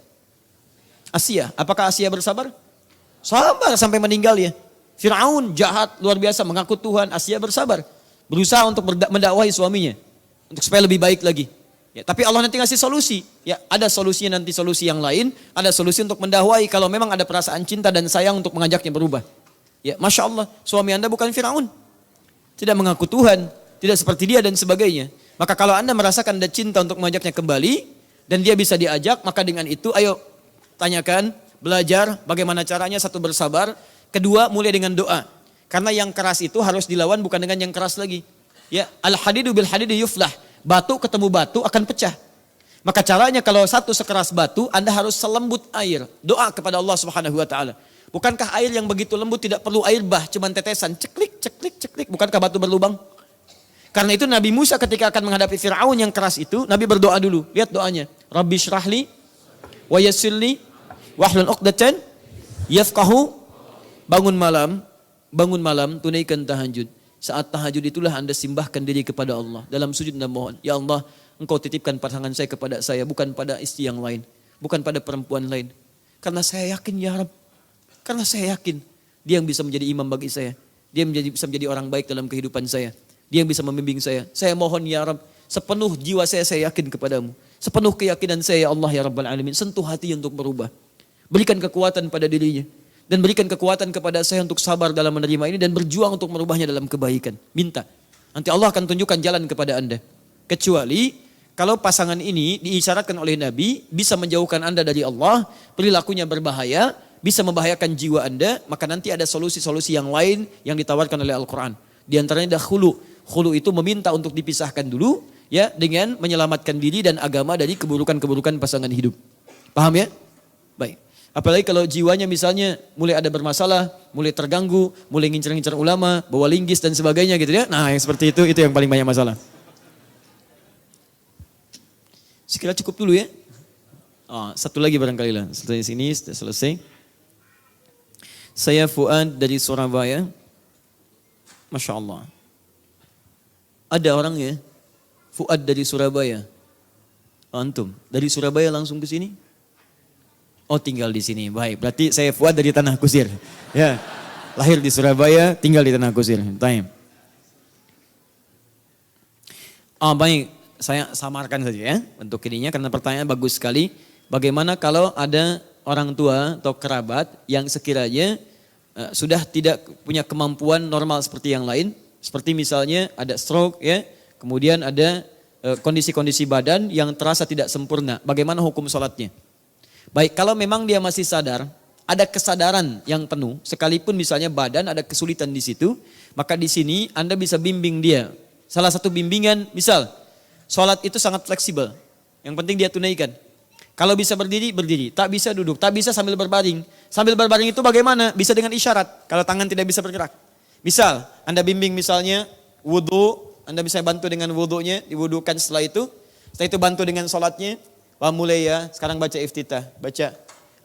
Asia. Apakah Asia bersabar? Sabar sampai meninggal ya. Fir'aun jahat, luar biasa, mengaku Tuhan. Asia bersabar. Berusaha untuk mendakwahi suaminya. Untuk supaya lebih baik lagi. Ya, tapi Allah nanti ngasih solusi. Ya, ada solusinya nanti, solusi yang lain. Ada solusi untuk mendakwahi kalau memang ada perasaan cinta dan sayang untuk mengajaknya berubah. Ya, Masya Allah, suami Anda bukan Fir'aun. Tidak mengaku Tuhan, tidak seperti dia dan sebagainya. Maka kalau Anda merasakan ada cinta untuk mengajaknya kembali, dan dia bisa diajak, maka dengan itu ayo tanyakan, belajar bagaimana caranya. Satu, bersabar. Kedua, mulai dengan doa. Karena yang keras itu harus dilawan bukan dengan yang keras lagi. Ya, al-hadidu bil hadidi yuflah. Batu ketemu batu akan pecah. Maka caranya kalau satu sekeras batu, Anda harus selembut air. Doa kepada Allah Subhanahu wa taala. Bukankah air yang begitu lembut tidak perlu air bah, cuman tetesan, ceklik, ceklik, ceklik. Bukankah batu berlubang? Karena itu Nabi Musa ketika akan menghadapi Fir'aun yang keras itu, Nabi berdoa dulu. Lihat doanya. Rabbi syrahli wa yassirli wahlul 'uqdatan yafqahu. Bangun malam, tunaikan tahajud. Saat tahajud itulah Anda simbahkan diri kepada Allah. Dalam sujud Anda mohon, ya Allah, Engkau titipkan pasangan saya kepada saya, bukan pada istri yang lain, bukan pada perempuan lain. Karena saya yakin ya Rabb, karena saya yakin dia yang bisa menjadi imam bagi saya. Dia bisa menjadi orang baik dalam kehidupan saya. Dia yang bisa membimbing saya. Saya mohon ya Rabb, sepenuh jiwa saya yakin kepadamu. Sepenuh keyakinan saya ya Allah ya Rabbal Alamin. Sentuh hati untuk berubah. Berikan kekuatan pada dirinya. Dan berikan kekuatan kepada saya untuk sabar dalam menerima ini dan berjuang untuk merubahnya dalam kebaikan. Minta. Nanti Allah akan tunjukkan jalan kepada Anda. Kecuali kalau pasangan ini diisyaratkan oleh Nabi bisa menjauhkan Anda dari Allah, perilakunya berbahaya, bisa membahayakan jiwa Anda, maka nanti ada solusi-solusi yang lain yang ditawarkan oleh Al-Quran. Di antaranya ada khulu. Khulu itu meminta untuk dipisahkan dulu ya dengan menyelamatkan diri dan agama dari keburukan-keburukan pasangan hidup. Paham ya? Baik. Apalagi kalau jiwanya misalnya mulai ada bermasalah, mulai terganggu, mulai ngincer-ngincer ulama, bawa linggis dan sebagainya gitu ya. Nah yang seperti itu yang paling banyak masalah. Sekira cukup dulu ya. Satu lagi barangkali lah. Setelah sini sudah selesai. Saya Fuad dari Surabaya. Masya Allah. Ada orang ya, Fuad dari Surabaya. Antum, dari Surabaya langsung ke sini? Oh tinggal di sini, baik. Berarti saya Fuad dari Tanah Kusir. Ya, lahir di Surabaya, tinggal di Tanah Kusir. Taim. Baik, saya samarkan saja ya untuk ininya karena pertanyaan bagus sekali. Bagaimana kalau ada orang tua atau kerabat yang sekiranya sudah tidak punya kemampuan normal seperti yang lain, seperti misalnya ada stroke ya, kemudian ada kondisi-kondisi badan yang terasa tidak sempurna. Bagaimana hukum sholatnya? Baik, kalau memang dia masih sadar, ada kesadaran yang penuh, sekalipun misalnya badan ada kesulitan di situ, maka di sini Anda bisa bimbing dia. Salah satu bimbingan, misal, sholat itu sangat fleksibel, yang penting dia tunaikan. Kalau bisa berdiri, berdiri, tak bisa duduk, tak bisa sambil berbaring. Sambil berbaring itu bagaimana? Bisa dengan isyarat, kalau tangan tidak bisa bergerak. Misal, Anda bimbing misalnya wudhu, Anda bisa bantu dengan wudhunya, diwudhukan setelah itu bantu dengan sholatnya. Wah mulai ya, sekarang baca iftitah, baca.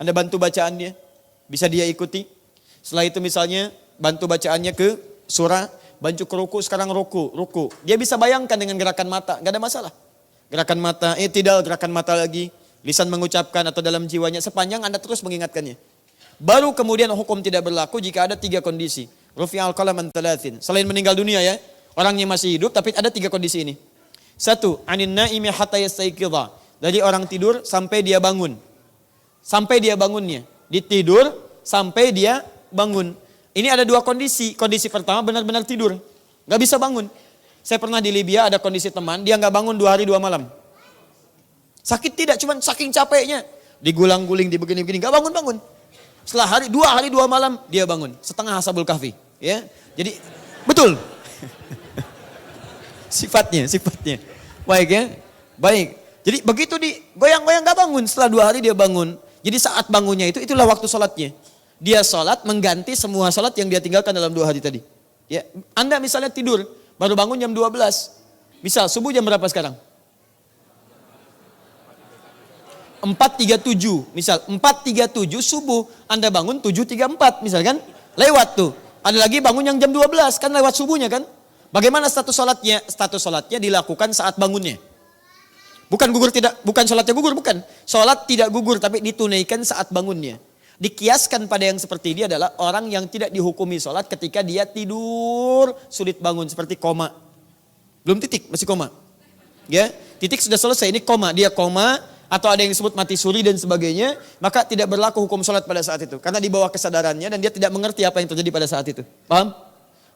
Anda bantu bacaannya, bisa dia ikuti. Setelah itu misalnya bantu bacaannya ke surah, bantu ke ruku, sekarang ruku. Dia bisa bayangkan dengan gerakan mata, gak ada masalah. Gerakan mata, tidak gerakan mata lagi. Lisan mengucapkan atau dalam jiwanya, sepanjang Anda terus mengingatkannya. Baru kemudian hukum tidak berlaku jika ada 3 kondisi. Rufi'al qalam an thalathin. Selain meninggal dunia ya, orangnya masih hidup tapi ada 3 kondisi ini. 1, anin naimi hatta yastayqidha. Dari orang tidur sampai dia bangun. Sampai dia bangunnya. Ditidur sampai dia bangun. Ini ada 2 kondisi. Kondisi pertama benar-benar tidur. Gak bisa bangun. Saya pernah di Libya ada kondisi teman. Dia gak bangun 2 hari 2 malam. Sakit tidak, cuman saking capeknya. Digulang-guling, dibegini-begini. Gak bangun-bangun. Setelah 2 hari 2 malam dia bangun. Setengah Ashabul Kahfi. Ya, jadi betul. Sifatnya. Baik ya. Baik. Jadi begitu digoyang-goyang gak bangun, setelah 2 hari dia bangun. Jadi saat bangunnya itulah waktu sholatnya. Dia sholat mengganti semua sholat yang dia tinggalkan dalam 2 hari tadi. Ya, Anda misalnya tidur, baru bangun jam 12. Misal subuh jam berapa sekarang? 4.37. Misal 4.37 subuh, Anda bangun 7.34 misalkan. Lewat tuh. Ada lagi bangun yang jam 12, kan lewat subuhnya kan. Bagaimana status sholatnya? Status sholatnya dilakukan saat bangunnya. Bukan sholatnya gugur, bukan. Sholat tidak gugur tapi ditunaikan saat bangunnya. Dikiaskan pada yang seperti dia adalah orang yang tidak dihukumi sholat ketika dia tidur sulit bangun seperti koma. Belum titik, masih koma. Ya, titik sudah selesai, ini koma, dia koma atau ada yang disebut mati suri dan sebagainya, maka tidak berlaku hukum sholat pada saat itu karena di bawah kesadarannya dan dia tidak mengerti apa yang terjadi pada saat itu. Paham?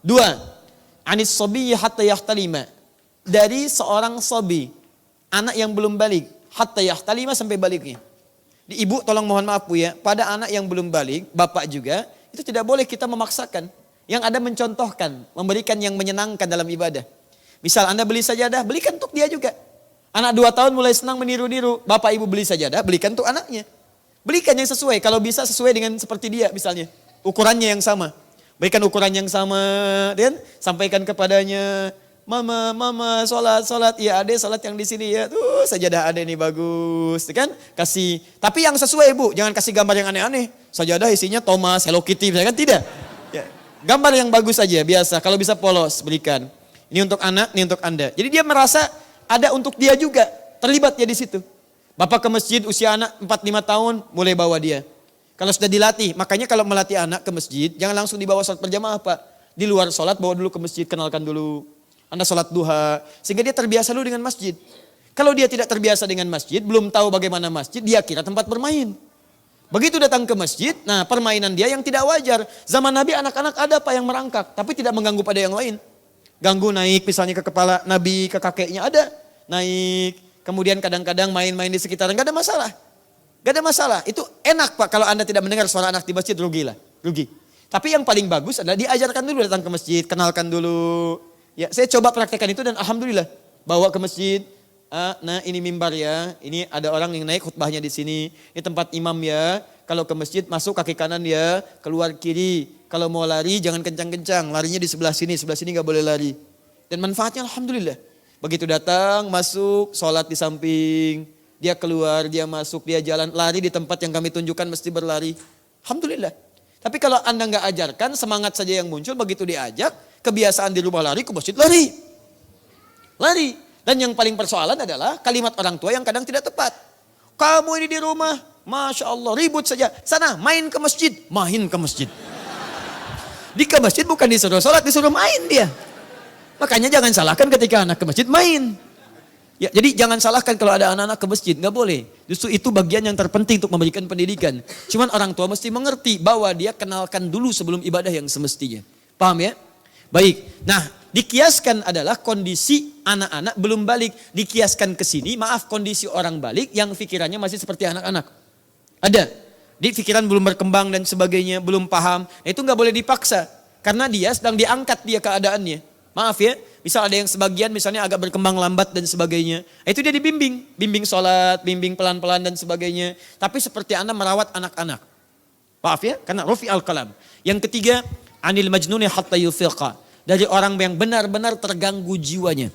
2. Anis sobi hatta yahtalima. Dari seorang sobi, anak yang belum balik, hatta yahtalima sampai baliknya. Di ibu tolong mohon maaf Bu ya, pada anak yang belum balik, bapak juga, itu tidak boleh kita memaksakan. Yang ada mencontohkan, memberikan yang menyenangkan dalam ibadah. Misal Anda beli sajadah, belikan untuk dia juga. Anak 2 tahun mulai senang meniru-niru, bapak ibu beli sajadah, belikan untuk anaknya. Belikan yang sesuai, kalau bisa sesuai dengan seperti dia misalnya. Ukurannya yang sama. Berikan ukuran yang sama, dan sampaikan kepadanya, Mama, sholat, ya adek sholat yang di sini ya, tuh sajadah adek nih bagus, kan? Kasih, tapi yang sesuai Bu, jangan kasih gambar yang aneh-aneh. Sajadah isinya Thomas, Hello Kitty, kan? Tidak. Ya. Gambar yang bagus aja, biasa. Kalau bisa polos, berikan. Ini untuk anak, ini untuk Anda. Jadi dia merasa ada untuk dia juga, terlibat ya di situ. Bapak ke masjid, usia anak 4-5 tahun, mulai bawa dia. Kalau sudah dilatih, makanya kalau melatih anak ke masjid, jangan langsung dibawa sholat berjamaah Pak. Di luar sholat, bawa dulu ke masjid, kenalkan dulu. Anda sholat duha, sehingga dia terbiasa dulu dengan masjid. Kalau dia tidak terbiasa dengan masjid, belum tahu bagaimana masjid, dia kira tempat bermain. Begitu datang ke masjid, nah permainan dia yang tidak wajar. Zaman Nabi anak-anak ada Pak yang merangkak, tapi tidak mengganggu pada yang lain. Ganggu naik misalnya ke kepala Nabi, ke kakeknya ada. Naik, kemudian kadang-kadang main-main di sekitaran, gak ada masalah. Gak ada masalah, itu enak Pak kalau Anda tidak mendengar suara anak di masjid, rugilah, rugi. Tapi yang paling bagus adalah diajarkan dulu datang ke masjid, kenalkan dulu. Ya, saya coba praktekkan itu dan alhamdulillah bawa ke masjid. Nah, ini mimbar ya. Ini ada orang yang naik khutbahnya di sini. Ini tempat imam ya. Kalau ke masjid masuk kaki kanan ya, keluar kiri. Kalau mau lari jangan kencang-kencang, larinya di sebelah sini nggak boleh lari. Dan manfaatnya alhamdulillah. Begitu datang, masuk, sholat di samping. Dia keluar, dia masuk, dia jalan, lari di tempat yang kami tunjukkan mesti berlari. Alhamdulillah. Tapi kalau Anda nggak ajarkan, semangat saja yang muncul, begitu diajak, kebiasaan di rumah lari, ke masjid lari. Lari. Dan yang paling persoalan adalah kalimat orang tua yang kadang tidak tepat. Kamu ini di rumah, Masya Allah, ribut saja. Sana, main ke masjid. Main ke masjid. Di ke masjid bukan disuruh sholat, disuruh main dia. Makanya jangan salahkan ketika anak ke masjid main. Ya, jadi jangan salahkan kalau ada anak-anak ke masjid, nggak boleh. Justru itu bagian yang terpenting untuk memberikan pendidikan. Cuman orang tua mesti mengerti bahwa dia kenalkan dulu sebelum ibadah yang semestinya. Paham ya? Baik, nah dikiaskan adalah kondisi anak-anak belum balik. Dikiaskan ke sini, maaf kondisi orang balik yang pikirannya masih seperti anak-anak. Ada, di pikiran belum berkembang dan sebagainya, belum paham. Nah, itu gak boleh dipaksa, karena dia sedang diangkat dia keadaannya. Maaf ya, misal ada yang sebagian misalnya agak berkembang lambat dan sebagainya. Nah, itu dia dibimbing, bimbing sholat, bimbing pelan-pelan dan sebagainya. Tapi seperti Anda merawat anak-anak. Maaf ya, karena rufi al-kalam. Yang ketiga, anil majnuni hatta yufiqa. Dari orang yang benar-benar terganggu jiwanya.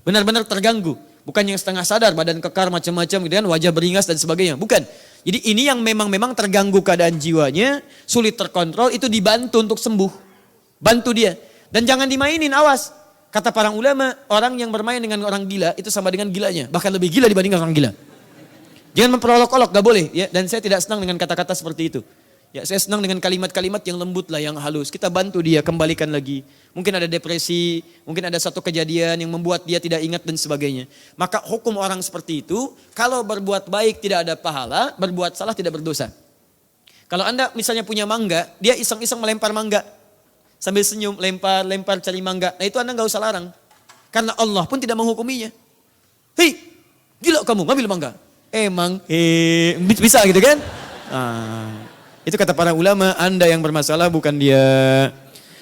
Benar-benar terganggu. Bukan yang setengah sadar, badan kekar macam-macam, kemudian wajah beringas dan sebagainya. Bukan. Jadi ini yang memang terganggu keadaan jiwanya, sulit terkontrol, itu dibantu untuk sembuh. Bantu dia. Dan jangan dimainin, awas. Kata para ulama, orang yang bermain dengan orang gila, itu sama dengan gilanya. Bahkan lebih gila dibandingkan orang gila. Jangan memperolok-olok, gak boleh. Ya. Dan saya tidak senang dengan kata-kata seperti itu. Ya, saya senang dengan kalimat-kalimat yang lembut lah, yang halus. Kita bantu dia, kembalikan lagi. Mungkin ada depresi, mungkin ada satu kejadian yang membuat dia tidak ingat dan sebagainya. Maka hukum orang seperti itu, kalau berbuat baik tidak ada pahala, berbuat salah tidak berdosa. Kalau Anda misalnya punya mangga, dia iseng-iseng melempar mangga. Sambil senyum, lempar cari mangga. Nah itu Anda gak usah larang. Karena Allah pun tidak menghukuminya. Hei, gila kamu ngambil mangga. Emang, bisa gitu kan? Itu kata para ulama, Anda yang bermasalah bukan dia.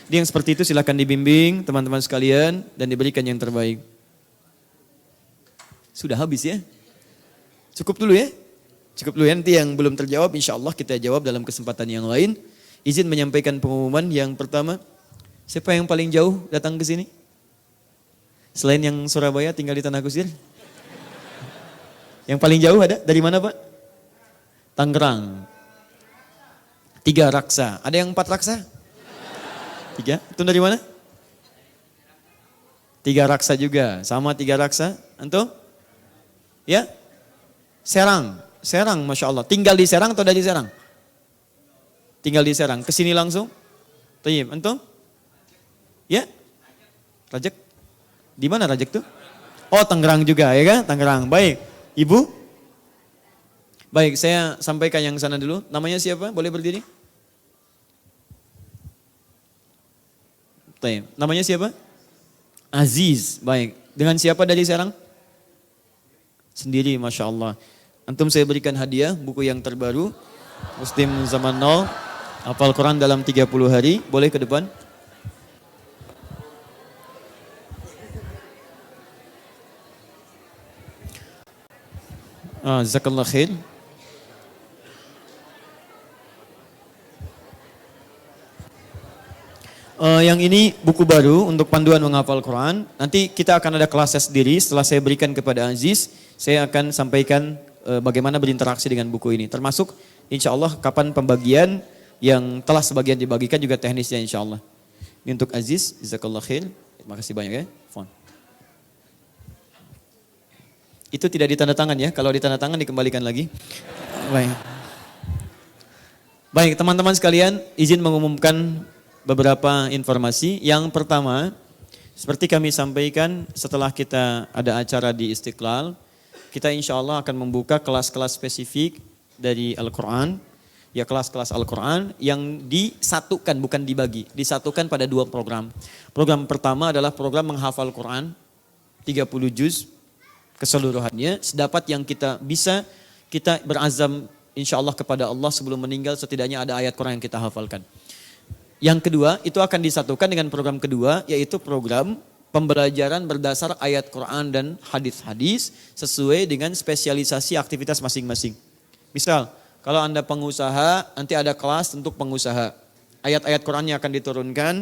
Dia yang seperti itu silakan dibimbing teman-teman sekalian dan diberikan yang terbaik. Sudah habis ya? Cukup dulu ya? Cukup dulu ya, nanti yang belum terjawab insya Allah kita jawab dalam kesempatan yang lain. Izin menyampaikan pengumuman yang pertama. Siapa yang paling jauh datang ke sini? Selain yang Surabaya tinggal di Tanah Kusir? Yang paling jauh ada? Dari mana Pak? Tangerang. 3 raksa. Ada yang 4 raksa? 3? Itu dari mana? 3 raksa juga. Sama 3 raksa. Antum? Ya? Serang. Serang, Masya Allah. Tinggal di Serang atau dari Serang? Tinggal di Serang. Kesini langsung? Tayyib. Antum? Ya? Rajak? Di mana Rajak tuh? Oh, Tangerang juga ya kan? Tangerang. Baik. Ibu? Baik, saya sampaikan yang sana dulu. Namanya siapa? Boleh berdiri? Tayyib. Namanya siapa? Aziz. Baik. Dengan siapa dari Serang? Sendiri, Masya Allah. Antum saya berikan hadiah, buku yang terbaru. Muslim Zaman Now. Hafal Quran dalam 30 hari. Boleh ke depan? Jazakallah khair. Yang ini buku baru untuk panduan menghafal Quran. Nanti kita akan ada kelasnya sendiri. Setelah saya berikan kepada Aziz, saya akan sampaikan bagaimana berinteraksi dengan buku ini. Termasuk insya Allah kapan pembagian yang telah sebagian dibagikan juga teknisnya insya Allah. Ini untuk Aziz, jazakallah khair. Terima kasih banyak ya. Fon. Itu tidak ditandatangan ya. Kalau ditandatangan dikembalikan lagi. Baik. Baik, teman-teman sekalian, izin mengumumkan beberapa informasi. Yang pertama, seperti kami sampaikan setelah kita ada acara di Istiqlal, kita insya Allah akan membuka kelas-kelas spesifik dari Al-Quran. Ya, kelas-kelas Al-Quran yang disatukan, bukan dibagi. Disatukan pada 2 program. Program pertama adalah program menghafal Quran, 30 juz keseluruhannya. Sedapat yang kita bisa, kita berazam insya Allah kepada Allah sebelum meninggal setidaknya ada ayat Quran yang kita hafalkan. Yang kedua, itu akan disatukan dengan program kedua, yaitu program pembelajaran berdasar ayat Quran dan hadis-hadis sesuai dengan spesialisasi aktivitas masing-masing. Misal, kalau Anda pengusaha, nanti ada kelas untuk pengusaha. Ayat-ayat Qurannya akan diturunkan,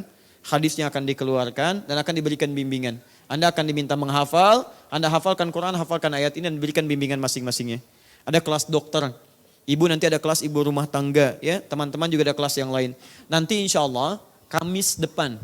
hadisnya akan dikeluarkan, dan akan diberikan bimbingan. Anda akan diminta menghafal, Anda hafalkan Quran, hafalkan ayat ini, dan diberikan bimbingan masing-masingnya. Ada kelas dokter, ibu nanti ada kelas ibu rumah tangga, ya teman-teman juga ada kelas yang lain. Nanti insya Allah, Kamis depan,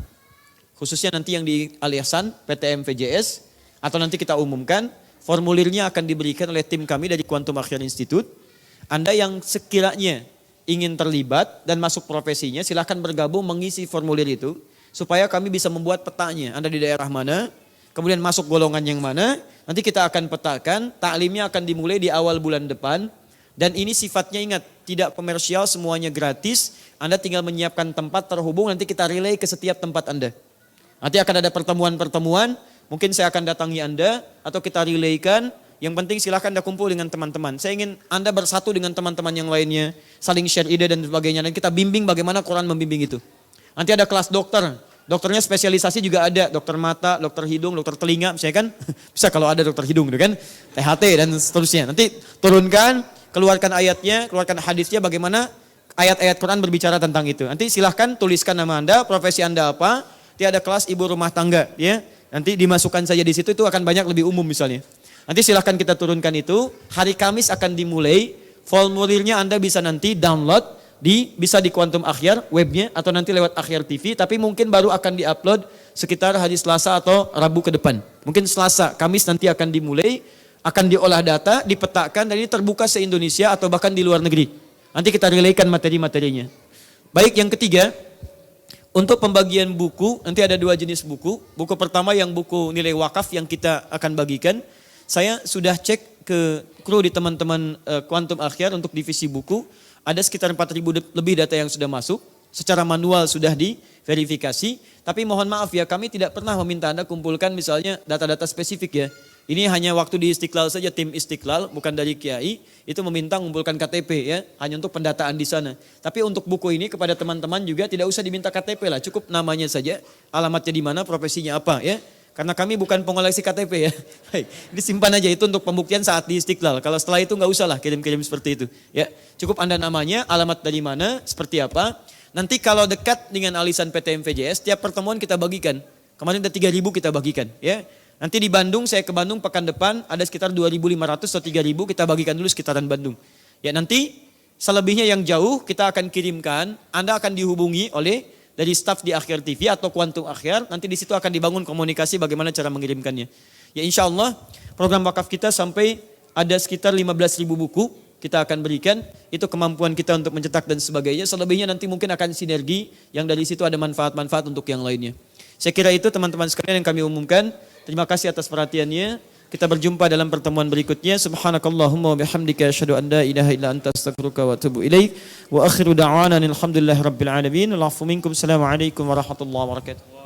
khususnya nanti yang di Aliasan, PTM VJS, atau nanti kita umumkan, formulirnya akan diberikan oleh tim kami dari Quantum Akhir Institute. Anda yang sekiranya ingin terlibat dan masuk profesinya, silahkan bergabung mengisi formulir itu, supaya kami bisa membuat petanya. Anda di daerah mana, kemudian masuk golongan yang mana, nanti kita akan petakan, taklimnya akan dimulai di awal bulan depan, dan ini sifatnya ingat, tidak komersial, semuanya gratis, Anda tinggal menyiapkan tempat terhubung, nanti kita relay ke setiap tempat Anda. Nanti akan ada pertemuan-pertemuan, mungkin saya akan datangi Anda, atau kita relaykan. Yang penting silahkan Anda kumpul dengan teman-teman. Saya ingin Anda bersatu dengan teman-teman yang lainnya, saling share ide dan sebagainya. Dan kita bimbing bagaimana Quran membimbing itu. Nanti ada kelas dokter. Dokternya spesialisasi juga ada. Dokter mata, dokter hidung, dokter telinga. Misalnya kan, bisa kalau ada dokter hidung gitu kan. THT dan seterusnya. Nanti turunkan, keluarkan ayatnya, keluarkan hadisnya bagaimana ayat-ayat Quran berbicara tentang itu. Nanti silahkan tuliskan nama Anda, profesi Anda apa. Nanti ada kelas ibu rumah tangga. Ya. Nanti dimasukkan saja di situ, itu akan banyak lebih umum misalnya. Nanti silahkan kita turunkan itu, hari Kamis akan dimulai, formulirnya Anda bisa nanti download, bisa di Quantum Akhyar webnya, atau nanti lewat Akhyar TV, tapi mungkin baru akan diupload sekitar hari Selasa atau Rabu ke depan. Mungkin Selasa, Kamis nanti akan dimulai, akan diolah data, dipetakan, dan ini terbuka se-Indonesia atau bahkan di luar negeri. Nanti kita relaykan materi-materinya. Baik, yang ketiga, untuk pembagian buku, nanti ada 2 jenis buku. Buku pertama yang buku nilai wakaf yang kita akan bagikan. Saya sudah cek ke kru di teman-teman Quantum Akhyar untuk divisi buku. Ada sekitar 4.000 lebih data yang sudah masuk. Secara manual sudah diverifikasi. Tapi mohon maaf ya, kami tidak pernah meminta Anda kumpulkan misalnya data-data spesifik ya. Ini hanya waktu di Istiqlal saja, tim Istiqlal, bukan dari Kiai. Itu meminta mengumpulkan KTP ya, hanya untuk pendataan di sana. Tapi untuk buku ini kepada teman-teman juga tidak usah diminta KTP lah. Cukup namanya saja, alamatnya di mana, profesinya apa ya. Karena kami bukan pengoleksi KTP ya. Baik, disimpan aja itu untuk pembuktian saat di Istiqlal. Kalau setelah itu nggak usah lah kirim-kirim seperti itu. Ya, cukup Anda namanya, alamat dari mana, seperti apa. Nanti kalau dekat dengan alisan PTM VJS, tiap pertemuan kita bagikan. Kemarin ada 3.000 kita bagikan. Ya, nanti di Bandung, saya ke Bandung pekan depan ada sekitar 2.500 atau 3.000 kita bagikan dulu sekitaran Bandung. Ya, nanti selebihnya yang jauh kita akan kirimkan. Anda akan dihubungi oleh dari staf di Akhyar TV atau Quantum Akhyar, nanti di situ akan dibangun komunikasi bagaimana cara mengirimkannya. Ya insya Allah program wakaf kita sampai ada sekitar 15.000 buku kita akan berikan, itu kemampuan kita untuk mencetak dan sebagainya. Selebihnya nanti mungkin akan sinergi yang dari situ ada manfaat-manfaat untuk yang lainnya. Saya kira itu teman-teman sekalian yang kami umumkan. Terima kasih atas perhatiannya. Kita berjumpa dalam pertemuan berikutnya. Subhanakallahumma wa bihamdika asyhadu an la ilaha illa anta astaghfiruka wa atubu ilaik. Wa akhiru da'wana alhamdulillahi rabbil alamin. Assalamualaikum warahmatullahi wabarakatuh.